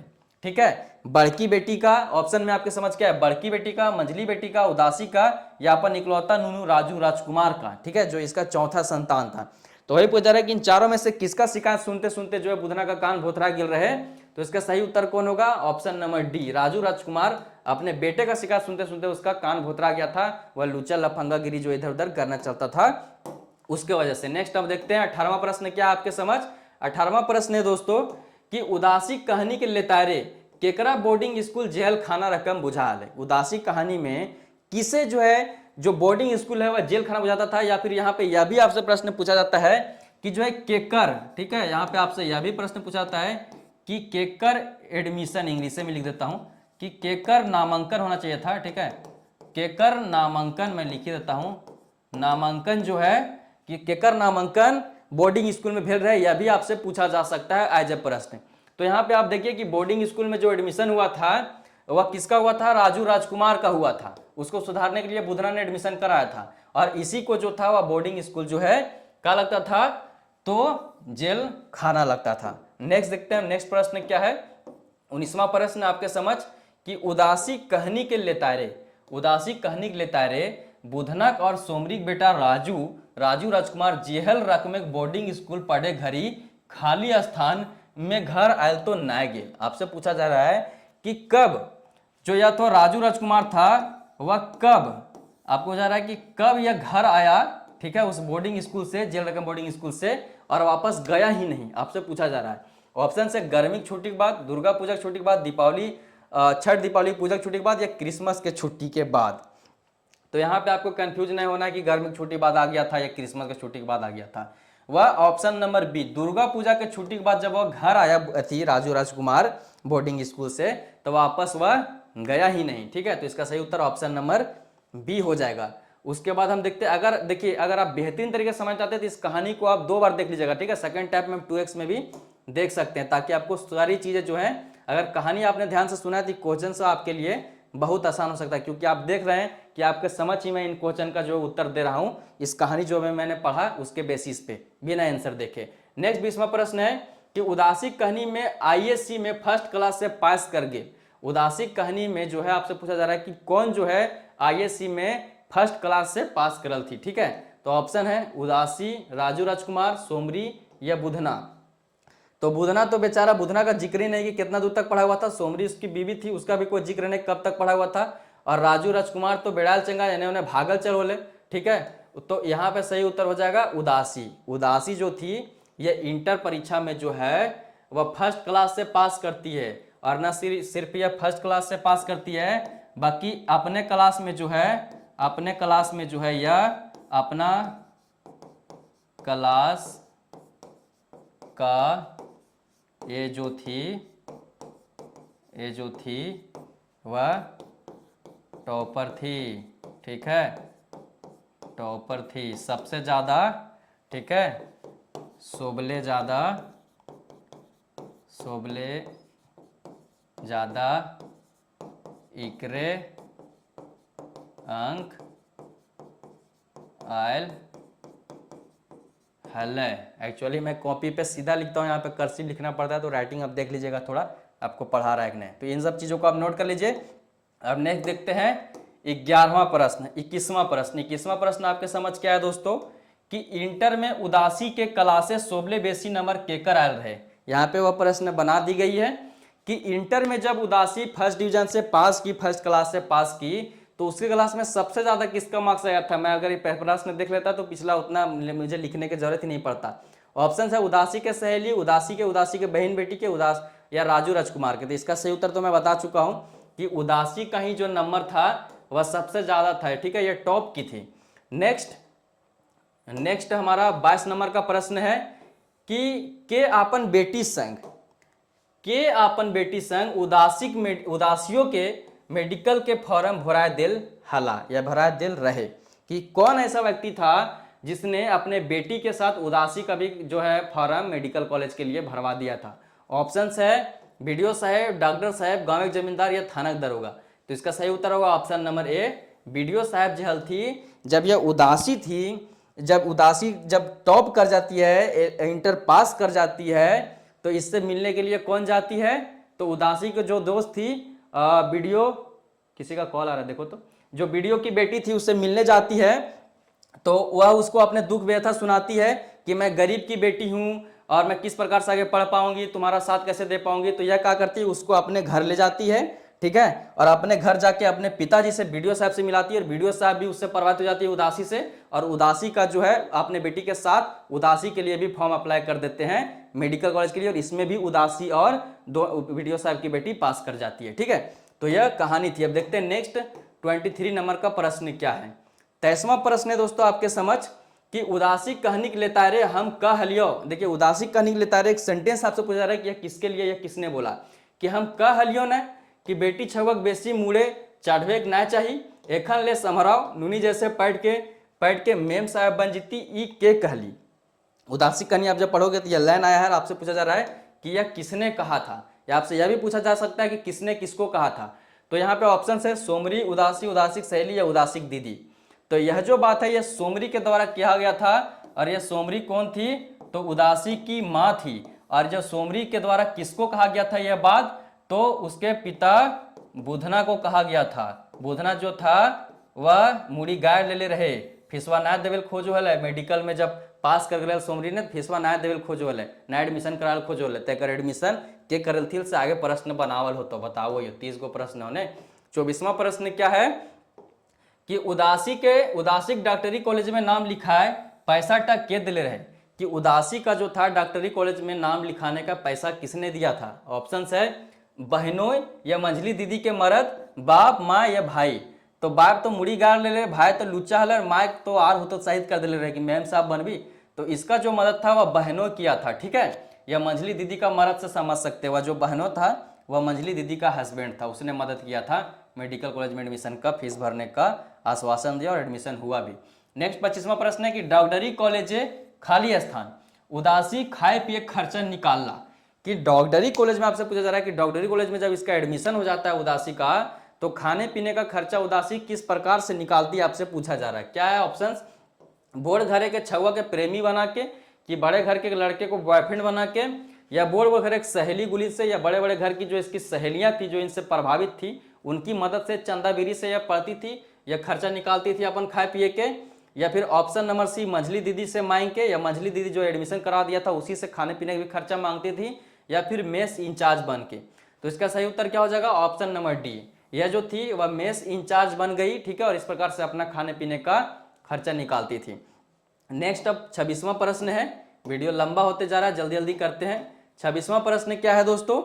ठीक है, बड़की बेटी का ऑप्शन में आपके समझ क्या है, बड़की बेटी का, मंझली बेटी का, उदासी का या अपन इकलौता नूनू राजू राजकुमार का। ठीक है, जो इसका चौथा संतान था। तो वही पूछा रहा है कि इन चारों में से किसका शिकायत सुनते सुनते जो है बुधना का कान भोथरा गिर रहे। तो इसका सही उत्तर कौन होगा, ऑप्शन नंबर डी, राजू राजकुमार अपने बेटे का शिकायत सुनते सुनते उसका कान भोथरा गया था, वह लुचा लफंगा गिरी जो इधर उधर करना चाहता था उसके वजह से। नेक्स्ट अब देखते हैं 18वां प्रश्न क्या आपके समझ। 18वां प्रश्न है दोस्तों कि उदासी कहानी के लेतारे केकरा बोर्डिंग स्कूल जेल खाना रकम बुझाल है। उदासी कहानी में किसे जो है जो बोर्डिंग स्कूल है वह जेल खाना बुझाता था, या फिर यहाँ पे यह भी आपसे प्रश्न पूछा जाता है कि जो है केकर, ठीक है, यहाँ पे आपसे यह भी प्रश्न पूछा जाता है कि केकर एडमिशन, इंग्लिश में लिख देता हूं कि केकर नामांकन होना चाहिए था। ठीक है, केकर नामांकन मैं लिख देता हूं, नामांकन जो है कि केकर नामांकन बोर्डिंग स्कूल में भेज रहे, यह भी आपसे पूछा जा सकता है एज ए प्रश्न। तो यहाँ पे आप देखिए कि बोर्डिंग स्कूल में जो एडमिशन हुआ था वह किसका हुआ था, राजू राजकुमार का हुआ था। उसको सुधारने के लिए बुधना ने एडमिशन कराया था और इसी को जो था वह बोर्डिंग स्कूल जो है क्या लगता था, तो जेल खाना लगता था। नेक्स्ट देखते हैं, नेक्स्ट प्रश्न क्या है। 19वां प्रश्न आपके समझ कि उदासी कहनी के लेतारे, उदासी कहनी के लेतारे बुधनक और सोमरी बेटा राजू राजकुमार जेहल रकम बोर्डिंग स्कूल पढ़े घड़ी खाली स्थान में घर आयल तो ना गेल। आपसे पूछा जा रहा है कि कब जो या तो राजू राजकुमार था वह कब, आपको जा रहा है कि कब यह घर आया, ठीक है, उस बोर्डिंग स्कूल से, जेल रकम बोर्डिंग स्कूल से, और वापस गया ही नहीं, आपसे पूछा जा रहा है। ऑप्शन से गर्मी की छुट्टी के बाद, दुर्गा पूजा की छुट्टी के बाद, दीपावली छठ दीपावली पूजा की छुट्टी के बाद या क्रिसमस के छुट्टी के बाद। तो यहाँ पे आपको कंफ्यूज नहीं होना है कि गर्मी की छुट्टी बाद आ गया था या क्रिसमस की छुट्टी के बाद आ गया था। वह option number B, Durga Puja के छुट्टी के बाद जब वह घर आया थी राजू राजकुमार बोर्डिंग स्कूल से तो वापस वह गया ही नहीं। ठीक है, तो इसका सही उत्तर ऑप्शन नंबर बी हो जाएगा। उसके बाद हम देखते हैं, अगर देखिए अगर आप बेहतरीन तरीके से समझ चाहते हैं तो इस कहानी को आप 2 बार देख लीजिएगा। ठीक है, सेकंड टाइप में 2x में भी देख सकते हैं ताकि आपको सारी चीजें जो है, अगर कहानी आपने ध्यान से सुना है तो क्वेश्चन से आपके लिए बहुत आसान हो सकता है, क्योंकि आप देख रहे हैं कि आपके समझ ही मैं इन क्वेश्चन का जो उत्तर दे रहा हूं इस कहानी जो मैंने पढ़ा उसके बेसिस पे बिना आंसर देखे। नेक्स्ट 20वां प्रश्न है कि उदासी कहानी में आईएससी में फर्स्ट क्लास से पास कर गए। उदासी कहानी में जो है आपसे पूछा जा रहा है कि कौन जो है आईएससी में फर्स्ट क्लास से पास करल थी। ठीक है, तो ऑप्शन है उदासी, राजू राजकुमार, सोमरी या बुधना। तो बुधना तो बेचारा, बुधना का जिक्र ही नहीं कि कितना दूर तक पढ़ा हुआ था, सोमरी उसकी बीवी थी उसका भी कोई जिक्र नहीं कब तक पढ़ा हुआ था, और राजू राजकुमार तो बेड़ाल चंगा यानी उन्हें भागल चल बोले। ठीक है, तो यहाँ पे सही उत्तर हो जाएगा उदासी। उदासी जो थी ये इंटर परीक्षा में जो है वह फर्स्ट क्लास से पास करती है, और न सिर्फ यह फर्स्ट क्लास से पास करती है बाकी अपने क्लास में जो है, अपने क्लास में जो है यह अपना क्लास का ये जो थी वह टॉपर थी, ठीक है, टॉपर थी सबसे ज़्यादा, ठीक है, शोभले ज़्यादा इकरे अंक आयल हल है। एक्चुअली मैं कॉपी पे सीधा लिखता हूँ, यहाँ पे कर्सिव लिखना पड़ता है, तो राइटिंग अब देख लीजिएगा, थोड़ा आपको पढ़ा रहा है कि नहीं। तो इन सब चीज़ों को आप नोट कर लीजिए। अब नेक्स्ट देखते हैं 11वां प्रश्न, 21वां प्रश्न। 21वां प्रश्न आपके समझ क्या है दोस्तों कि इंटर में उदासी के क्लासे शोभले बेसी नंबर केकर आयल रहे। यहाँ पे वह प्रश्न बना दी गई है कि इंटर में जब उदासी फर्स्ट डिवीजन से पास की, फर्स्ट क्लास से पास की, तो उसके क्लास में सबसे ज्यादा किसका मार्क्स आया था। मैं अगर ये प्रश्न देख लेता तो पिछला उतना मुझे लिखने की जरूरत ही नहीं पड़ता। ऑप्शन है उदासी के सहेली, उदासी के बहन बेटी के, उदास या राजू राजकुमार के। तो इसका सही उत्तर तो मैं बता चुका हूं कि उदासी का ही जो नंबर था वह सबसे ज्यादा था, ठीक है, ये टॉप की थी। नेक्स्ट हमारा 22 नंबर का प्रश्न है कि के आपन बेटी संग उदासियों के मेडिकल के फॉर्म भराए दिल हला या भराए दिल रहे, कि कौन ऐसा व्यक्ति था जिसने अपने बेटी के साथ उदासी का भी जो है फॉर्म मेडिकल कॉलेज के लिए भरवा दिया था। ऑप्शंस है बीडीओ साहब, डॉक्टर साहब, गांव के जमींदार या थानक दरोगा। तो इसका सही उत्तर होगा ऑप्शन नंबर ए, बीडीओ साहब जहल थी। जब यह उदासी थी, जब टॉप कर जाती है, इंटर पास कर जाती है, तो इससे मिलने के लिए कौन जाती है, तो उदासी के जो दोस्त थी बीडीओ, किसी का कॉल आ रहा है देखो, तो जो बीडीओ की बेटी थी उससे मिलने जाती है, तो वह उसको अपने दुख व्यथा सुनाती है कि मैं गरीब की बेटी हूं और मैं किस प्रकार से आगे पढ़ पाऊंगी, तुम्हारा साथ कैसे दे पाऊंगी। तो यह क्या करती है, उसको अपने घर ले जाती है, ठीक है, और अपने घर जाके अपने पिताजी से, बीडीओ साहब से मिलाती है, और बीडीओ साहब भी उससे प्रभावित हो जाती है उदासी से, और उदासी का जो है अपने बेटी के साथ उदासी के लिए भी फॉर्म अप्लाई कर देते हैं मेडिकल कॉलेज के लिए, और इसमें भी उदासी और बीडीओ साहब की बेटी पास कर जाती है, ठीक है। तो यह कहानी थी। अब देखते हैं नेक्स्ट 23 नंबर का प्रश्न क्या है। 23वां प्रश्न है दोस्तों आपके समझ कि उदासी कहनी के लेता रे हम कह लियो। देखिए उदासी कहनी के लेता रे एक सेंटेंस आपसे पूछा जा रहा है कि यह किसके लिए, यह किसने बोला, कि हम कह लियो ना कि बेटी छवक बेसी मुड़े चढ़वे ना चाहिए, एखन ले समराव नुनी जैसे पैट के मेम साहब बन जीती ई के कहली। उदासी कहनी आप जब पढ़ोगे तो यह लाइन आया है, आपसे पूछा जा रहा है कि यह किसने कहा था, या आपसे यह भी पूछा जा सकता है कि किसने किसको कहा था। तो यहाँ पे ऑप्शन है सोमरी, उदासी, उदासिक सहेली या उदासिक दीदी। तो यह जो बात है यह सोमरी के द्वारा किया गया था, और यह सोमरी कौन थी, तो उदासी की माँ थी। और जब सोमरी के द्वारा किसको कहा गया था यह बात, तो उसके पिता बुधना को कहा गया था। बुधना जो था वह मुड़ी गाय ले रहे, फीसवा ना देवेल खोजो है मेडिकल में, जब पास कर गए सोमरी ने फीसवा ना देवेल खोजो है, ना एडमिशन कराल खोजो है, तेकर एडमिशन के करल थी से आगे प्रश्न बनावल हो। तो बताओ ये 30 गो प्रश्न होने। 24वां प्रश्न क्या है कि उदासी डॉक्टरी कॉलेज में नाम लिखा है, पैसा टक के दिले रहे, कि उदासी का जो था डॉक्टरी कॉलेज में नाम लिखाने का पैसा किसने दिया था। ऑप्शन है बहनों या मंझली दीदी के मर्द, बाप, माँ या भाई। तो बाप तो मुड़ी गाड़ ले रहे, भाई तो लुच्चा हल, माँ तो आर हतोत्साहित कर दिले रहे कि मैम साहब बनबी। तो इसका जो मदद था वह बहनों किया था, ठीक है, या मंझली दीदी का मर्द से समझ सकते हो। जो बहनों था वह मंझली दीदी का हस्बैंड था, उसने मदद किया था मेडिकल कॉलेज में एडमिशन का फीस भरने का आश्वासन दिया और एडमिशन हुआ भी। नेक्स्ट 25वां प्रश्न है कि डॉक्टरी कॉलेज खाली स्थान, उदासी खाए पिए खर्चा निकालना। कि डॉक्टरी कॉलेज में आपसे पूछा जा रहा है कि डॉक्टरी कॉलेज में जब इसका एडमिशन हो जाता है उदासी का, तो खाने पीने का खर्चा उदासी किस प्रकार से निकालती है आपसे पूछा जा रहा है। क्या है ऑप्शंस, बोर्ड घरे के छुआ के प्रेमी बना के, कि बड़े घर के लड़के को बॉयफ्रेंड बना के, या बोर्ड घर एक सहेली गुली से, या बड़े बड़े घर की जो इसकी सहेलियां थी जो इनसे प्रभावित थी उनकी मदद से चंदाबिरी से यह पढ़ती थी या खर्चा निकालती थी अपन खाए पिए के, या फिर ऑप्शन नंबर सी मंझली दीदी से मांग के, या मंझली दीदी जो एडमिशन करा दिया था उसी से खाने पीने का भी खर्चा मांगती थी, या फिर मेस इंचार्ज बन के। तो इसका सही उत्तर क्या हो जाएगा, ऑप्शन नंबर डी, यह जो थी वह मेस इंचार्ज बन गई, ठीक है, और इस प्रकार से अपना खाने पीने का खर्चा निकालती थी। नेक्स्ट अब 26वां प्रश्न है, वीडियो लंबा होते जा रहा है, जल्दी जल्दी करते हैं। 26वां प्रश्न क्या है दोस्तों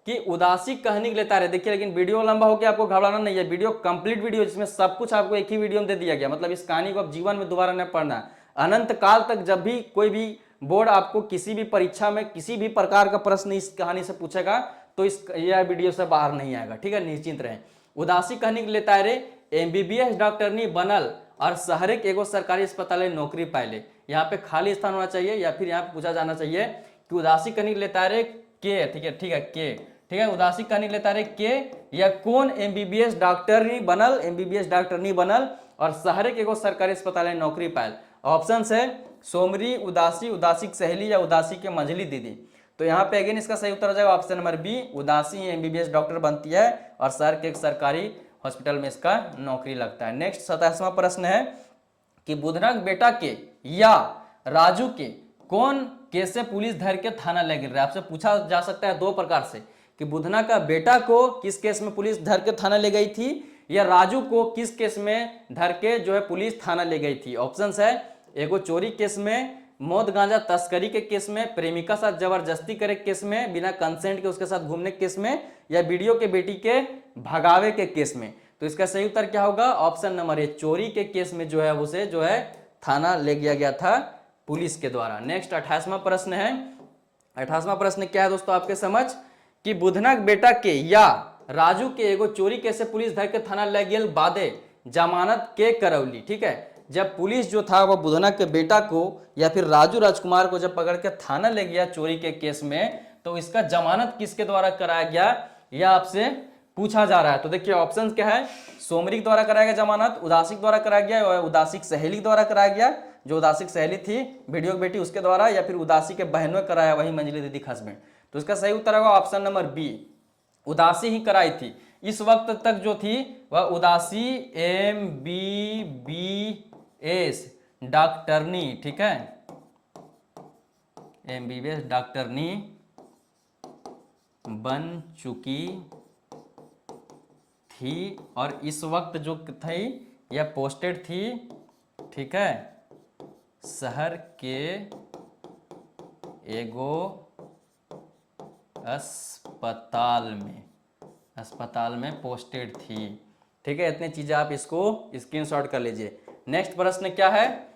कि उदासी कहने लेता रहे। देखिए लेकिन वीडियो लंबा हो गया, आपको घबराना नहीं है, वीडियो कंप्लीट वीडियो जिसमें सब कुछ आपको एक ही वीडियो में दे दिया गया। मतलब इस कहानी को अब जीवन में दोबारा नहीं पढ़ना है, अनंत काल तक जब भी कोई भी बोर्ड आपको किसी भी परीक्षा में किसी भी प्रकार का प्रश्न इस कहानी से पूछेगा तो इस यह वीडियो से बाहर नहीं आएगा, ठीक है, निश्चिंत रहें। उदासी कहने लेता रे MBBS डॉक्टरनी बनल और शहर के एगो सरकारी अस्पताल में नौकरी पाइले। यहाँ पे खाली स्थान होना चाहिए या फिर यहाँ पे पूछा जाना चाहिए कि उदासी कहने लेता रे के, ठीक है, ठीक है, के, ठीक है, उदासी कहने लेता रे के या कौन MBBS डॉक्टरनी बनल, MBBS डॉक्टरनी बनल और शहर के एगो सरकारी अस्पताल में नौकरी पायल। ऑप्शन है सोमरी, उदासी, उदासी की सहेली या उदासी के मंझली दीदी। तो यहाँ पे अगेन इसका सही उत्तर हो जाएगा ऑप्शन नंबर बी, उदासी MBBS डॉक्टर बनती है और शहर के एक सरकारी हॉस्पिटल में इसका नौकरी लगता है। नेक्स्ट 27वां प्रश्न है कि बुधना बेटा के या राजू के कौन केस से पुलिस धर के थाना ले गई। आपसे पूछा जा सकता है दो प्रकार से कि बुधना का बेटा को किस केस में पुलिस धर के थाना ले गई थी या राजू को किस केस में धर के जो है पुलिस थाना ले गई थी। ऑप्शंस है एगो चोरी केस में, मौत गांजा तस्करी के केस में, प्रेमिका साथ जबरदस्ती करे केस में, बिना कंसेंट के उसके साथ घूमने के केस में या वीडियो के बेटी के भगावे के केस में। तो इसका सही उत्तर क्या होगा, ऑप्शन नंबर ए, चोरी के केस में जो है उसे जो है थाना ले गया गया था पुलिस के द्वारा। नेक्स्ट 28वां प्रश्न है। 28वां प्रश्न क्या है दोस्तों आपके समझ कि बुधना बेटा के या राजू के एगो चोरी कैसे पुलिस धर के थाना ले गेल बादे जमानत के करौली। ठीक है, जब पुलिस जो था वह बुधना के बेटा को या फिर राजू राजकुमार को जब पकड़ के थाना ले गया चोरी के केस में, तो इसका जमानत किसके द्वारा कराया गया यह आपसे पूछा जा रहा है। तो देखिए ऑप्शन क्या है, सोमरी के द्वारा कराया गया जमानत, उदासी के द्वारा कराया गया और उदासी की सहेली के द्वारा कराया गया, जो उदासी की सहेली थी वीडियो की बेटी उसके द्वारा, या फिर उदासी के बहनों कराया वही मंजली दीदी हस्बैंड। तो इसका सही उत्तर होगा ऑप्शन नंबर बी, उदासी ही कराई थी। इस वक्त तक जो थी वह उदासी MBBS डॉक्टरनी, ठीक है, MBBS डॉक्टरनी बन चुकी थी और इस वक्त जो थी यह पोस्टेड थी, ठीक है, शहर के एगो अस्पताल में पोस्टेड थी। ठीक है, इतनी चीजें आप इसको स्क्रीनशॉट कर लीजिए। नेक्स्ट प्रश्न क्या है,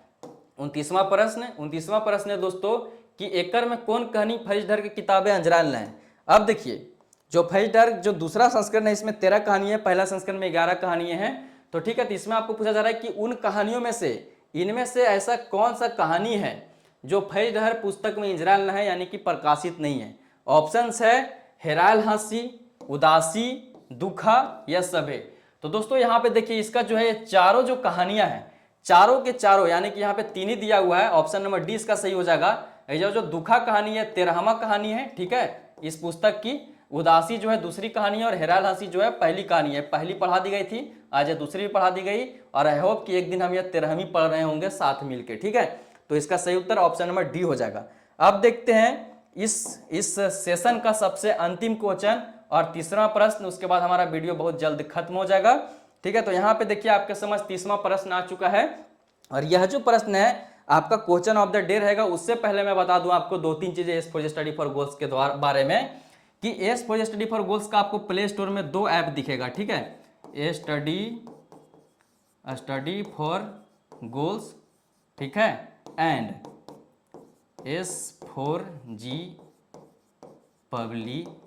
29वां प्रश्न। 29वां प्रश्न है दोस्तों कि एकर में कौन कहानी फरीजधर की किताबें अंजराल हैं। अब देखिए जो फरीजधर जो दूसरा संस्करण है इसमें 13 कहानी है, पहला संस्करण में 11 कहानियां हैं। तो ठीक है, तो इसमें आपको पूछा जा रहा है कि उन कहानियों में से इनमें से ऐसा कौन सा कहानी है जो फरीजधर पुस्तक में इंजराल है यानी कि प्रकाशित नहीं है। ऑप्शंस है हेराल हंसी, उदासी, दुखा या सभे। तो दोस्तों यहाँ पे देखिए इसका जो है चारों जो कहानियां हैं चारों के चारों यानी कि यहाँ पे 3 ही दिया हुआ है, ऑप्शन नंबर डी इसका सही हो जाएगा। जो दुखा कहानी है 13वां कहानी है, ठीक है, इस पुस्तक की। उदासी जो है दूसरी कहानी है और हेराल हंसी जो है पहली कहानी है। पहली पढ़ा दी गई थी, आज दूसरी भी पढ़ा दी गई और आई होप कि एक दिन हम यह 13वीं पढ़ रहे होंगे साथ मिलकर। ठीक है, तो इसका सही उत्तर ऑप्शन नंबर डी हो जाएगा। अब देखते हैं इस सेशन का सबसे अंतिम क्वेश्चन और तीसरा प्रश्न, उसके बाद हमारा वीडियो बहुत जल्द खत्म हो जाएगा। ठीक है, तो यहाँ पे देखिए आपके समझ 30वां प्रश्न आ चुका है और यह जो प्रश्न है आपका क्वेश्चन ऑफ द डे रहेगा। उससे पहले मैं बता दूं आपको 2-3 चीजें S for study for goals के बारे में कि S for study for goals का आपको प्ले स्टोर में 2 ऐप दिखेगा। ठीक है, ए स्टडी फॉर गोल्स, ठीक है, एंड S4G पब्लिकेशंस।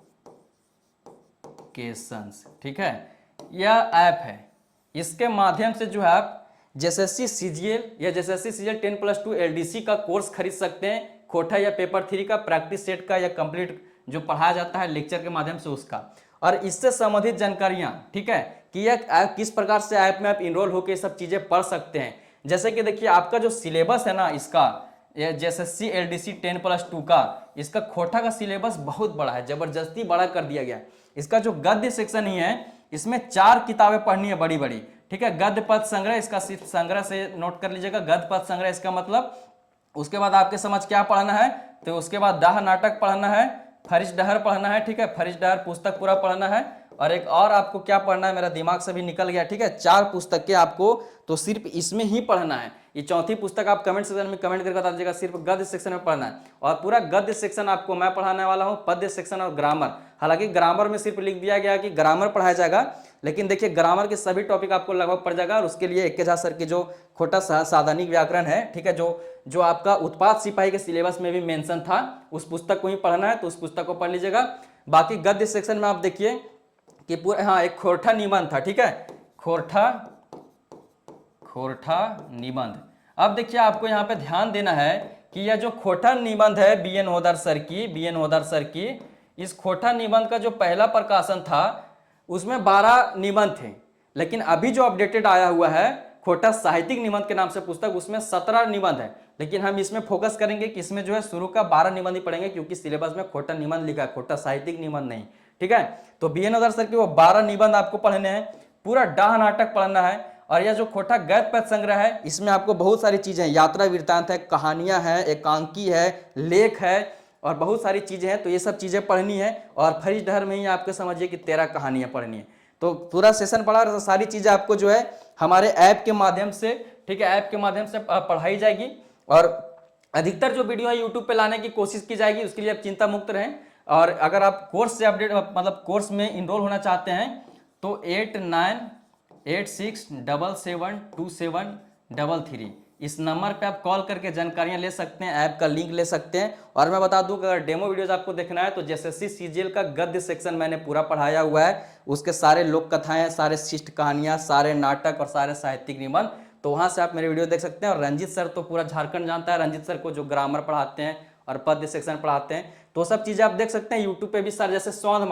ठीक है, यह ऐप है, इसके माध्यम से जो है आप JSSC CGL या JSSC CGL 10+2 LDC का कोर्स खरीद सकते हैं, खोटा या पेपर 3 का, प्रैक्टिस सेट का या कंप्लीट जो पढ़ाया जाता है लेक्चर के माध्यम से उसका, और इससे संबंधित जानकारियां, ठीक है, कि यह ऐप किस प्रकार से ऐप में आप इनरोल होकर सब चीजें पढ़ सकते हैं। जैसे कि देखिए आपका जो सिलेबस है ना इसका JSSC LDC 10+2 का, इसका खोटा का सिलेबस बहुत बड़ा है, जबरदस्ती बड़ा कर दिया गया। इसका जो गद्य सेक्शन ही है इसमें 4 किताबें पढ़नी है बड़ी बड़ी। ठीक है, गद्य पद संग्रह, इसका सिर्फ संग्रह से नोट कर लीजिएगा, गद्य पद संग्रह इसका मतलब। उसके बाद आपके समझ क्या पढ़ना है, तो उसके बाद दाह नाटक पढ़ना है, फरिश डहर पढ़ना है, ठीक है, फरिश डहर पुस्तक पूरा पढ़ना है, और एक और आपको क्या पढ़ना है मेरा दिमाग से भी निकल गया। ठीक है, 4 पुस्तकें आपको तो सिर्फ इसमें ही पढ़ना है। ये चौथी पुस्तक आप कमेंट सेक्शन में कमेंट करके बता दीजिएगा। सिर्फ गद्य सेक्शन में पढ़ना है और पूरा गद्य सेक्शन आपको मैं पढ़ाने वाला हूँ, पद्य सेक्शन और ग्रामर। हालांकि ग्रामर में सिर्फ लिख दिया गया कि ग्रामर पढ़ाया जाएगा, लेकिन देखिए ग्रामर के सभी टॉपिक आपको लगभग पड़ जाएगा। और उसके लिए एक के सर की जो खोटा साधारणिक व्याकरण है, ठीक है, जो आपका उत्पाद सिपाही के सिलेबस में भी मेंशन था, उस पुस्तक को ही पढ़ना है, तो उस पुस्तक को पढ़ लीजिएगा। बाकी गद्य सेक्शन में आप देखिए कि पूरा, हाँ, एक खोरठा निबंध था, ठीक है, खोरठा निबंध। अब देखिए आपको यहाँ पे ध्यान देना है कि यह जो खोरठा निबंध है बी.एन. होदार सर की, इस खोरठा निबंध का जो पहला प्रकाशन था उसमें 12 निबंध थे, लेकिन अभी जो अपडेटेड आया हुआ है खोटा साहित्यिक निबंध के नाम से पुस्तक, उसमें 17 निबंध है। लेकिन हम इसमें फोकस करेंगे कि इसमें जो है शुरू का 12 निबंध ही पढ़ेंगे, क्योंकि सिलेबस में खोटा निबंध लिखा है, खोटा साहित्यिक निबंध नहीं, ठीक है। तो बी.एन. होदार सर के वो 12 निबंध आपको पढ़ने हैं, पूरा डाह नाटक पढ़ना है। और यह जो खोटा गद्य पद्य संग्रह है, इसमें आपको बहुत सारी चीजें, यात्रा वृत्तांत है, कहानियां हैं, एकांकी है, लेख है और बहुत सारी चीजें हैं। तो ये सब चीजें पढ़नी है और फरीश डहर में ही आपको समझिए कि 13 कहानियां पढ़नी है। तो पूरा सेशन पढ़ा और सारी चीजें आपको जो है हमारे ऐप के माध्यम से, ठीक है, ऐप के माध्यम से पढ़ाई जाएगी। और अधिकतर जो वीडियो है यूट्यूब पे लाने की कोशिश की जाएगी, उसके लिए आप चिंता मुक्त रहें। और अगर आप कोर्स से अपडेट, मतलब कोर्स में इनरोल होना चाहते हैं तो 8986772733 इस नंबर पे आप कॉल करके जानकारियां ले सकते हैं, ऐप का लिंक ले सकते हैं। और मैं बता दूं कि अगर डेमो वीडियोस आपको देखना है तो जेएसएससी सीजीएल का गद्य सेक्शन मैंने पूरा पढ़ाया हुआ है, उसके सारे लोक कथाएं हैं, सारे शिष्ट कहानियां, सारे नाटक और सारे साहित्यिक निबंध, तो वहां से आप मेरे वीडियो देख सकते हैं। और रंजीत सर तो पूरा झारखंड जानता है, रंजीत सर को जो ग्रामर पढ़ाते हैं और पद्य सेक्शन पढ़ाते हैं, तो सब चीजें आप देख सकते हैं यूट्यूब पे भी। सर जैसे सौंध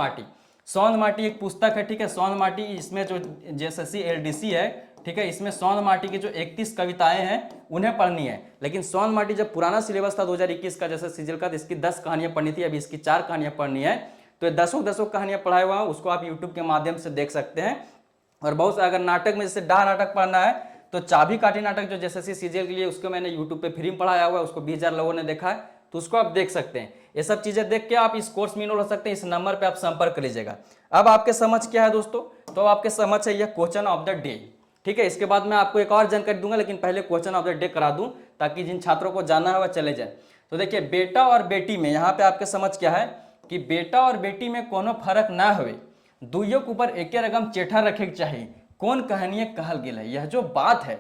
माटी एक पुस्तक है, ठीक है, सौंध माटी, इसमें जो जेएसएससी एलडीसी है, ठीक है, इसमें सौंध माटी की जो 31 कविताएं हैं उन्हें पढ़नी है। लेकिन सौंध माटी जब पुराना सिलेबस था 2021 का जैसे सीजीएल का, तो इसकी 10 कहानियां पढ़नी थी, अभी इसकी 4 कहानियां पढ़नी है। तो ये 10 कहानियां पढ़ाए हुआ है, उसको आप यूट्यूब के माध्यम से देख सकते हैं। और बहुत से अगर नाटक में जैसे डाह नाटक पढ़ना है तो चाबी काठी नाटक जो जेएसएससी सीजीएल के लिए, उसको मैंने यूट्यूब पे फ्री में पढ़ाया हुआ है, उसको 20,000 लोगों ने देखा है, तो उसको आप देख सकते हैं। ये सब चीजें देख के आप इस कोर्स में इनरोल हो सकते हैं। इस नंबर पे आप संपर्क कर लीजिएगा। अब आपके समझ क्या है दोस्तों, तो आपके समझ है यह क्वेश्चन ऑफ द डे, ठीक है। इसके बाद मैं आपको एक और जानकारी दूंगा, लेकिन पहले क्वेश्चन ऑफ द डे करा दूं ताकि जिन छात्रों को जानना है वह चले जाए। तो देखिए बेटा और बेटी में, यहाँ पे आपके समझ क्या है कि बेटा और बेटी में कोनो फर्क ना हो, दुइयों के ऊपर एके रकम चेठा रखे के चाहिए, कौन कहानियां कहल गेल है। यह जो बात है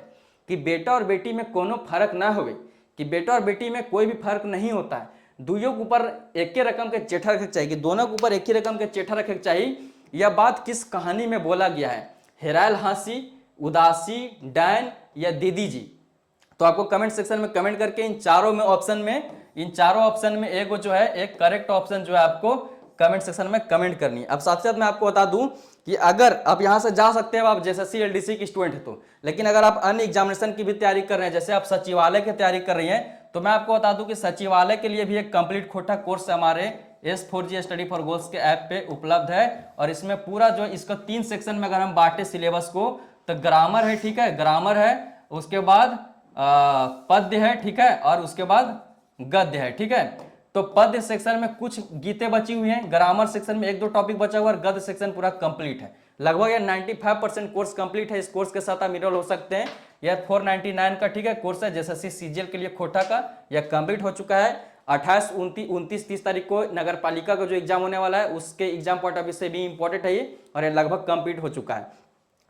कि बेटा और बेटी में कोनो फर्क ना हो, कि बेटा और बेटी में कोई भी फर्क नहीं होता है, दुइयों के ऊपर एक ही रकम के चेठा रखे चाहिए, दोनों के ऊपर एक ही रकम के चेठा रखे चाहिए, यह बात किस कहानी में बोला गया है, हेरायल हाँसी, उदासी, डैन या दीदी जी। तो आपको कमेंट सेक्शन में कमेंट करके इन चारों ऑप्शन में एक जो है, एक करेक्ट ऑप्शन जो है आपको कमेंट सेक्शन में कमेंट करनी है। अब साथ साथ मैं आपको बता दूं कि अगर आप यहां से जा सकते हैं, आप जेएसएससी एलडीसी की स्टूडेंट है तो, लेकिन अगर आप अन्य एग्जामिनेशन की भी तैयारी कर रहे हैं, जैसे आप सचिवालय की तैयारी कर रही हैं, तो मैं आपको बता दूं कि सचिवालय के लिए भी एक कंप्लीट खोटा कोर्स हमारे S4G स्टडी फॉर गोल्स के ऐप पे उपलब्ध है। और इसमें पूरा जो इसका 3 सेक्शन में अगर हम बांटे सिलेबस को, तो ग्रामर है, ठीक है, ग्रामर है, उसके बाद पद्य है, ठीक है, और उसके बाद गद्य है, ठीक है। तो पद्य सेक्शन में कुछ गीतें बची हुई हैं, ग्रामर सेक्शन में 1-2 टॉपिक बचा हुआ है, और गद्य सेक्शन पूरा कंप्लीट है। लगभग ये 95% कोर्स कंप्लीट है। इस कोर्स के साथ आप इनरोल हो सकते हैं। यह 499 का, ठीक है, कोर्स है जेएसएससी सीजीएल के लिए खोटा का, यह कंप्लीट हो चुका है। 28, 29, 30 तारीख को नगर पालिका का जो एग्जाम होने वाला है, उसके एग्जाम पॉइंट ऑफ व्यू से भी इंपॉर्टेंट है ये, और ये लगभग कंप्लीट हो चुका है।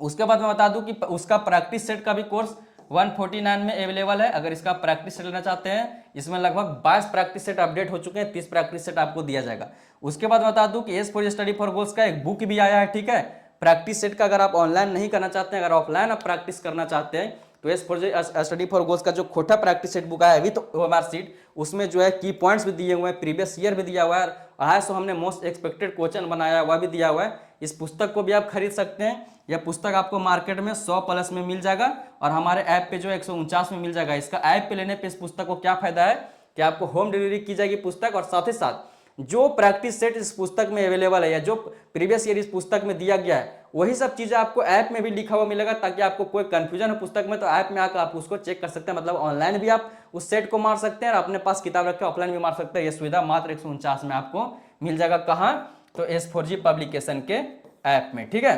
उसके बाद मैं बता दूं कि उसका प्रैक्टिस सेट का भी कोर्स 149 में अवेलेबल है। अगर इसका प्रैक्टिस सेट लेना चाहते हैं, इसमें लगभग 22 प्रैक्टिस सेट अपडेट हो चुके हैं, 30 प्रैक्टिस सेट आपको दिया जाएगा। उसके बाद बता दूं कि S4G स्टडी फॉर गोल्स का एक बुक भी आया है, ठीक है। प्रैक्टिस सेट का अगर आप ऑनलाइन नहीं करना चाहते हैं, अगर ऑफलाइन आप प्रैक्टिस करना चाहते हैं, तो S4G स्टडी फॉर गोल्स का जो खोटा प्रैक्टिस सेट बुक आया विद ओएमआर सीट, उसमें जो है की पॉइंट्स भी दिए हुए हैं, प्रीवियस ईयर भी दिया हुआ है, 250 हमने मोस्ट एक्सपेक्टेड क्वेश्चन बनाया हुआ भी दिया हुआ है। इस पुस्तक को भी आप खरीद सकते हैं। यह पुस्तक आपको मार्केट में 100+ में मिल जाएगा, और हमारे ऐप पे जो 149 में मिल जाएगा। इसका ऐप पे लेने पे इस पुस्तक को क्या फायदा है कि आपको होम डिलीवरी की जाएगी पुस्तक, और साथ ही साथ जो प्रैक्टिस सेट इस पुस्तक में अवेलेबल है या जो प्रीवियस ईयर इस पुस्तक में दिया गया है, वही सब चीजें आपको ऐप में भी लिखा हुआ मिलेगा, ताकि आपको कोई कंफ्यूजन हो पुस्तक में तो ऐप में आकर आप उसको चेक कर सकते हैं। मतलब ऑनलाइन भी आप उस सेट को मार सकते हैं, और अपने पास किताब रख के ऑफलाइन भी मार सकते हैं। यह सुविधा मात्र 149 में आपको मिल जाएगा। कहाँ? तो S4G पब्लिकेशन के ऐप में, ठीक है।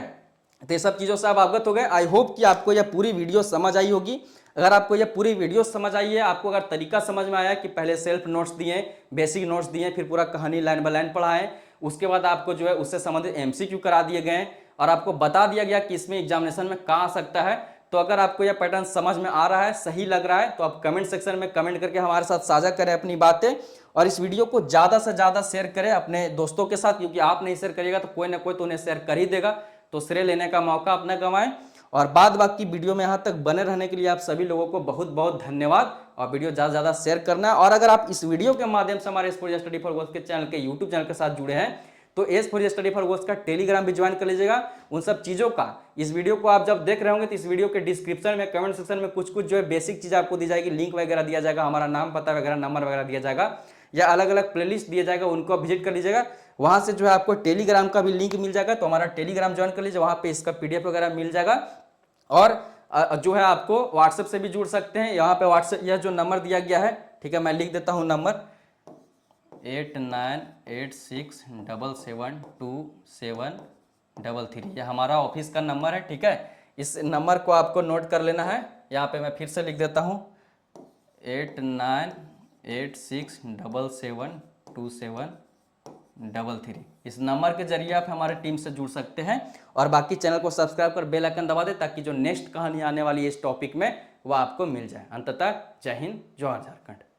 तो ये सब चीज़ों से आप अवगत हो गए। आई होप कि आपको यह पूरी वीडियो समझ आई होगी। अगर आपको ये पूरी वीडियो समझ आई है, आपको अगर तरीका समझ में आया कि पहले सेल्फ नोट्स दिए, बेसिक नोट्स दिए, फिर पूरा कहानी लाइन बाय लाइन पढ़ा है, उसके बाद आपको जो है उससे संबंधित एमसीक्यू करा दिए गए और आपको बता दिया गया कि इसमें एग्जामिनेशन में कहाँ आ सकता है, तो अगर आपको यह पैटर्न समझ में आ रहा है, सही लग रहा है, तो आप कमेंट सेक्शन में कमेंट करके हमारे साथ साझा करें अपनी बातें और इस वीडियो को ज़्यादा से ज़्यादा शेयर करें अपने दोस्तों के साथ, क्योंकि आप नहीं शेयर करिएगा तो कोई ना कोई तो उन्हें शेयर कर ही देगा। तो श्रेय लेने का मौका अपना गंवाएं। और बाद बाकी वीडियो में यहाँ तक बने रहने के लिए आप सभी लोगों को बहुत बहुत धन्यवाद और वीडियो ज़्यादा से ज़्यादा शेयर करना है। और अगर आप इस वीडियो के माध्यम से हमारे एस4 स्टडी फॉर गोल्स के चैनल के यूट्यूब चैनल के साथ जुड़े हैं तो एस4 स्टडी फॉर गोल्स का टेलीग्राम भी ज्वाइन कर लीजिएगा। उन सब चीज़ों का इस वीडियो को आप जब देख रहे होंगे तो इस वीडियो के डिस्क्रिप्शन में कमेंट सेक्शन में कुछ जो है बेसिक चीज़ आपको दी जाएगी, लिंक वगैरह दिया जाएगा, हमारा नाम पता वगैरह नंबर वगैरह दिया जाएगा या अलग अलग प्लेलिस्ट दिया जाएगा, उनको विजिट कर लीजिएगा। वहाँ से जो है आपको टेलीग्राम का भी लिंक मिल जाएगा, तो हमारा टेलीग्राम ज्वाइन कर लीजिए, वहाँ पे इसका PDF वगैरह मिल जाएगा। और जो है आपको व्हाट्सएप से भी जुड़ सकते हैं। यहाँ पे व्हाट्सएप यह जो नंबर दिया गया है, ठीक है, मैं लिख देता हूँ नंबर 8986772733, यह हमारा ऑफिस का नंबर है, ठीक है। इस नंबर को आपको नोट कर लेना है। यहाँ पे मैं फिर से लिख देता हूँ 8986772733। इस नंबर के जरिए आप हमारे टीम से जुड़ सकते हैं और बाकी चैनल को सब्सक्राइब कर बेल आइकन दबा दें ताकि जो नेक्स्ट कहानी आने वाली है इस टॉपिक में वह आपको मिल जाए। अंततः जय हिंद, जय झारखंड।